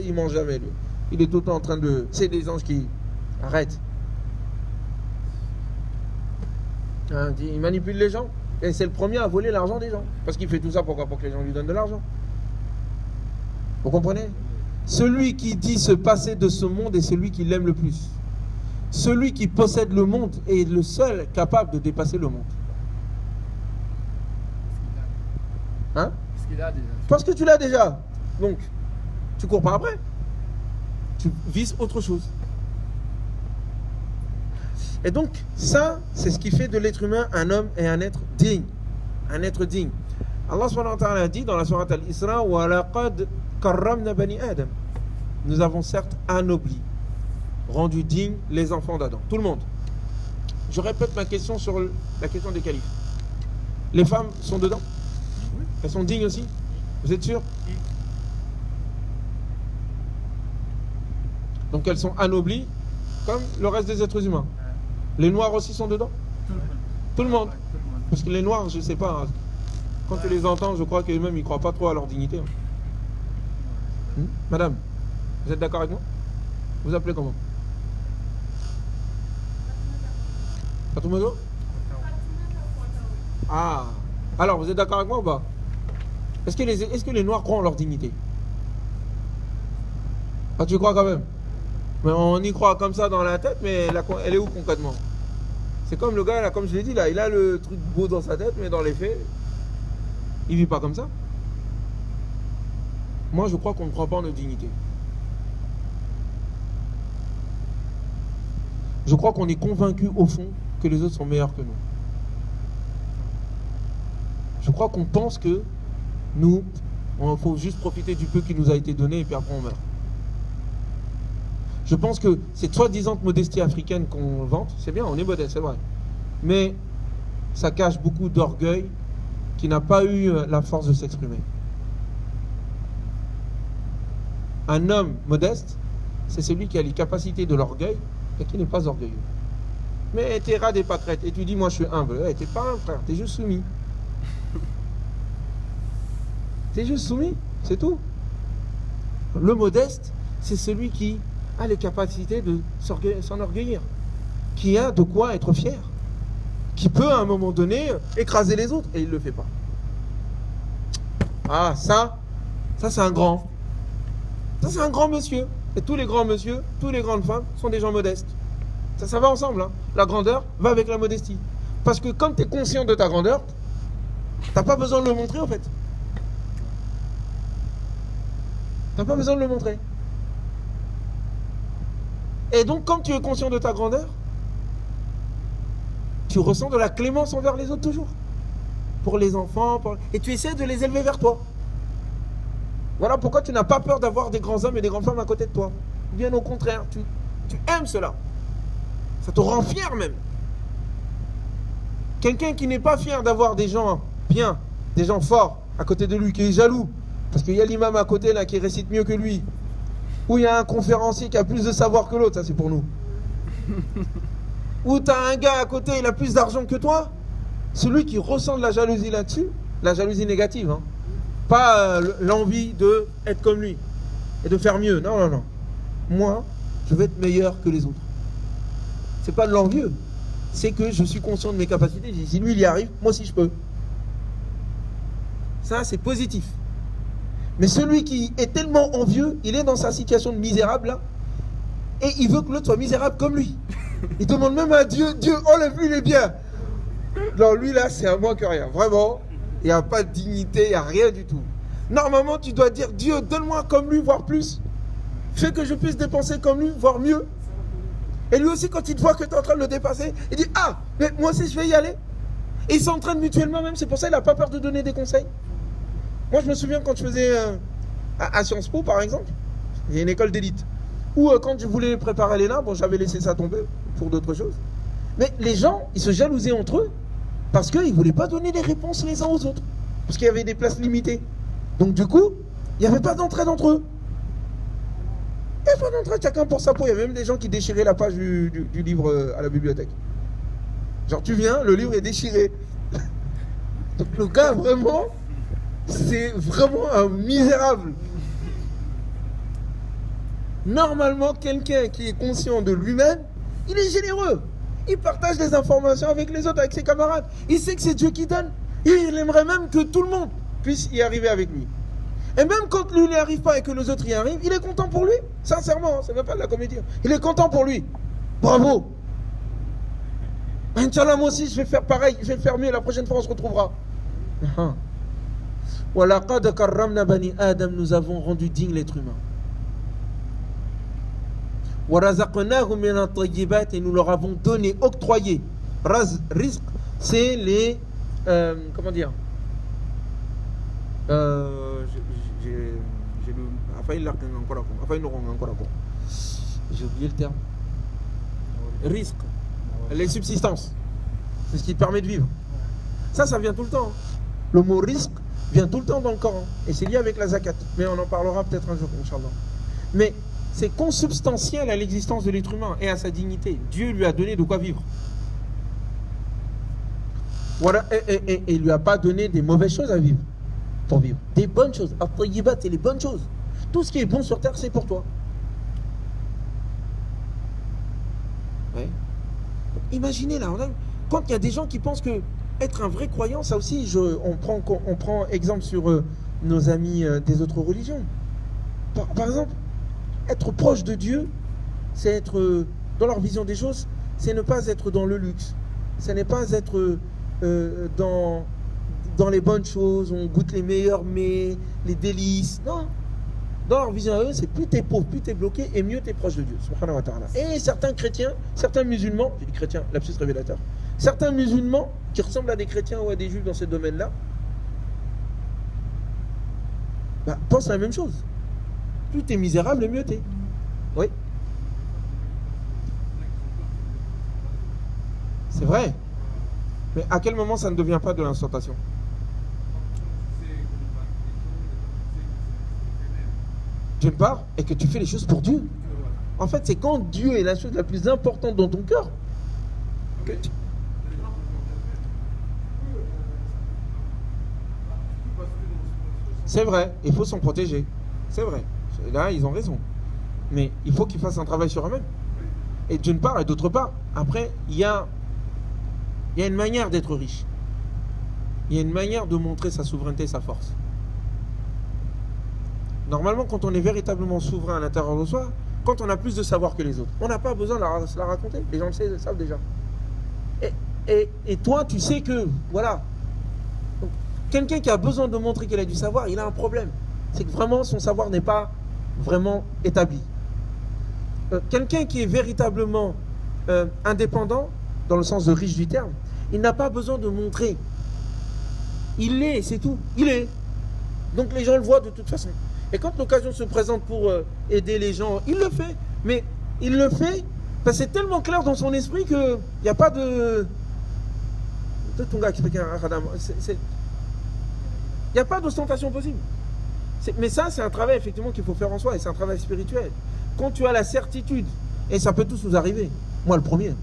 Il mange jamais lui. Il est tout le temps en train de... C'est des anges qui... Arrête. Il manipule les gens. Et c'est le premier à voler l'argent des gens. Parce qu'il fait tout ça pourquoi? Pour que les gens lui donnent de l'argent. Vous comprenez? Celui qui dit se passer de ce monde est celui qui l'aime le plus. Celui qui possède le monde est le seul capable de dépasser le monde. Hein? Parce qu'il a déjà. Parce que tu l'as déjà. Donc, tu cours pas après. Tu vises autre chose. Et donc, ça, c'est ce qui fait de l'être humain un homme et un être digne. Un être digne. Allah subhanahu wa ta'ala a dit dans la sourate Al-Isra, wa laqad karramna bani Adam. Nous avons certes anobli, rendu dignes les enfants d'Adam. Tout le monde. Je répète ma question sur la question des califes. Les femmes sont dedans? Elles sont dignes aussi? Vous êtes sûr? Donc elles sont anoblies comme le reste des êtres humains. Les noirs aussi sont dedans? Tout le monde. Parce que les noirs, je sais pas, hein, quand tu les entends, je crois qu'eux-mêmes ils croient pas trop à leur dignité. Madame, vous êtes d'accord avec moi? Vous appelez comment? Fatoumata? Ah, alors vous êtes d'accord avec moi ou pas? Est-ce que les noirs croient en leur dignité? Ah, tu crois quand même? Mais on y croit comme ça dans la tête, mais elle est où concrètement? C'est comme le gars là, comme je l'ai dit là, il a le truc beau dans sa tête, mais dans les faits, il vit pas comme ça. Moi je crois qu'on ne croit pas en notre dignité. Je crois qu'on est convaincu au fond que les autres sont meilleurs que nous. Je crois qu'on pense que nous, il faut juste profiter du peu qui nous a été donné et puis après on meurt. Je pense que cette soi-disant modestie africaine qu'on vante, c'est bien, on est modeste, c'est vrai. Mais ça cache beaucoup d'orgueil qui n'a pas eu la force de s'exprimer. Un homme modeste, c'est celui qui a les capacités de l'orgueil et qui n'est pas orgueilleux. Mais t'es ras des pâquerettes et tu dis moi je suis humble. T'es pas un frère, t'es juste soumis. T'es juste soumis, c'est tout. Le modeste, c'est celui qui a les capacités de s'enorgueillir, qui a de quoi être fier, qui peut à un moment donné écraser les autres et il ne le fait pas. Ah, ça c'est un grand. Ça c'est un grand monsieur. Et tous les grands monsieur, toutes les grandes femmes sont des gens modestes. Ça va ensemble. Hein. La grandeur va avec la modestie. Parce que comme tu es conscient de ta grandeur, t'as pas besoin de le montrer en fait. T'as pas besoin de le montrer. Et donc, comme tu es conscient de ta grandeur, tu ressens de la clémence envers les autres toujours. Pour les enfants, et tu essaies de les élever vers toi. Voilà pourquoi tu n'as pas peur d'avoir des grands hommes et des grandes femmes à côté de toi. Bien au contraire, tu aimes cela. Ça te rend fier même. Quelqu'un qui n'est pas fier d'avoir des gens bien, des gens forts à côté de lui, qui est jaloux, parce qu'il y a l'imam à côté là qui récite mieux que lui, ou il y a un conférencier qui a plus de savoir que l'autre, ça c'est pour nous. Ou tu as un gars à côté, il a plus d'argent que toi, celui qui ressent de la jalousie là-dessus, la jalousie négative, hein. Pas l'envie de être comme lui et de faire mieux. Non, non, non. Moi, je vais être meilleur que les autres. C'est pas de l'envieux, c'est que je suis conscient de mes capacités. Si lui il y arrive, moi aussi je peux. Ça c'est positif. Mais celui qui est tellement envieux, il est dans sa situation de misérable là, et il veut que l'autre soit misérable comme lui. Il demande même à Dieu, Dieu, enlève-lui, il est bien. Non, lui là, c'est un moins que rien. Vraiment, il n'y a pas de dignité, il n'y a rien du tout. Normalement, tu dois dire, Dieu, donne-moi comme lui, voire plus. Fais que je puisse dépenser comme lui, voire mieux. Et lui aussi, quand il te voit que tu es en train de le dépasser, il dit, ah, mais moi aussi, je vais y aller. Et ils s'entraînent mutuellement même, c'est pour ça qu'il n'a pas peur de donner des conseils. Moi, je me souviens quand je faisais à Sciences Po, par exemple, il y a une école d'élite, où quand je voulais préparer l'ENA, bon, j'avais laissé ça tomber pour d'autres choses. Mais les gens, ils se jalousaient entre eux parce qu'ils ne voulaient pas donner les réponses les uns aux autres. Parce qu'il y avait des places limitées. Donc, du coup, il n'y avait pas d'entraide entre eux. Il n'y avait pas d'entraide, chacun pour sa peau. Il y avait même des gens qui déchiraient la page du livre à la bibliothèque. Genre, tu viens, le livre est déchiré. Donc, le gars, vraiment, c'est vraiment un misérable. Normalement, quelqu'un qui est conscient de lui-même, il est généreux. Il partage des informations avec les autres, avec ses camarades. Il sait que c'est Dieu qui donne. Et il aimerait même que tout le monde puisse y arriver avec lui. Et même quand lui n'y arrive pas et que les autres y arrivent, il est content pour lui. Sincèrement, c'est même pas de la comédie. Il est content pour lui. Bravo. Inch'Allah, moi aussi, je vais faire pareil. Je vais faire mieux. La prochaine fois, on se retrouvera. Walaqad karramna bani Adam, nous avons rendu digne l'être humain. Warazaqnahum min at-tayyibat, et nous leur avons donné, octroyé. Rizq, c'est les comment dire, j'ai oublié le terme. Rizq. les subsistances. C'est ce qui te permet de vivre. Ça vient tout le temps. Le mot risque vient tout le temps dans le Coran. Et c'est lié avec la zakat. Mais on en parlera peut-être un jour, Inch'Allah. Mais c'est consubstantiel à l'existence de l'être humain et à sa dignité. Dieu lui a donné de quoi vivre. Voilà, et il ne lui a pas donné des mauvaises choses à vivre. Pour vivre. Des bonnes choses. At-tayyibat, c'est les bonnes choses. Tout ce qui est bon sur terre, c'est pour toi. Ouais. Imaginez là, quand il y a des gens qui pensent que être un vrai croyant, ça aussi, on prend exemple sur nos amis des autres religions. Par exemple, être proche de Dieu, c'est être, dans leur vision des choses, c'est ne pas être dans le luxe. Ce n'est pas être dans les bonnes choses, on goûte les meilleurs mets, les délices. Non. Dans leur vision à eux, c'est plus t'es pauvre, plus t'es bloqué, et mieux t'es proche de Dieu. Subhanahu wa ta'ala. Et certains chrétiens, certains musulmans, j'ai dit chrétiens, lapsus révélateur, certains musulmans qui ressemblent à des chrétiens ou à des juifs dans ce domaine-là, pensent la même chose. Plus t'es misérable, et mieux t'es. Oui. C'est vrai. Mais à quel moment ça ne devient pas de l'instantation? D'une part, et que tu fais les choses pour Dieu. En fait, c'est quand Dieu est la chose la plus importante dans ton cœur que tu... C'est vrai, il faut s'en protéger. C'est vrai. Là, ils ont raison. Mais il faut qu'ils fassent un travail sur eux-mêmes. Et d'une part, et d'autre part, après, il y a une manière d'être riche. Il y a une manière de montrer sa souveraineté, sa force. Normalement, quand on est véritablement souverain à l'intérieur de soi, quand on a plus de savoir que les autres, on n'a pas besoin de se la raconter. Les gens le savent déjà. Et toi, tu sais que, voilà. Donc, quelqu'un qui a besoin de montrer qu'il a du savoir, il a un problème. C'est que vraiment, son savoir n'est pas vraiment établi. Quelqu'un qui est véritablement indépendant, dans le sens de riche du terme, il n'a pas besoin de montrer. Il l'est, c'est tout. Il est. Donc les gens le voient de toute façon. Et quand l'occasion se présente pour aider les gens, il le fait. Mais il le fait parce que c'est tellement clair dans son esprit qu'il n'y a pas de... Il n'y a pas d'ostentation possible. Mais ça, c'est un travail effectivement qu'il faut faire en soi. Et c'est un travail spirituel. Quand tu as la certitude, et ça peut tous nous arriver, moi le premier, une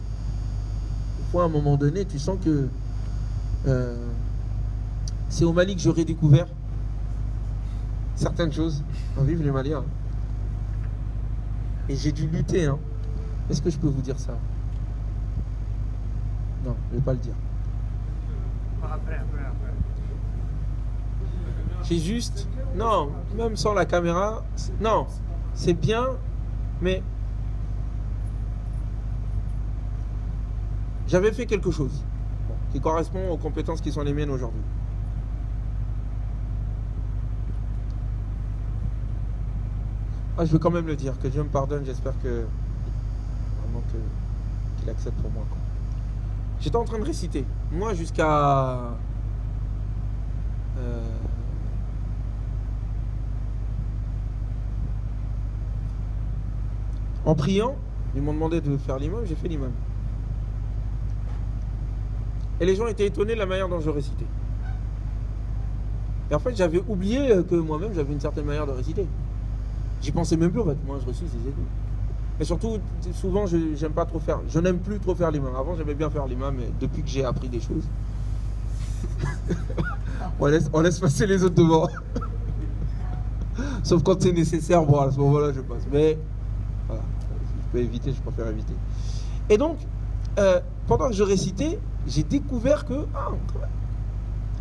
fois à un moment donné, tu sens que c'est au Mali que j'aurais découvert certaines choses. Vive les Maliens. Et j'ai dû lutter. Est-ce que je peux vous dire ça? Non, je ne vais pas le dire. Après. J'ai juste... Non, même sans la caméra... Non, c'est bien, mais... J'avais fait quelque chose qui correspond aux compétences qui sont les miennes aujourd'hui. Je veux quand même le dire, que Dieu me pardonne, j'espère que vraiment qu'il accepte pour moi. Quoi. J'étais en train de réciter. Moi, jusqu'à en priant, ils m'ont demandé de faire l'imam, j'ai fait l'imam. Et les gens étaient étonnés de la manière dont je récitais. Et en fait, j'avais oublié que moi-même, j'avais une certaine manière de réciter. J'y pensais même plus en fait. Moi je récite, c'est tout. Mais surtout, souvent j'aime pas trop faire. Je n'aime plus trop faire l'imam. Avant j'aimais bien faire l'imam, mais depuis que j'ai appris des choses, on laisse passer les autres devant. Sauf quand c'est nécessaire, bon à ce moment-là je passe. Mais voilà, je peux éviter, je préfère éviter. Et donc, pendant que je récitais, j'ai découvert que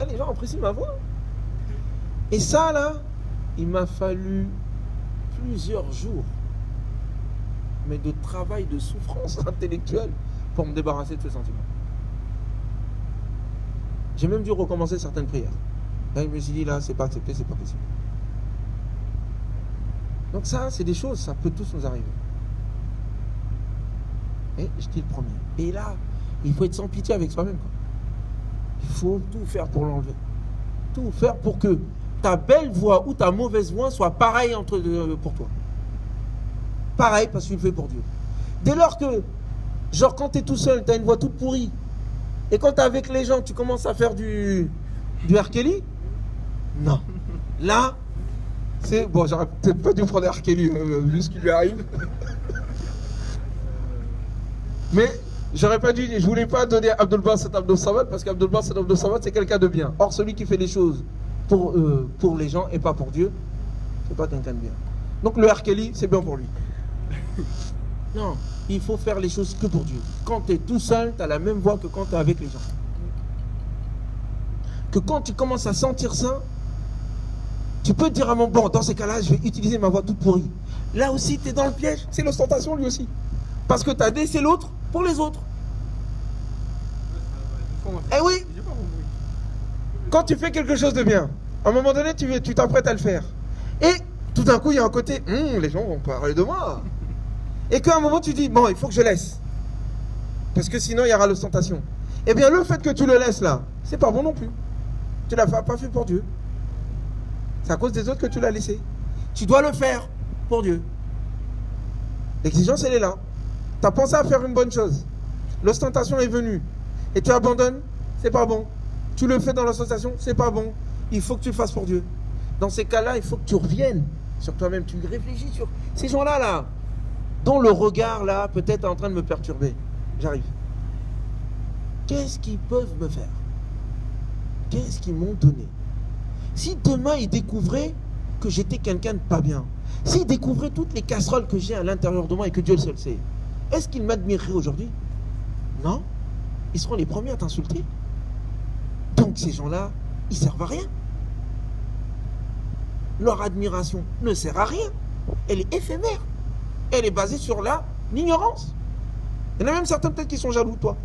les gens apprécient ma voix. Et ça là, il m'a fallu plusieurs jours, mais de travail, de souffrance intellectuelle pour me débarrasser de ce sentiment. J'ai même dû recommencer certaines prières. Là, je me suis dit, là, c'est pas accepté, c'est pas possible. Donc ça, c'est des choses, ça peut tous nous arriver. Et j'étais le premier. Et là, il faut être sans pitié avec soi-même. Quoi. Il faut tout faire pour l'enlever. Tout faire pour que ta belle voix ou ta mauvaise voix soit pareille pour toi. Pareil parce que tu le fais pour Dieu. Dès lors que Genre quand tu es tout seul, tu as une voix toute pourrie. Et quand tu es avec les gens, tu commences à faire du R. Kelly. Non. Là, c'est... Bon, j'aurais peut-être pas dû prendre R. Kelly, vu ce qui lui arrive. Mais j'aurais pas dû... Je voulais pas donner Abdul Basit Abdul Samad, parce qu'Abdul Basit Abdul Samad, c'est quelqu'un de bien. Or, celui qui fait les choses pour les gens et pas pour Dieu, c'est pas quelqu'un de bien. Donc le R. Kelly, c'est bien pour lui. Non, il faut faire les choses que pour Dieu. Quand tu es tout seul, tu as la même voix que quand tu es avec les gens. Que quand tu commences à sentir ça, tu peux te dire à mon bon, dans ces cas-là, je vais utiliser ma voix toute pourrie. Là aussi, tu es dans le piège, c'est l'ostentation lui aussi. Parce que tu as laissé l'autre pour les autres. Eh oui, quand tu fais quelque chose de bien, à un moment donné, tu t'apprêtes à le faire. Et tout d'un coup, il y a un côté, les gens vont parler de moi. Et qu'à un moment, tu dis, bon, il faut que je laisse. Parce que sinon, il y aura l'ostentation. Eh bien, le fait que tu le laisses là, c'est pas bon non plus. Tu l'as pas fait pour Dieu. C'est à cause des autres que tu l'as laissé. Tu dois le faire pour Dieu. L'exigence, elle est là. Tu as pensé à faire une bonne chose. L'ostentation est venue. Et tu abandonnes, c'est pas bon. Tu le fais dans l'ostentation, c'est pas bon. Il faut que tu le fasses pour Dieu. Dans ces cas-là, il faut que tu reviennes sur toi-même. Tu réfléchis sur ces gens-là, là, dont le regard, là, peut-être est en train de me perturber. J'arrive. Qu'est-ce qu'ils peuvent me faire? Qu'est-ce qu'ils m'ont donné? Si demain, ils découvraient que j'étais quelqu'un de pas bien, s'ils découvraient toutes les casseroles que j'ai à l'intérieur de moi et que Dieu le seul sait, est-ce qu'ils m'admireraient aujourd'hui? Non. Ils seront les premiers à t'insulter. Donc ces gens-là, ils servent à rien. Leur admiration ne sert à rien. Elle est éphémère. Elle est basée sur l'ignorance. Il y en a même certains peut-être qui sont jaloux de toi.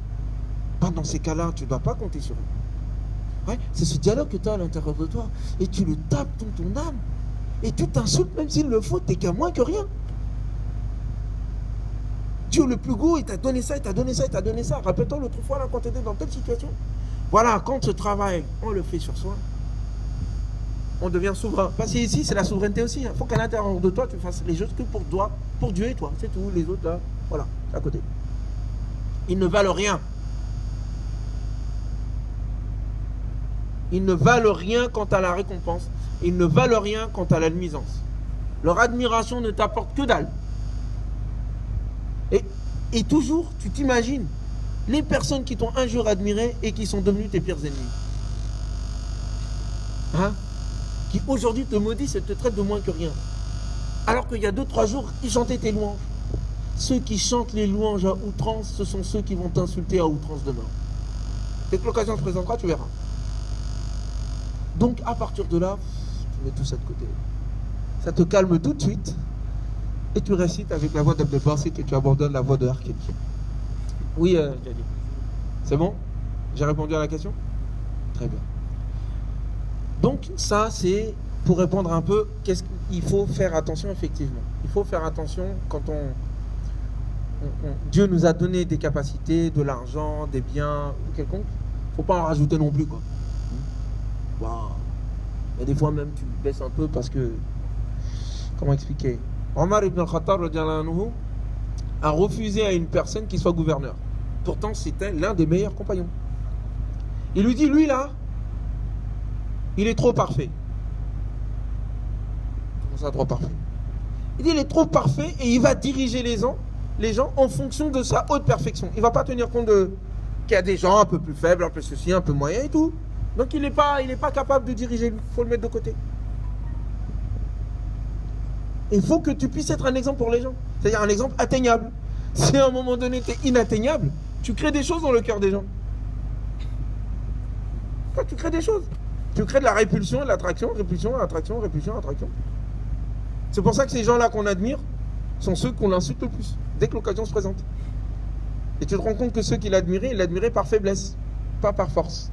Ben, dans ces cas-là, tu ne dois pas compter sur eux. Ouais, c'est ce dialogue que tu as à l'intérieur de toi. Et tu le tapes dans ton âme. Et tu t'insultes même s'il le faut, tu n'es qu'à moins que rien. Dieu le plus beau, il t'a donné ça, il t'a donné ça, il t'a donné ça. Rappelle-toi l'autre fois là, quand tu étais dans telle situation. Voilà, quand ce travail, on le fait sur soi, on devient souverain. Parce que ici, c'est la souveraineté aussi. Il faut qu'à l'intérieur de toi, tu fasses les choses que pour toi, pour Dieu et toi. C'est tout. Les autres, là, voilà, à côté. Ils ne valent rien. Ils ne valent rien quant à la récompense. Ils ne valent rien quant à la nuisance. Leur admiration ne t'apporte que dalle. Et toujours, tu t'imagines les personnes qui t'ont un jour admiré et qui sont devenues tes pires ennemis. Hein? Qui aujourd'hui te maudissent et te traitent de moins que rien. Alors qu'il y a 2-3 jours, ils chantaient tes louanges. Ceux qui chantent les louanges à outrance, ce sont ceux qui vont t'insulter à outrance demain. Dès que l'occasion se présentera, tu verras. Donc à partir de là, tu mets tout ça de côté. Ça te calme tout de suite. Et tu récites avec la voix d'Abdel Basit et tu abandonnes la voix de R. Kelly. Oui, Jadi. C'est bon? J'ai répondu à la question? Très bien. Donc ça, c'est pour répondre un peu, il faut faire attention effectivement. Il faut faire attention quand Dieu nous a donné des capacités, de l'argent, des biens, quelconque. Il ne faut pas en rajouter non plus, quoi. Wow. Et des fois même, tu baisses un peu parce que... Comment expliquer? Omar ibn al-Khattab a refusé à une personne qui soit gouverneur. Pourtant, c'était l'un des meilleurs compagnons. Il lui dit, lui là, il est trop parfait. Comment ça, trop parfait? Il dit, il est trop parfait et il va diriger les gens en fonction de sa haute perfection. Il ne va pas tenir compte qu'il y a des gens un peu plus faibles, un peu ceci, un peu moyen et tout. Donc il n'est pas capable de diriger, il faut le mettre de côté. Il faut que tu puisses être un exemple pour les gens. C'est-à-dire un exemple atteignable. Si à un moment donné tu es inatteignable, tu crées des choses dans le cœur des gens. Quand tu crées des choses, tu crées de la répulsion, de l'attraction, répulsion, attraction, répulsion, attraction. C'est pour ça que ces gens-là qu'on admire sont ceux qu'on insulte le plus, dès que l'occasion se présente. Et tu te rends compte que ceux qui l'admiraient, ils l'admiraient par faiblesse, pas par force.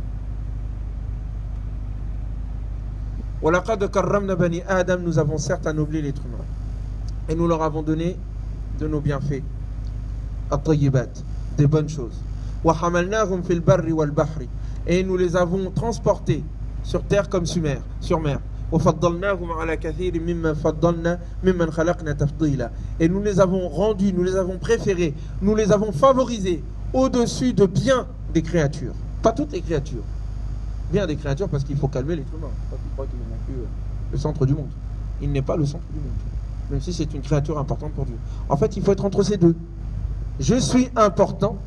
وَلَقَدْ كَرَّمْنَا بَنِي Adam, nous avons certes anobli l'être humain. Et nous leur avons donné de nos bienfaits. at-tayyibat, des bonnes choses. وَحَمَلْنَاهُمْ فِي الْبَرِّ وَالْبَحْرِ, et nous les avons transportés sur terre comme sur mer. Et nous les avons rendus, nous les avons préférés, nous les avons favorisés au-dessus de bien des créatures. Pas toutes les créatures. Bien des créatures parce qu'il faut calmer l'être humain. Pas qu'il croit qu'il est non plus le centre du monde. Il n'est pas le centre du monde. Même si c'est une créature importante pour Dieu. En fait, il faut être entre ces deux. Je suis important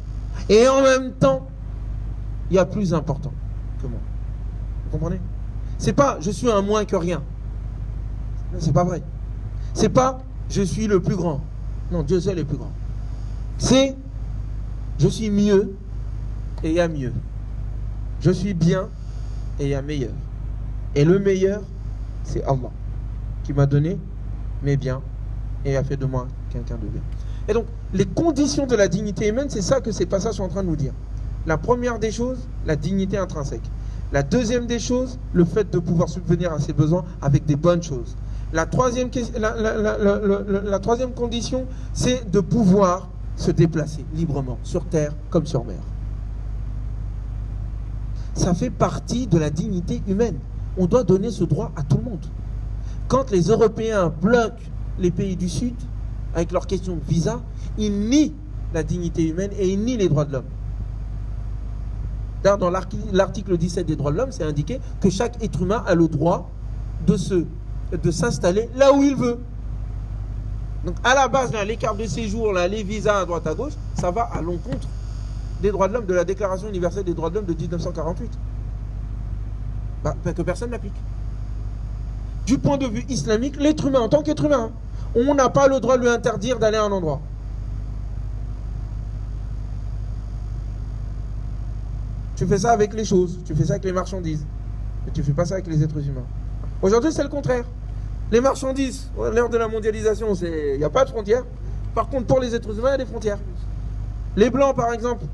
et en même temps, il y a plus important que moi. Vous comprenez? C'est pas je suis un moins que rien. Non, c'est pas vrai. C'est pas je suis le plus grand. Non, Dieu seul est le plus grand. C'est je suis mieux et il y a mieux. Je suis bien et il y a meilleur. Et le meilleur, c'est Allah qui m'a donné mes biens et a fait de moi quelqu'un de bien. Et donc, les conditions de la dignité humaine, c'est ça que ces passages sont en train de nous dire. La première des choses, la dignité intrinsèque. La deuxième des choses, le fait de pouvoir subvenir à ses besoins avec des bonnes choses. La troisième condition, c'est de pouvoir se déplacer librement, sur terre comme sur mer. Ça fait partie de la dignité humaine. On doit donner ce droit à tout le monde. Quand les Européens bloquent les pays du Sud, avec leur question de visa, ils nient la dignité humaine et ils nient les droits de l'homme. D'ailleurs, dans l'article 17 des droits de l'homme, c'est indiqué que chaque être humain a le droit de s'installer là où il veut. Donc, à la base, là, les cartes de séjour, là, les visas à droite à gauche, ça va à l'encontre des droits de l'homme, de la Déclaration universelle des droits de l'homme de 1948. Que personne n'applique. Du point de vue islamique, l'être humain, en tant qu'être humain, on n'a pas le droit de lui interdire d'aller à un endroit. Tu fais ça avec les choses, tu fais ça avec les marchandises, mais tu ne fais pas ça avec les êtres humains. Aujourd'hui, c'est le contraire. Les marchandises, à l'ère de la mondialisation, il n'y a pas de frontières. Par contre, pour les êtres humains, il y a des frontières. Les Blancs, par exemple,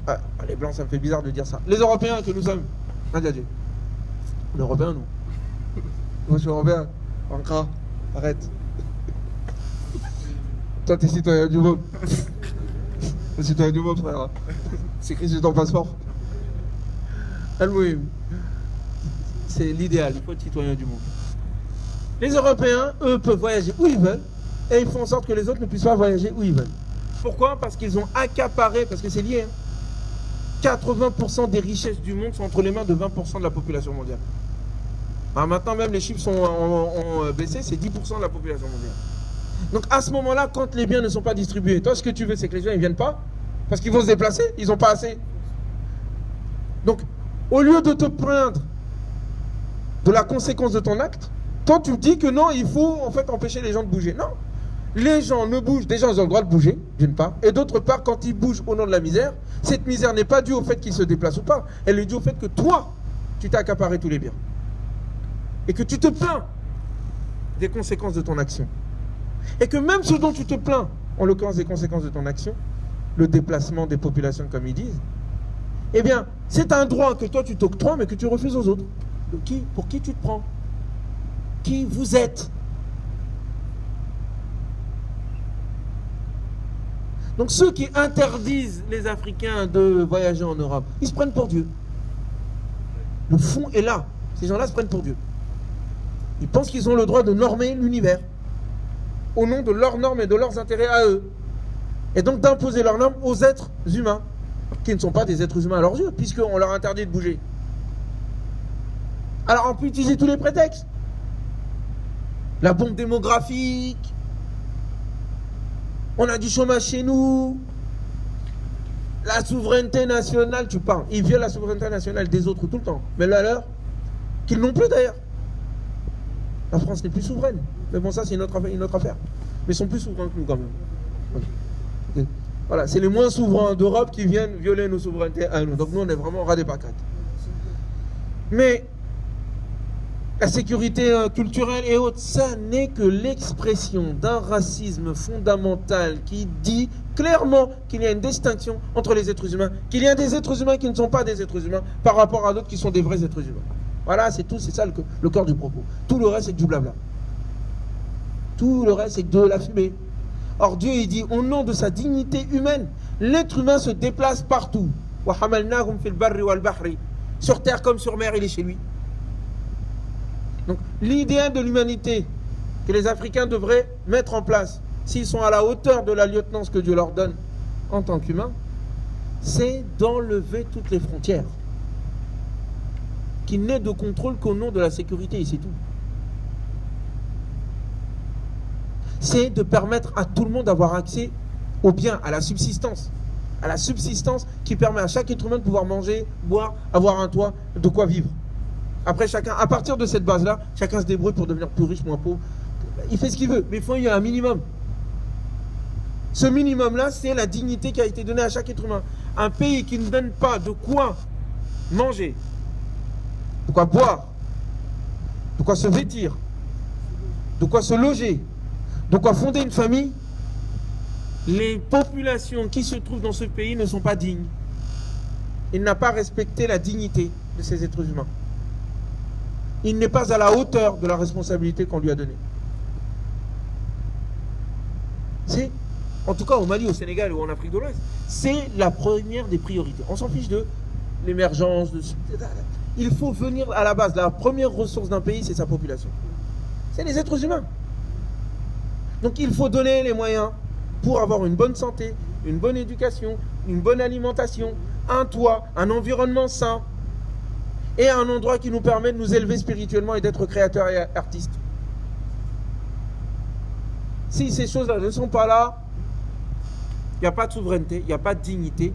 les Blancs, ça me fait bizarre de dire ça. Les Européens que nous sommes, les Européens, nous. Moi, je suis Européen. Ankara, arrête. Toi, t'es citoyen du monde. T'es citoyen du monde, frère. C'est écrit sur ton passeport. Al-Mouhim. C'est l'idéal, il faut être citoyen du monde. Les Européens, eux, peuvent voyager où ils veulent et ils font en sorte que les autres ne puissent pas voyager où ils veulent. Pourquoi? Parce qu'ils ont accaparé, parce que c'est lié. 80% des richesses du monde sont entre les mains de 20% de la population mondiale. Alors maintenant, même les chiffres ont baissé, c'est 10% de la population mondiale. Donc à ce moment-là, quand les biens ne sont pas distribués, toi, ce que tu veux, c'est que les gens ne viennent pas, parce qu'ils vont se déplacer, ils n'ont pas assez. Donc, au lieu de te plaindre de la conséquence de ton acte, toi, tu dis que non, il faut en fait empêcher les gens de bouger. Non, les gens ne bougent, déjà ils ont le droit de bouger, d'une part, et d'autre part, quand ils bougent au nom de la misère, cette misère n'est pas due au fait qu'ils se déplacent ou pas, elle est due au fait que toi, tu t'as accaparé tous les biens. Et que tu te plains des conséquences de ton action. Et que même ce dont tu te plains, en l'occurrence des conséquences de ton action, le déplacement des populations comme ils disent, eh bien, c'est un droit que toi tu t'octroies mais que tu refuses aux autres. Pour qui tu te prends? Qui vous êtes? Donc ceux qui interdisent les Africains de voyager en Europe, ils se prennent pour Dieu. Le fond est là. Ces gens-là se prennent pour Dieu. Ils pensent qu'ils ont le droit de normer l'univers au nom de leurs normes et de leurs intérêts à eux. Et donc d'imposer leurs normes aux êtres humains, qui ne sont pas des êtres humains à leurs yeux, puisqu'on leur interdit de bouger. Alors on peut utiliser tous les prétextes. La bombe démographique, on a du chômage chez nous, la souveraineté nationale, tu parles. Ils violent la souveraineté nationale des autres tout le temps. Mais là, alors, qu'ils n'ont plus d'ailleurs. La France n'est plus souveraine. Mais bon, ça, c'est une autre affaire. Mais ils sont plus souverains que nous, quand même. Voilà, c'est les moins souverains d'Europe qui viennent violer nos souverainetés à nous. Donc nous, on est vraiment ras des pâquerettes. Mais la sécurité culturelle et autres, ça n'est que l'expression d'un racisme fondamental qui dit clairement qu'il y a une distinction entre les êtres humains, qu'il y a des êtres humains qui ne sont pas des êtres humains par rapport à d'autres qui sont des vrais êtres humains. Voilà, c'est tout, c'est ça le cœur du propos. Tout le reste, c'est du blabla. Tout le reste, c'est de la fumée. Or, Dieu, il dit, au nom de sa dignité humaine, l'être humain se déplace partout. Sur terre comme sur mer, il est chez lui. Donc l'idéal de l'humanité que les Africains devraient mettre en place, s'ils sont à la hauteur de la lieutenance que Dieu leur donne en tant qu'humains, c'est d'enlever toutes les frontières. Qu'il n'ait de contrôle qu'au nom de la sécurité, et c'est tout. C'est de permettre à tout le monde d'avoir accès au bien, à la subsistance. À la subsistance qui permet à chaque être humain de pouvoir manger, boire, avoir un toit, de quoi vivre. Après, chacun, à partir de cette base-là, chacun se débrouille pour devenir plus riche, moins pauvre. Il fait ce qu'il veut, mais il faut qu'il y ait un minimum. Ce minimum-là, c'est la dignité qui a été donnée à chaque être humain. Un pays qui ne donne pas de quoi manger, de quoi boire, de quoi se vêtir, de quoi se loger, de quoi fonder une famille, les populations qui se trouvent dans ce pays ne sont pas dignes. Il n'a pas respecté la dignité de ces êtres humains. Il n'est pas à la hauteur de la responsabilité qu'on lui a donnée. C'est, en tout cas au Mali, au Sénégal ou en Afrique de l'Ouest, c'est la première des priorités. On s'en fiche de l'émergence. Il faut venir à la base. La première ressource d'un pays, c'est sa population. C'est les êtres humains. Donc il faut donner les moyens pour avoir une bonne santé, une bonne éducation, une bonne alimentation, un toit, un environnement sain et un endroit qui nous permet de nous élever spirituellement et d'être créateurs et artistes. Si ces choses-là ne sont pas là, il n'y a pas de souveraineté, il n'y a pas de dignité,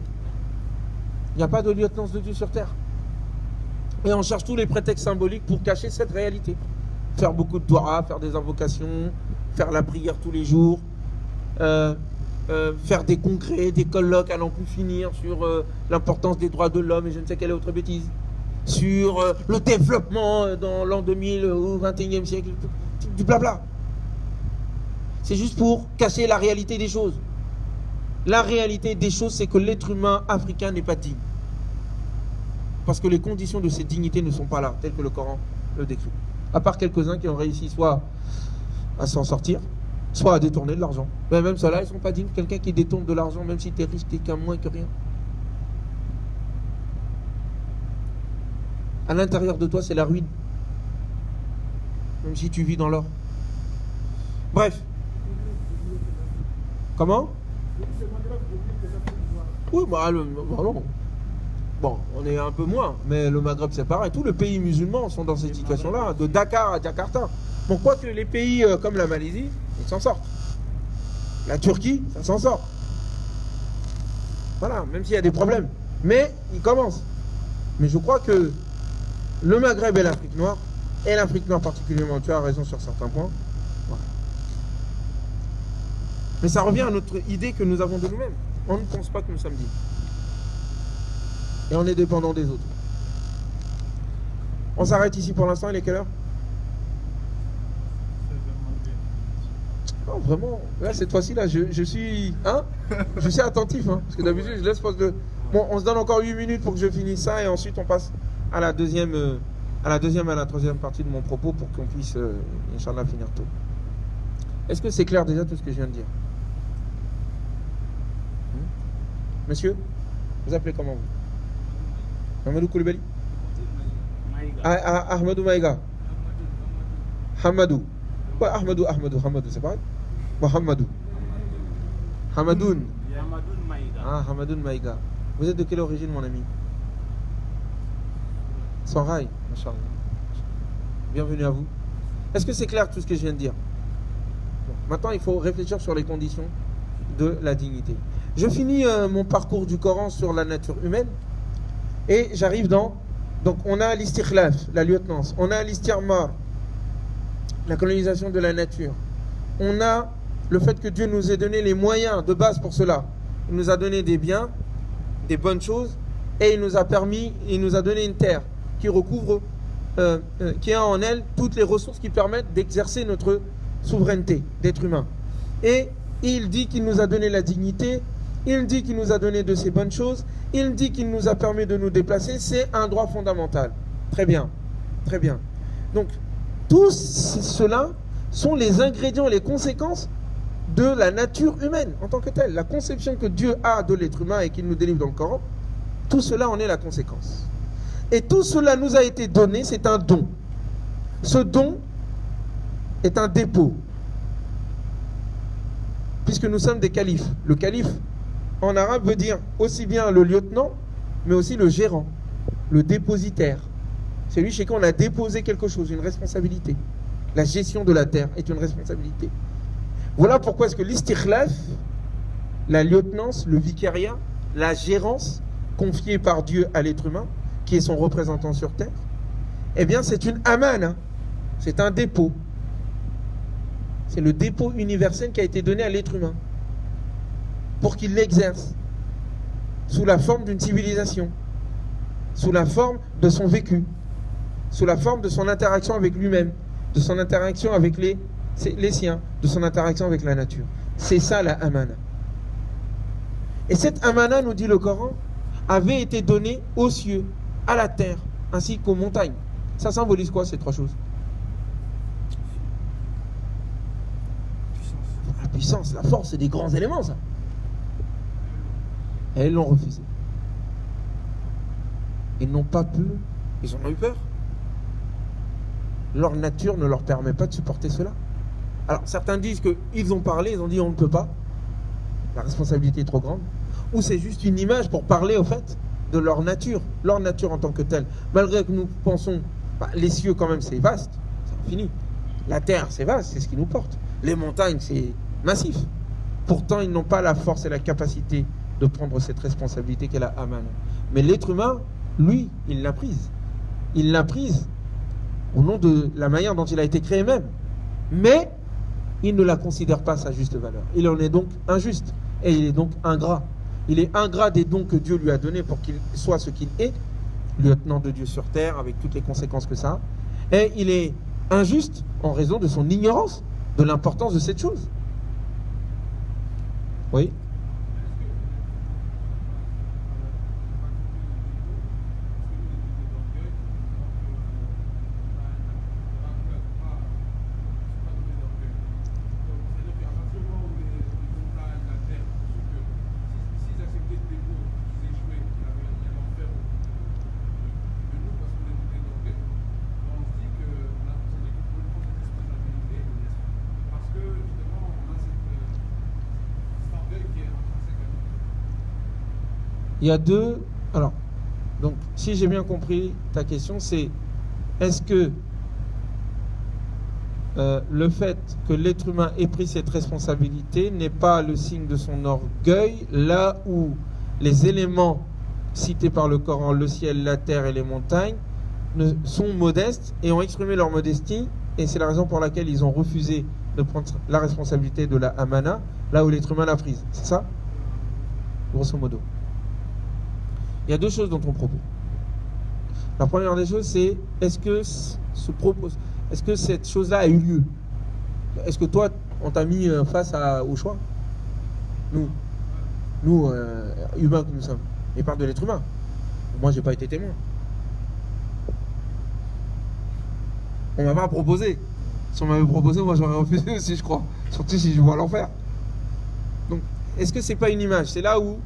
il n'y a pas de lieutenance de Dieu sur terre. Et on cherche tous les prétextes symboliques pour cacher cette réalité. Faire beaucoup de doigts, faire des invocations, faire la prière tous les jours, faire des congrès, des colloques à n'en plus finir sur l'importance des droits de l'homme et je ne sais quelle autre bêtise, sur le développement dans l'an 2000 ou 21e siècle, du blabla. C'est juste pour cacher la réalité des choses. La réalité des choses, c'est que l'être humain africain n'est pas digne. Parce que les conditions de cette dignité ne sont pas là, telles que le Coran le décrit. À part quelques-uns qui ont réussi soit à s'en sortir, soit à détourner de l'argent. Mais même ceux-là, ils ne sont pas dignes. Quelqu'un qui détourne de l'argent, même si tu es riche, tu n'es qu'un moins que rien. À l'intérieur de toi, c'est la ruine. Même si tu vis dans l'or. Bref. Comment ? Oui, bah non. Bon, on est un peu moins, mais le Maghreb c'est pareil. Tous les pays musulmans sont dans cette situation-là, de Dakar à Jakarta. Bon, quoi que les pays comme la Malaisie, ils s'en sortent. La Turquie, ça s'en sort. Voilà, même s'il y a des problèmes. Mais ils commencent. Mais je crois que le Maghreb et l'Afrique noire, et l'Afrique noire particulièrement, tu as raison sur certains points. Voilà. Mais ça revient à notre idée que nous avons de nous-mêmes. On ne pense pas que nous sommes dignes. Et on est dépendant des autres. On s'arrête ici pour l'instant, il est quelle heure ? Non, vraiment, là cette fois-ci, là, je suis attentif, hein, parce que d'habitude je laisse poser de... Bon, on se donne encore 8 minutes pour que je finisse ça, et ensuite on passe à la deuxième et à la troisième partie de mon propos pour qu'on puisse, Inch'Allah, finir tôt. Est-ce que c'est clair déjà tout ce que je viens de dire ? Monsieur, vous appelez comment vous ? Ahmadou Koulibaly ? Ahmadou Maïga. Hamadou. Ouais, Ahmadou, c'est pareil. Mohamedou. Hamadoun. Hamadoun Maïga. Ah, Hamadoun Maïga. Vous êtes de quelle origine, mon ami ? Sanraï, Masha'Allah. Bienvenue à vous. Est-ce que c'est clair tout ce que je viens de dire ? Bon, maintenant, il faut réfléchir sur les conditions de la dignité. Je finis mon parcours du Coran sur la nature humaine et j'arrive dans... Donc on a l'istikhlaf, la lieutenance, on a l'istirmar, la colonisation de la nature. On a le fait que Dieu nous ait donné les moyens de base pour cela. Il nous a donné des biens, des bonnes choses et il nous a donné une terre qui recouvre, qui a en elle toutes les ressources qui permettent d'exercer notre souveraineté d'être humain. Et il dit qu'il nous a donné la dignité. Il dit qu'il nous a donné de ces bonnes choses. Il dit qu'il nous a permis de nous déplacer. C'est un droit fondamental. Très bien. Très bien. Donc, tout cela sont les ingrédients, les conséquences de la nature humaine en tant que telle. La conception que Dieu a de l'être humain et qu'il nous délivre dans le Coran, tout cela en est la conséquence. Et tout cela nous a été donné, c'est un don. Ce don est un dépôt, puisque nous sommes des califes. Le calife, en arabe, veut dire aussi bien le lieutenant, mais aussi le gérant, le dépositaire. C'est lui chez qui on a déposé quelque chose, une responsabilité. La gestion de la terre est une responsabilité. Voilà pourquoi est-ce que l'istikhlaf, la lieutenance, le vicariat, la gérance confiée par Dieu à l'être humain, qui est son représentant sur terre, eh bien c'est une amana, c'est un dépôt. C'est le dépôt universel qui a été donné à l'être humain pour qu'il l'exerce sous la forme d'une civilisation, sous la forme de son vécu, sous la forme de son interaction avec lui-même, de son interaction avec les siens, de son interaction avec la nature. C'est ça la amana. Et cette amana, nous dit le Coran, avait été donnée aux cieux, à la terre, ainsi qu'aux montagnes. Ça symbolise quoi ces trois choses? La puissance, la force, c'est des grands éléments, ça. Et ils l'ont refusé. Ils n'ont pas pu, ils en ont eu peur. Leur nature ne leur permet pas de supporter cela. Alors certains disent qu'ils ont parlé, ils ont dit on ne peut pas, la responsabilité est trop grande, ou c'est juste une image pour parler au fait de leur nature en tant que telle. Malgré que nous pensons, les cieux quand même c'est vaste, c'est infini. La terre c'est vaste, c'est ce qui nous porte. Les montagnes c'est massif. Pourtant ils n'ont pas la force et la capacité de prendre cette responsabilité qu'est la amana. Mais l'être humain, lui, il l'a prise. Il l'a prise au nom de la manière dont il a été créé même. Mais il ne la considère pas à sa juste valeur. Il en est donc injuste et il est donc ingrat. Il est ingrat des dons que Dieu lui a donnés pour qu'il soit ce qu'il est, lieutenant de Dieu sur terre, avec toutes les conséquences que ça a. Et il est injuste en raison de son ignorance de l'importance de cette chose. Oui. Il y a deux. Alors, donc, si j'ai bien compris ta question, c'est est-ce que le fait que l'être humain ait pris cette responsabilité n'est pas le signe de son orgueil, là où les éléments cités par le Coran, le ciel, la terre et les montagnes, sont modestes et ont exprimé leur modestie, et c'est la raison pour laquelle ils ont refusé de prendre la responsabilité de la amana, là où l'être humain l'a prise. C'est ça? Grosso modo. Il y a deux choses dans ton propos. La première des choses, c'est est-ce que cette chose-là a eu lieu? Est-ce que toi, on t'a mis face au choix? Nous, humains que nous sommes. Et parle de l'être humain. Moi, j'ai pas été témoin. On m'a pas proposé. Si on m'avait proposé, moi j'aurais refusé aussi, je crois. Surtout si je vois l'enfer. Donc, est-ce que c'est pas une image? C'est là où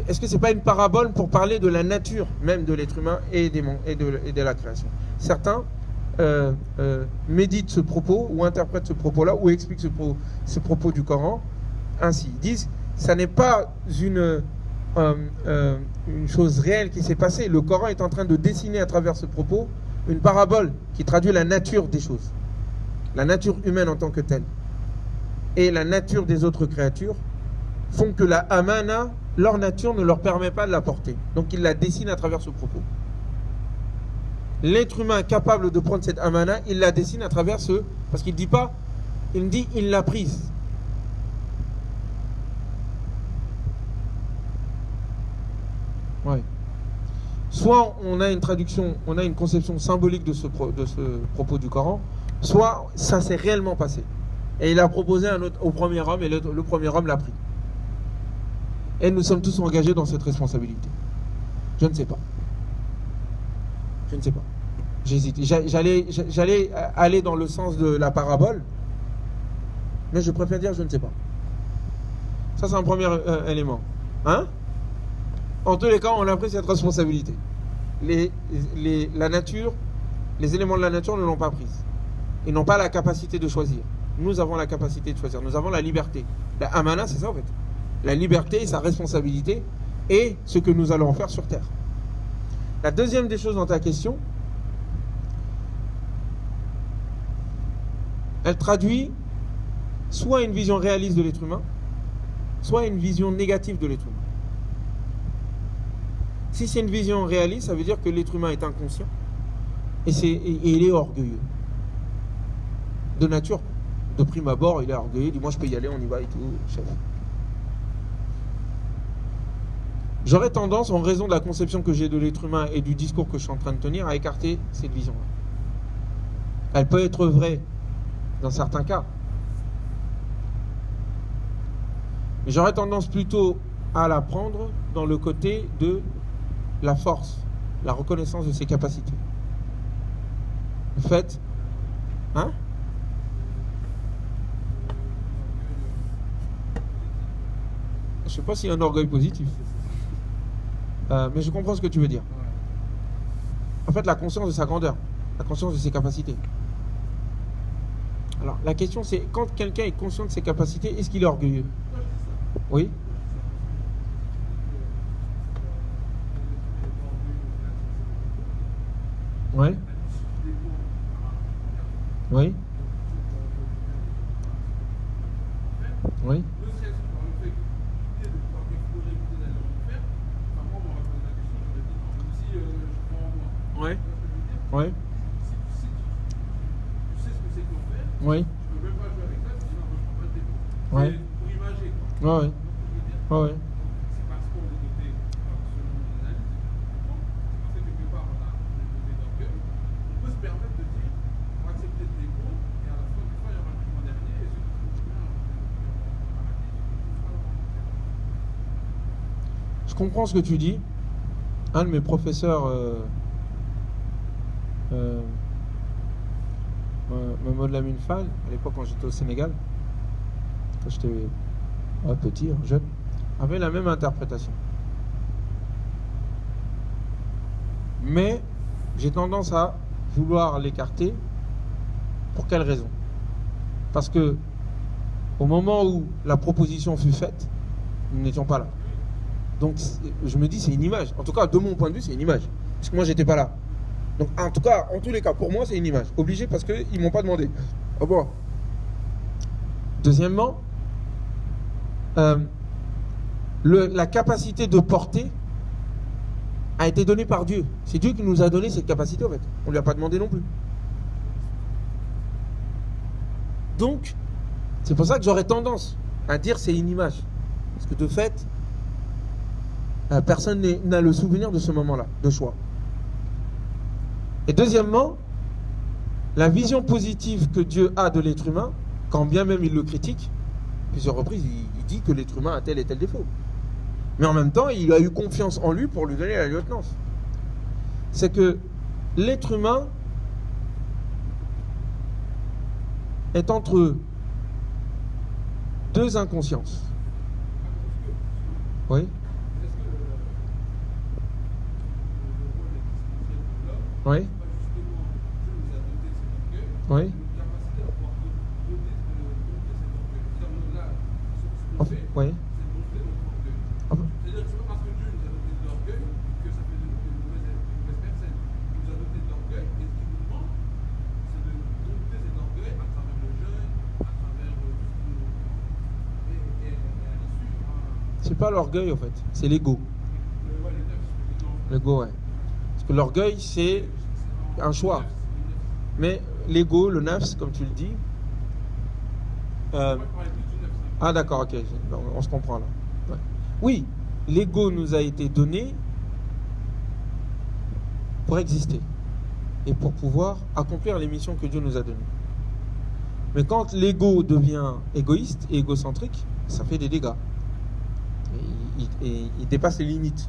est-ce que c'est pas une parabole pour parler de la nature même de l'être humain et de la création? Certains méditent ce propos ou interprètent ce propos-là ou expliquent ce propos du Coran ainsi. Ils disent ça n'est pas une chose réelle qui s'est passée. Le Coran est en train de dessiner à travers ce propos une parabole qui traduit la nature des choses, la nature humaine en tant que telle et la nature des autres créatures font que la amana, leur nature ne leur permet pas de la porter. Donc il la dessine à travers ce propos. L'être humain capable de prendre cette amana, il la dessine à travers parce qu'il ne dit pas, il dit il l'a prise. Ouais. Soit on a une traduction, on a une conception symbolique de ce propos du Coran, soit ça s'est réellement passé. Et il a proposé au premier homme et le premier homme l'a pris. Et nous sommes tous engagés dans cette responsabilité. Je ne sais pas. Je ne sais pas. J'hésite. J'allais aller dans le sens de la parabole, mais je préfère dire je ne sais pas. Ça, c'est un premier élément. Hein? En tous les cas, on a pris cette responsabilité. La nature, les éléments de la nature ne l'ont pas prise. Ils n'ont pas la capacité de choisir. Nous avons la capacité de choisir. Nous avons la liberté. La amana, c'est ça en fait. La liberté, sa responsabilité et ce que nous allons en faire sur terre. La deuxième des choses dans ta question, elle traduit soit une vision réaliste de l'être humain, soit une vision négative de l'être humain. Si c'est une vision réaliste, ça veut dire que l'être humain est inconscient et il est orgueilleux. De nature, de prime abord, il est orgueilleux, il dit moi je peux y aller, on y va et tout, chef. J'aurais tendance, en raison de la conception que j'ai de l'être humain et du discours que je suis en train de tenir, à écarter cette vision-là. Elle peut être vraie dans certains cas. Mais j'aurais tendance plutôt à la prendre dans le côté de la force, la reconnaissance de ses capacités. Le fait, hein? Je ne sais pas s'il y a un orgueil positif. Mais je comprends ce que tu veux dire. En fait, la conscience de sa grandeur, la conscience de ses capacités. Alors, la question c'est, quand quelqu'un est conscient de ses capacités, est-ce qu'il est orgueilleux? Oui. Oui. Oui. Oui. Oui. Oui. Oui. Oui. Oui. Oui. Oui. Je comprends ce que tu dis. Un de mes professeurs Mamadou Lamine Fall, à l'époque quand j'étais au Sénégal, quand j'étais petit, jeune, avait la même interprétation. Mais j'ai tendance à vouloir l'écarter. Pour quelle raison? Parce que au moment où la proposition fut faite, nous n'étions pas là. Donc je me dis c'est une image. En tout cas, de mon point de vue, c'est une image. Parce que moi, j'étais pas là. Donc en tout cas, en tous les cas, pour moi, c'est une image. Obligé parce qu'ils m'ont pas demandé. Ah bon. Deuxièmement, la capacité de porter a été donnée par Dieu. C'est Dieu qui nous a donné cette capacité en fait. On lui a pas demandé non plus. Donc, c'est pour ça que j'aurais tendance à dire c'est une image. Parce que de fait, personne n'a le souvenir de ce moment-là, de choix. Et deuxièmement, la vision positive que Dieu a de l'être humain, quand bien même il le critique, plusieurs reprises, il dit que l'être humain a tel et tel défaut. Mais en même temps, il a eu confiance en lui pour lui donner la lieutenance. C'est que l'être humain est entre deux inconsciences. Oui. Oui. Oui. Oui. C'est-à-dire que c'est pas parce que Dieu nous a doté de l'orgueil que ça fait de nous une mauvaise personne. Il nous a doté de l'orgueil et ce qu'il nous demande, c'est de dompter cet orgueil à travers le jeûne, à travers tout ce qui nous et à l'issue. C'est pas l'orgueil en fait, c'est l'ego. L'ego, ouais. Parce que l'orgueil, c'est un choix. Mais l'ego, le nafs, comme tu le dis. Ah d'accord, ok, on se comprend là. Ouais. Oui, l'ego nous a été donné pour exister et pour pouvoir accomplir les missions que Dieu nous a données. Mais quand l'ego devient égoïste et égocentrique, ça fait des dégâts. Et il dépasse les limites.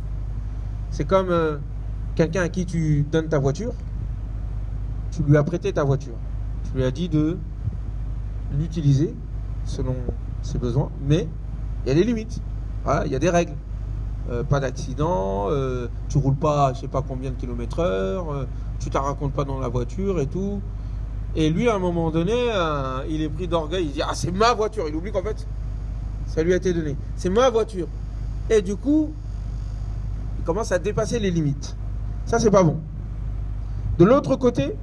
C'est comme quelqu'un à qui tu donnes ta voiture, tu lui as prêté ta voiture, tu lui as dit de l'utiliser selon ses besoins, mais il y a des limites, voilà, il y a des règles, pas d'accident, tu roules pas je sais pas combien de kilomètres heure, tu t'en racontes pas dans la voiture et tout, Et lui, à un moment donné, il est pris d'orgueil. Il dit, ah, c'est ma voiture. Il oublie qu'en fait, ça lui a été donné. C'est ma voiture. Et du coup, il commence à dépasser les limites. Ça, c'est pas bon. De l'autre côté,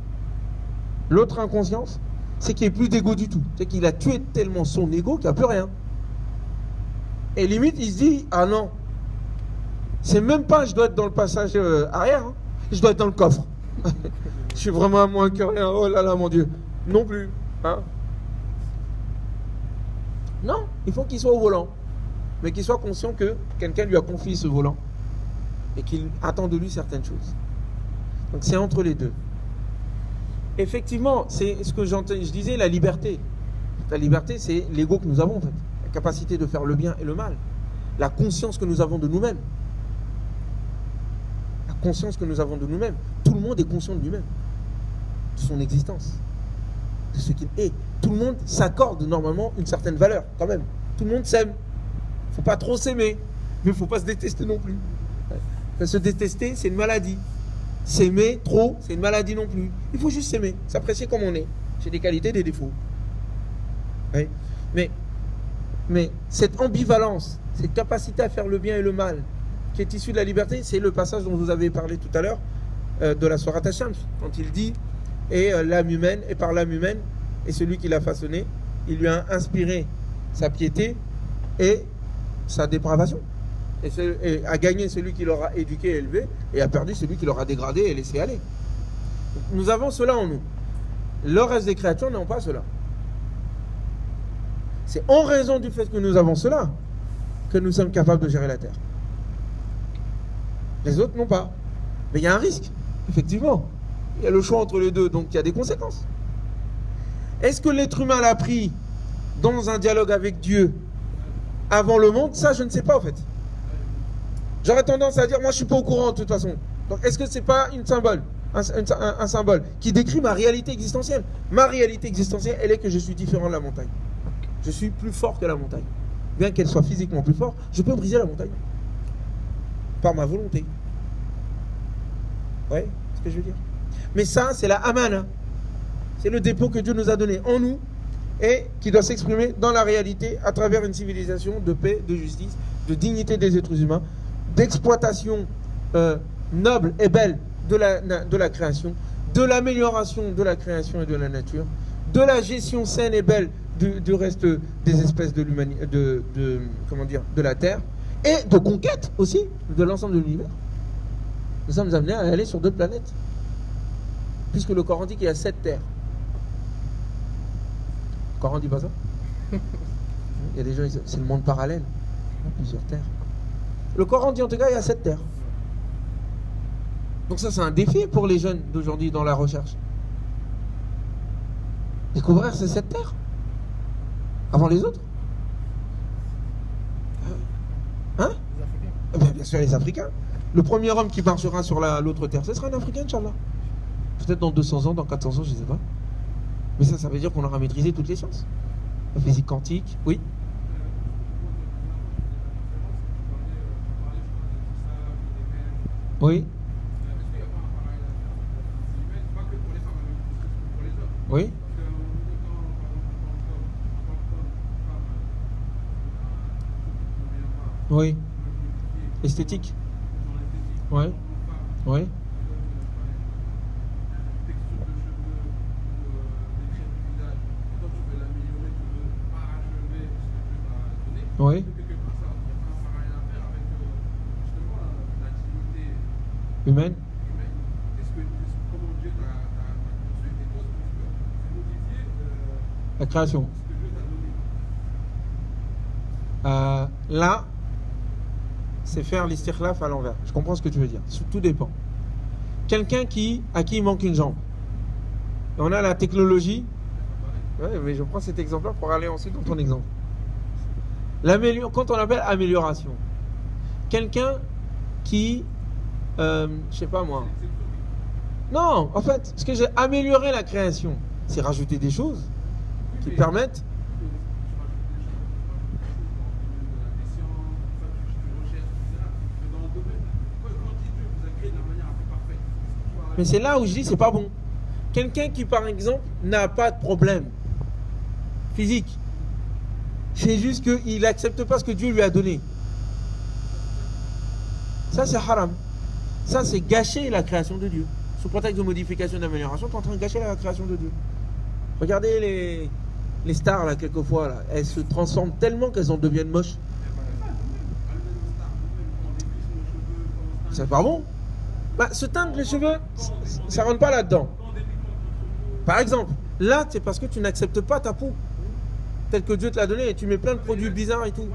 l'autre inconscience, c'est qu'il n'y a plus d'ego du tout. C'est qu'il a tué tellement son ego qu'il n'y a plus rien. Et limite, il se dit, ah non, c'est même pas je dois être dans le passage arrière, hein. Je dois être dans le coffre. Je suis vraiment à moins que rien. Oh là là, mon Dieu. Non plus. Hein? Non, il faut qu'il soit au volant. Mais qu'il soit conscient que quelqu'un lui a confié ce volant. Et qu'il attend de lui certaines choses. Donc c'est entre les deux. Effectivement, c'est ce que je disais, la liberté. La liberté, c'est l'ego que nous avons en fait. La capacité de faire le bien et le mal. La conscience que nous avons de nous-mêmes. La conscience que nous avons de nous-mêmes. Tout le monde est conscient de lui-même. De son existence. De ce qu'il est. Tout le monde s'accorde normalement une certaine valeur, quand même. Tout le monde s'aime. Il ne faut pas trop s'aimer. Mais il ne faut pas se détester non plus. Se détester, c'est une maladie. S'aimer trop, c'est une maladie non plus. Il faut juste s'aimer, s'apprécier comme on est. J'ai des qualités, des défauts. Oui. Mais cette ambivalence, cette capacité à faire le bien et le mal, qui est issue de la liberté, c'est le passage dont vous avez parlé tout à l'heure, de la Sourate Shams, quand il dit, et l'âme humaine, et par l'âme humaine, et celui qui l'a façonné, il lui a inspiré sa piété et sa dépravation. Et a gagné celui qui l'aura éduqué et élevé, et a perdu celui qui l'aura dégradé et laissé aller. Nous avons cela en nous. Le reste des créatures n'ont pas cela. C'est en raison du fait que nous avons cela que nous sommes capables de gérer la terre. Les autres n'ont pas. Mais il y a un risque, effectivement. Il y a le choix entre les deux, donc il y a des conséquences. Est-ce que l'être humain l'a pris dans un dialogue avec Dieu avant le monde? Ça, je ne sais pas en fait. J'aurais tendance à dire, moi je suis pas au courant de toute façon. Donc est-ce que c'est pas un symbole qui décrit ma réalité existentielle? Ma réalité existentielle, elle est que je suis différent de la montagne. Je suis plus fort que la montagne. Bien qu'elle soit physiquement plus forte, je peux briser la montagne. Par ma volonté. Vous voyez ce que je veux dire? Mais ça, c'est la amana. C'est le dépôt que Dieu nous a donné en nous et qui doit s'exprimer dans la réalité à travers une civilisation de paix, de justice, de dignité des êtres humains, d'exploitation noble et belle de la création, de l'amélioration de la création et de la nature, de la gestion saine et belle du reste des espèces de l'humanité, de la Terre, et de conquête aussi de l'ensemble de l'univers. Nous sommes amenés à aller sur 2 planètes, puisque le Coran dit qu'il y a 7 terres. Le Coran dit pas ça? Il y a des gens, c'est le monde parallèle, il y a plusieurs terres. Le Coran dit en tout cas il y a 7 terres. Donc ça c'est un défi pour les jeunes d'aujourd'hui dans la recherche. Découvrir ces 7 terres avant les autres. Hein? Les Africains. Bien sûr les Africains. Le premier homme qui marchera sur l'autre terre, ce sera un Africain, Inch'Allah. Peut-être dans 200 ans, dans 400 ans, je ne sais pas. Mais ça veut dire qu'on aura maîtrisé toutes les sciences. La physique quantique, oui. Oui. Oui. Oui. Esthétique. Oui. Oui. Oui. Humaine. La création. Là, c'est faire l'istikhlaf à l'envers. Je comprends ce que tu veux dire. Tout dépend. Quelqu'un à qui il manque une jambe. Et on a la technologie. Ouais, mais je prends cet exemple-là pour aller ensuite dans ton exemple. Quand on appelle amélioration, quelqu'un qui, je sais pas moi. Non, en fait, ce que j'ai amélioré la création, c'est rajouter des choses qui permettent. Mais c'est là où je dis c'est pas bon. quelqu'un qui, par exemple, n'a pas de problème physique, c'est juste qu'il n'accepte pas ce que Dieu lui a donné. Ça, c'est haram. Ça, c'est gâcher la création de Dieu. Sous prétexte de modification et d'amélioration, tu es en train de gâcher la création de Dieu. Regardez les stars, là, quelquefois, là, elles se transforment tellement qu'elles en deviennent moches. C'est pas bon. Bah, se teindre les cheveux, ça rentre pas là-dedans. Par exemple, là, c'est parce que tu n'acceptes pas ta peau telle que Dieu te l'a donnée et tu mets plein de produits bizarres et tout.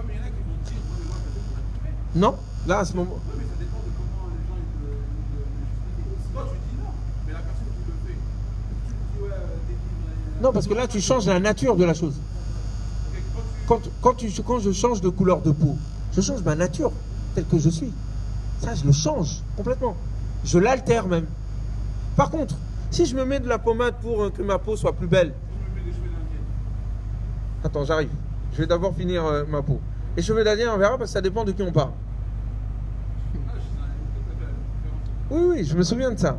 Non, là, à ce moment. Non, parce que là, tu changes la nature de la chose. Quand je change de couleur de peau, je change ma nature telle que je suis. Ça, je le change complètement. Je l'altère même. Par contre, si je me mets de la pommade pour que ma peau soit plus belle. Attends, j'arrive. Je vais d'abord finir ma peau. Les cheveux d'Indien, on verra parce que ça dépend de qui on parle. Oui, je me souviens de ça.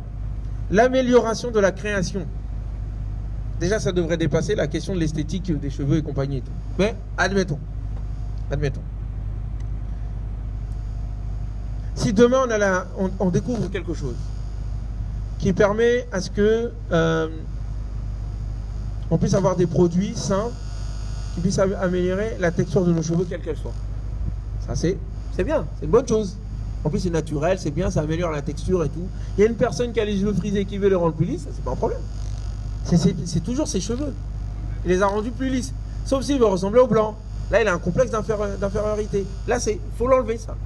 L'amélioration de la création. Déjà, ça devrait dépasser la question de l'esthétique des cheveux et compagnie et tout. Mais, admettons. Si demain, on découvre quelque chose qui permet à ce que on puisse avoir des produits sains qui puissent améliorer la texture de nos cheveux, quelle qu'elle soit. Ça, c'est bien, c'est une bonne chose. En plus, c'est naturel, c'est bien, ça améliore la texture et tout. Il y a une personne qui a les cheveux frisés qui veut les rendre plus lisses, ça, c'est pas un problème. C'est toujours ses cheveux. Il les a rendus plus lisses. Sauf s'il veut ressembler au blanc. Là, il a un complexe d'infériorité. Là, faut l'enlever, ça.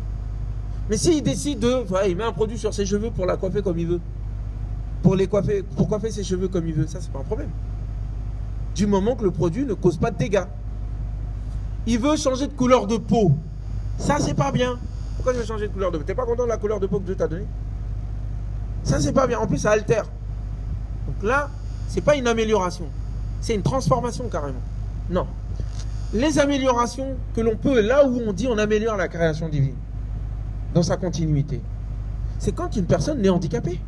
Mais s'il décide il met un produit sur ses cheveux pour la coiffer comme il veut. Pour coiffer ses cheveux comme il veut, ça, c'est pas un problème. Du moment que le produit ne cause pas de dégâts. Il veut changer de couleur de peau. Ça, c'est pas bien. Pourquoi je vais changer de couleur de peau? T'es pas content de la couleur de peau que Dieu t'a donnée? Ça, c'est pas bien. En plus, ça altère. Donc là, c'est pas une amélioration. C'est une transformation carrément. Non. Les améliorations que l'on peut, là où on dit on améliore la création divine, dans sa continuité, c'est quand une personne est handicapée.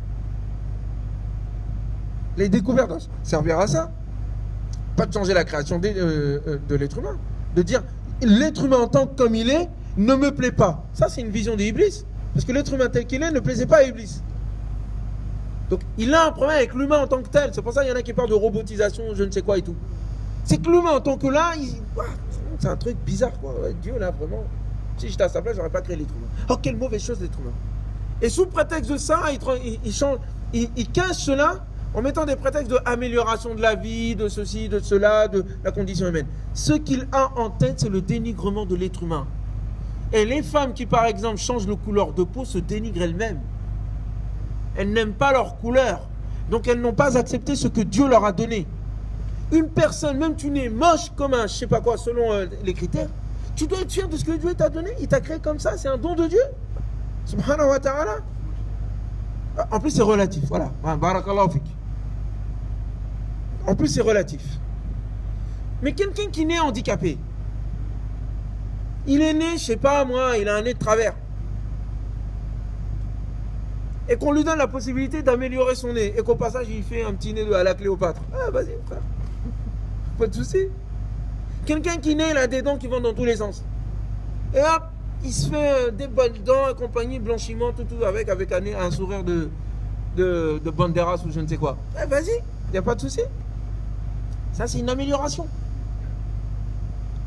Les découvertes doivent servir à ça. Pas de changer la création de l'être humain. De dire, l'être humain en tant que comme il est, ne me plaît pas. Ça, c'est une vision d'Iblis. Parce que l'être humain tel qu'il est ne plaisait pas à Iblis. Donc, il a un problème avec l'humain en tant que tel. C'est pour ça qu'il y en a qui parlent de robotisation, je ne sais quoi et tout. C'est que l'humain en tant que là, c'est un truc bizarre, quoi. Ouais, Dieu, là, vraiment. Si j'étais à sa place, j'aurais pas créé l'être humain. Oh, quelle mauvaise chose, l'être humain. Et sous prétexte de ça, il cache cela en mettant des prétextes d'amélioration de la vie, de ceci, de cela, de la condition humaine. Ce qu'il a en tête, c'est le dénigrement de l'être humain. Et les femmes qui, par exemple, changent de couleur de peau se dénigrent elles-mêmes. Elles n'aiment pas leur couleur. Donc elles n'ont pas accepté ce que Dieu leur a donné. Une personne, même tu n'es moche comme un je sais pas quoi, selon les critères, tu dois être fier de ce que Dieu t'a donné. Il t'a créé comme ça, c'est un don de Dieu. Subhanahu wa ta'ala. En plus, c'est relatif. Voilà. Barakallahu fik. En plus, c'est relatif. Mais quelqu'un qui naît handicapé, il est né, je sais pas moi, il a un nez de travers. Et qu'on lui donne la possibilité d'améliorer son nez. Et qu'au passage, il fait un petit nez à la Cléopâtre. Ah, vas-y, frère. Pas de souci. Quelqu'un qui naît, il a des dents qui vont dans tous les sens. Et hop, il se fait des bonnes dents et compagnie, blanchiment, tout avec un sourire de Banderas ou je ne sais quoi. Eh, vas-y, il n'y a pas de souci. Ça, c'est une amélioration.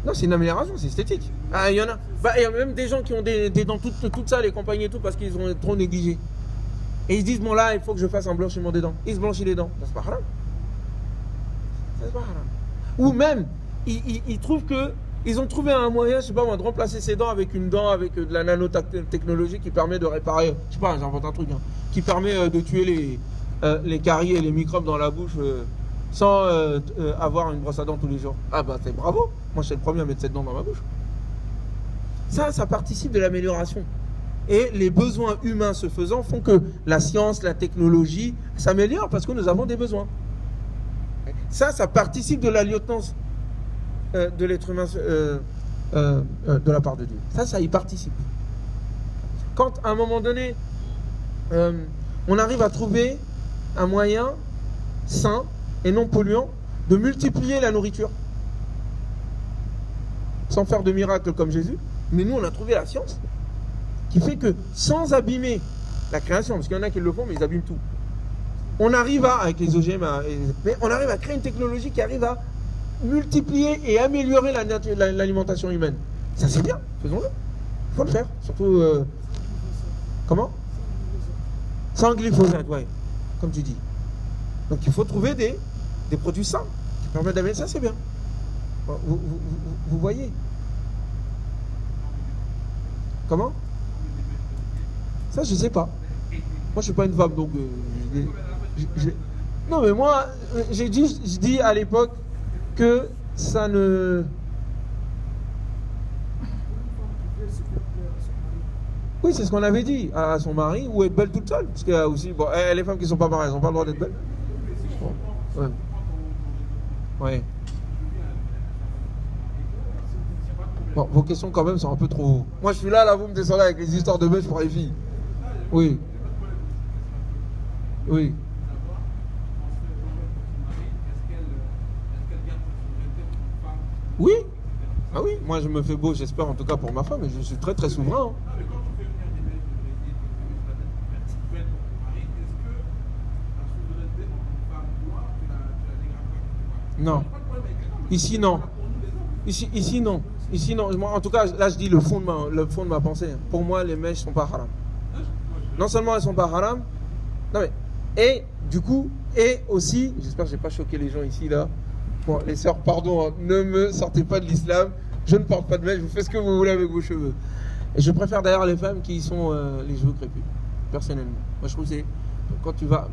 Non, c'est une amélioration, c'est esthétique. Ah, il y en a. Il y a même des gens qui ont des dents toutes sales et compagnie et tout parce qu'ils ont trop négligé. Et ils se disent, bon là, il faut que je fasse un blanchiment des dents. Ils se blanchissent les dents. Ça, c'est pas haram. Ça, c'est pas haram. Ou même, ils trouvent que ils ont trouvé un moyen, je sais pas moi, de remplacer ses dents avec une dent avec de la nanotechnologie qui permet de réparer, je sais pas, j'invente un truc, hein, qui permet de tuer les caries et les microbes dans la bouche sans avoir une brosse à dents tous les jours. Ah bah c'est bravo. Moi je suis le premier à mettre cette dent dans ma bouche. Ça participe de l'amélioration. Et les besoins humains se faisant font que la science, la technologie s'améliore parce que nous avons des besoins. Ça participe de la lieutenance de l'être humain de la part de Dieu. Ça y participe. Quand à un moment donné, on arrive à trouver un moyen sain et non polluant, de multiplier la nourriture. Sans faire de miracle comme Jésus. Mais nous, on a trouvé la science qui fait que sans abîmer la création, parce qu'il y en a qui le font, mais ils abîment tout. On arrive à, avec les OGM, mais on arrive à créer une technologie qui arrive à multiplier et améliorer l'alimentation humaine. Ça, c'est bien, faisons-le. Il faut le faire. Surtout, comment? Sans glyphosate, ouais, comme tu dis. Donc il faut trouver des produits sains qui permettent d'améliorer. Ça, c'est bien. Vous voyez? Comment? Ça, je sais pas. Moi, je suis pas une femme, donc... Non, mais moi, je dis à l'époque que ça ne... Oui, c'est ce qu'on avait dit à son mari, ou être belle toute seule. Parce qu'il y a aussi... Bon, les femmes qui ne sont pas mariées, elles n'ont pas le droit d'être belles. Bon. Ouais. Ouais. Bon, vos questions quand même sont un peu trop... Moi je suis là, vous me descendez avec les histoires de bêches pour les filles. Oui. Oui. Oui. Ah oui, moi je me fais beau, j'espère en tout cas pour ma femme, et je suis très très souverain. Hein. Non. Ici non. Ici non. Ici non. En tout cas, là je dis le fond de ma pensée. Pour moi, les mèches sont pas haram. Non seulement elles sont pas haram, non mais et du coup et aussi, j'espère que j'ai pas choqué les gens ici là. Bon, les sœurs, pardon, hein, ne me sortez pas de l'islam. Je ne porte pas de mèche. Vous faites ce que vous voulez avec vos cheveux. Et je préfère d'ailleurs les femmes qui sont les cheveux crépus. Personnellement, moi je trouve que c'est quand tu vas.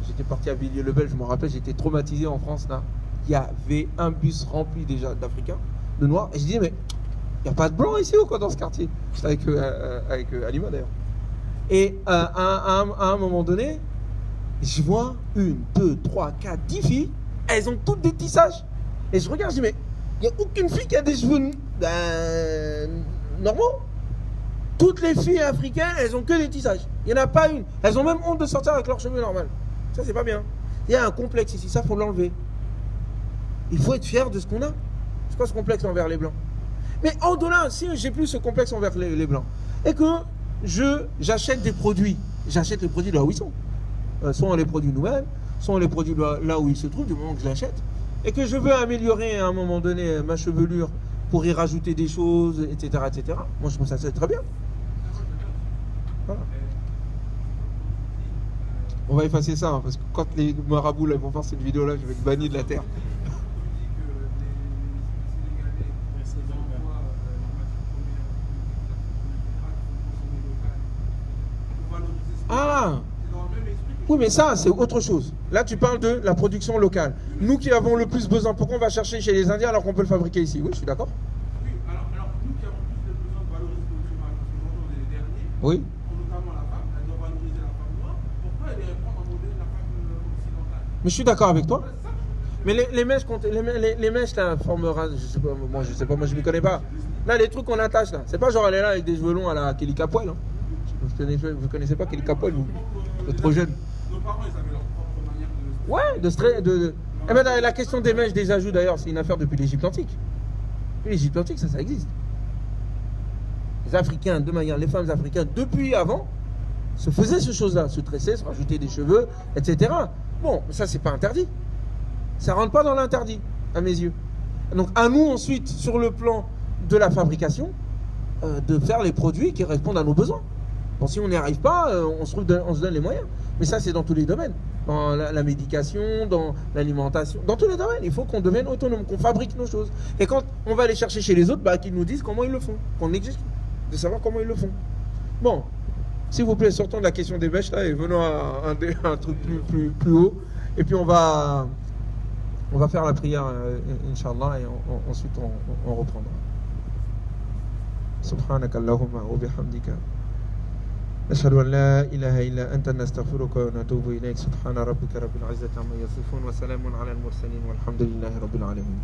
J'étais parti à Villiers-le-Bel, je me rappelle, j'étais traumatisé en France là. Il y avait un bus rempli déjà d'Africains, de Noirs, et je disais mais il n'y a pas de blancs ici ou quoi dans ce quartier? J'étais avec Alima d'ailleurs. Et à un moment donné, je vois 1, 2, 3, 4, 10 filles, elles ont toutes des tissages. Et je regarde, je dis mais il n'y a aucune fille qui a des cheveux normaux. Toutes les filles africaines, elles ont que des tissages. Il n'y en a pas une. Elles ont même honte de sortir avec leurs cheveux normaux. Ça c'est pas bien. Il y a un complexe ici, ça faut l'enlever. Il faut être fier de ce qu'on a. C'est quoi ce complexe envers les blancs? Mais au-delà, si j'ai plus ce complexe envers les blancs, et que j'achète des produits, j'achète les produits là où ils sont. Soit on les produit nous-mêmes, soit on les produit là où ils se trouvent, du moment que je l'achète, et que je veux améliorer à un moment donné ma chevelure pour y rajouter des choses, etc., etc. Moi je trouve ça c'est très bien. Voilà. On va effacer ça, hein, parce que quand les marabouts là, vont voir cette vidéo-là, je vais être banni de la terre. Ah! Oui, mais ça, c'est autre chose. Là, tu parles de la production locale. Nous qui avons le plus besoin, pourquoi on va chercher chez les Indiens alors qu'on peut le fabriquer ici? Oui, je suis d'accord. Oui, alors nous qui avons plus besoin de valoriser notre image, parce que j'entends les derniers, oui. Notamment la femme, elle doit valoriser la femme noire, pourquoi elle irait prendre un modèle de la femme occidentale? Mais je suis d'accord avec toi. Mais les mèches, la forme rase, je sais pas, moi je ne m'y connais pas. Là, les trucs qu'on attache là, c'est pas genre elle est là avec des cheveux longs à la Kelly Capoel. Hein. Vous connaissez pas Kelly Capoel, vous êtes trop jeune. Nos parents, ils avaient leur propre manière de... Ouais, Eh ben, la question des mèches, des ajouts d'ailleurs, c'est une affaire depuis l'Égypte antique. Depuis l'Égypte antique, ça existe. Les Africains, de manière, les femmes africaines, depuis avant, se faisaient ces choses-là, se tressaient, se rajoutaient des cheveux, etc. Bon, ça c'est pas interdit. Ça rentre pas dans l'interdit, à mes yeux. Donc à nous ensuite, sur le plan de la fabrication, de faire les produits qui répondent à nos besoins. Bon, si on n'y arrive pas, on se donne les moyens. Mais ça, c'est dans tous les domaines. Dans la médication, dans l'alimentation, dans tous les domaines. Il faut qu'on devienne autonome, qu'on fabrique nos choses. Et quand on va aller chercher chez les autres, qu'ils nous disent comment ils le font. Qu'on exige de savoir comment ils le font. Bon, s'il vous plaît, sortons de la question des bêches là et venons à un truc plus haut. Et puis on va faire la prière, Inch'Allah, et ensuite on reprendra. Subhanaka Allahumma wa bihamdika. نشهد أن لا إله إلا أنت نستغفرك ونتوب إليك سبحان ربك رب العزة عما يصفون وسلام على المرسلين والحمد لله رب العالمين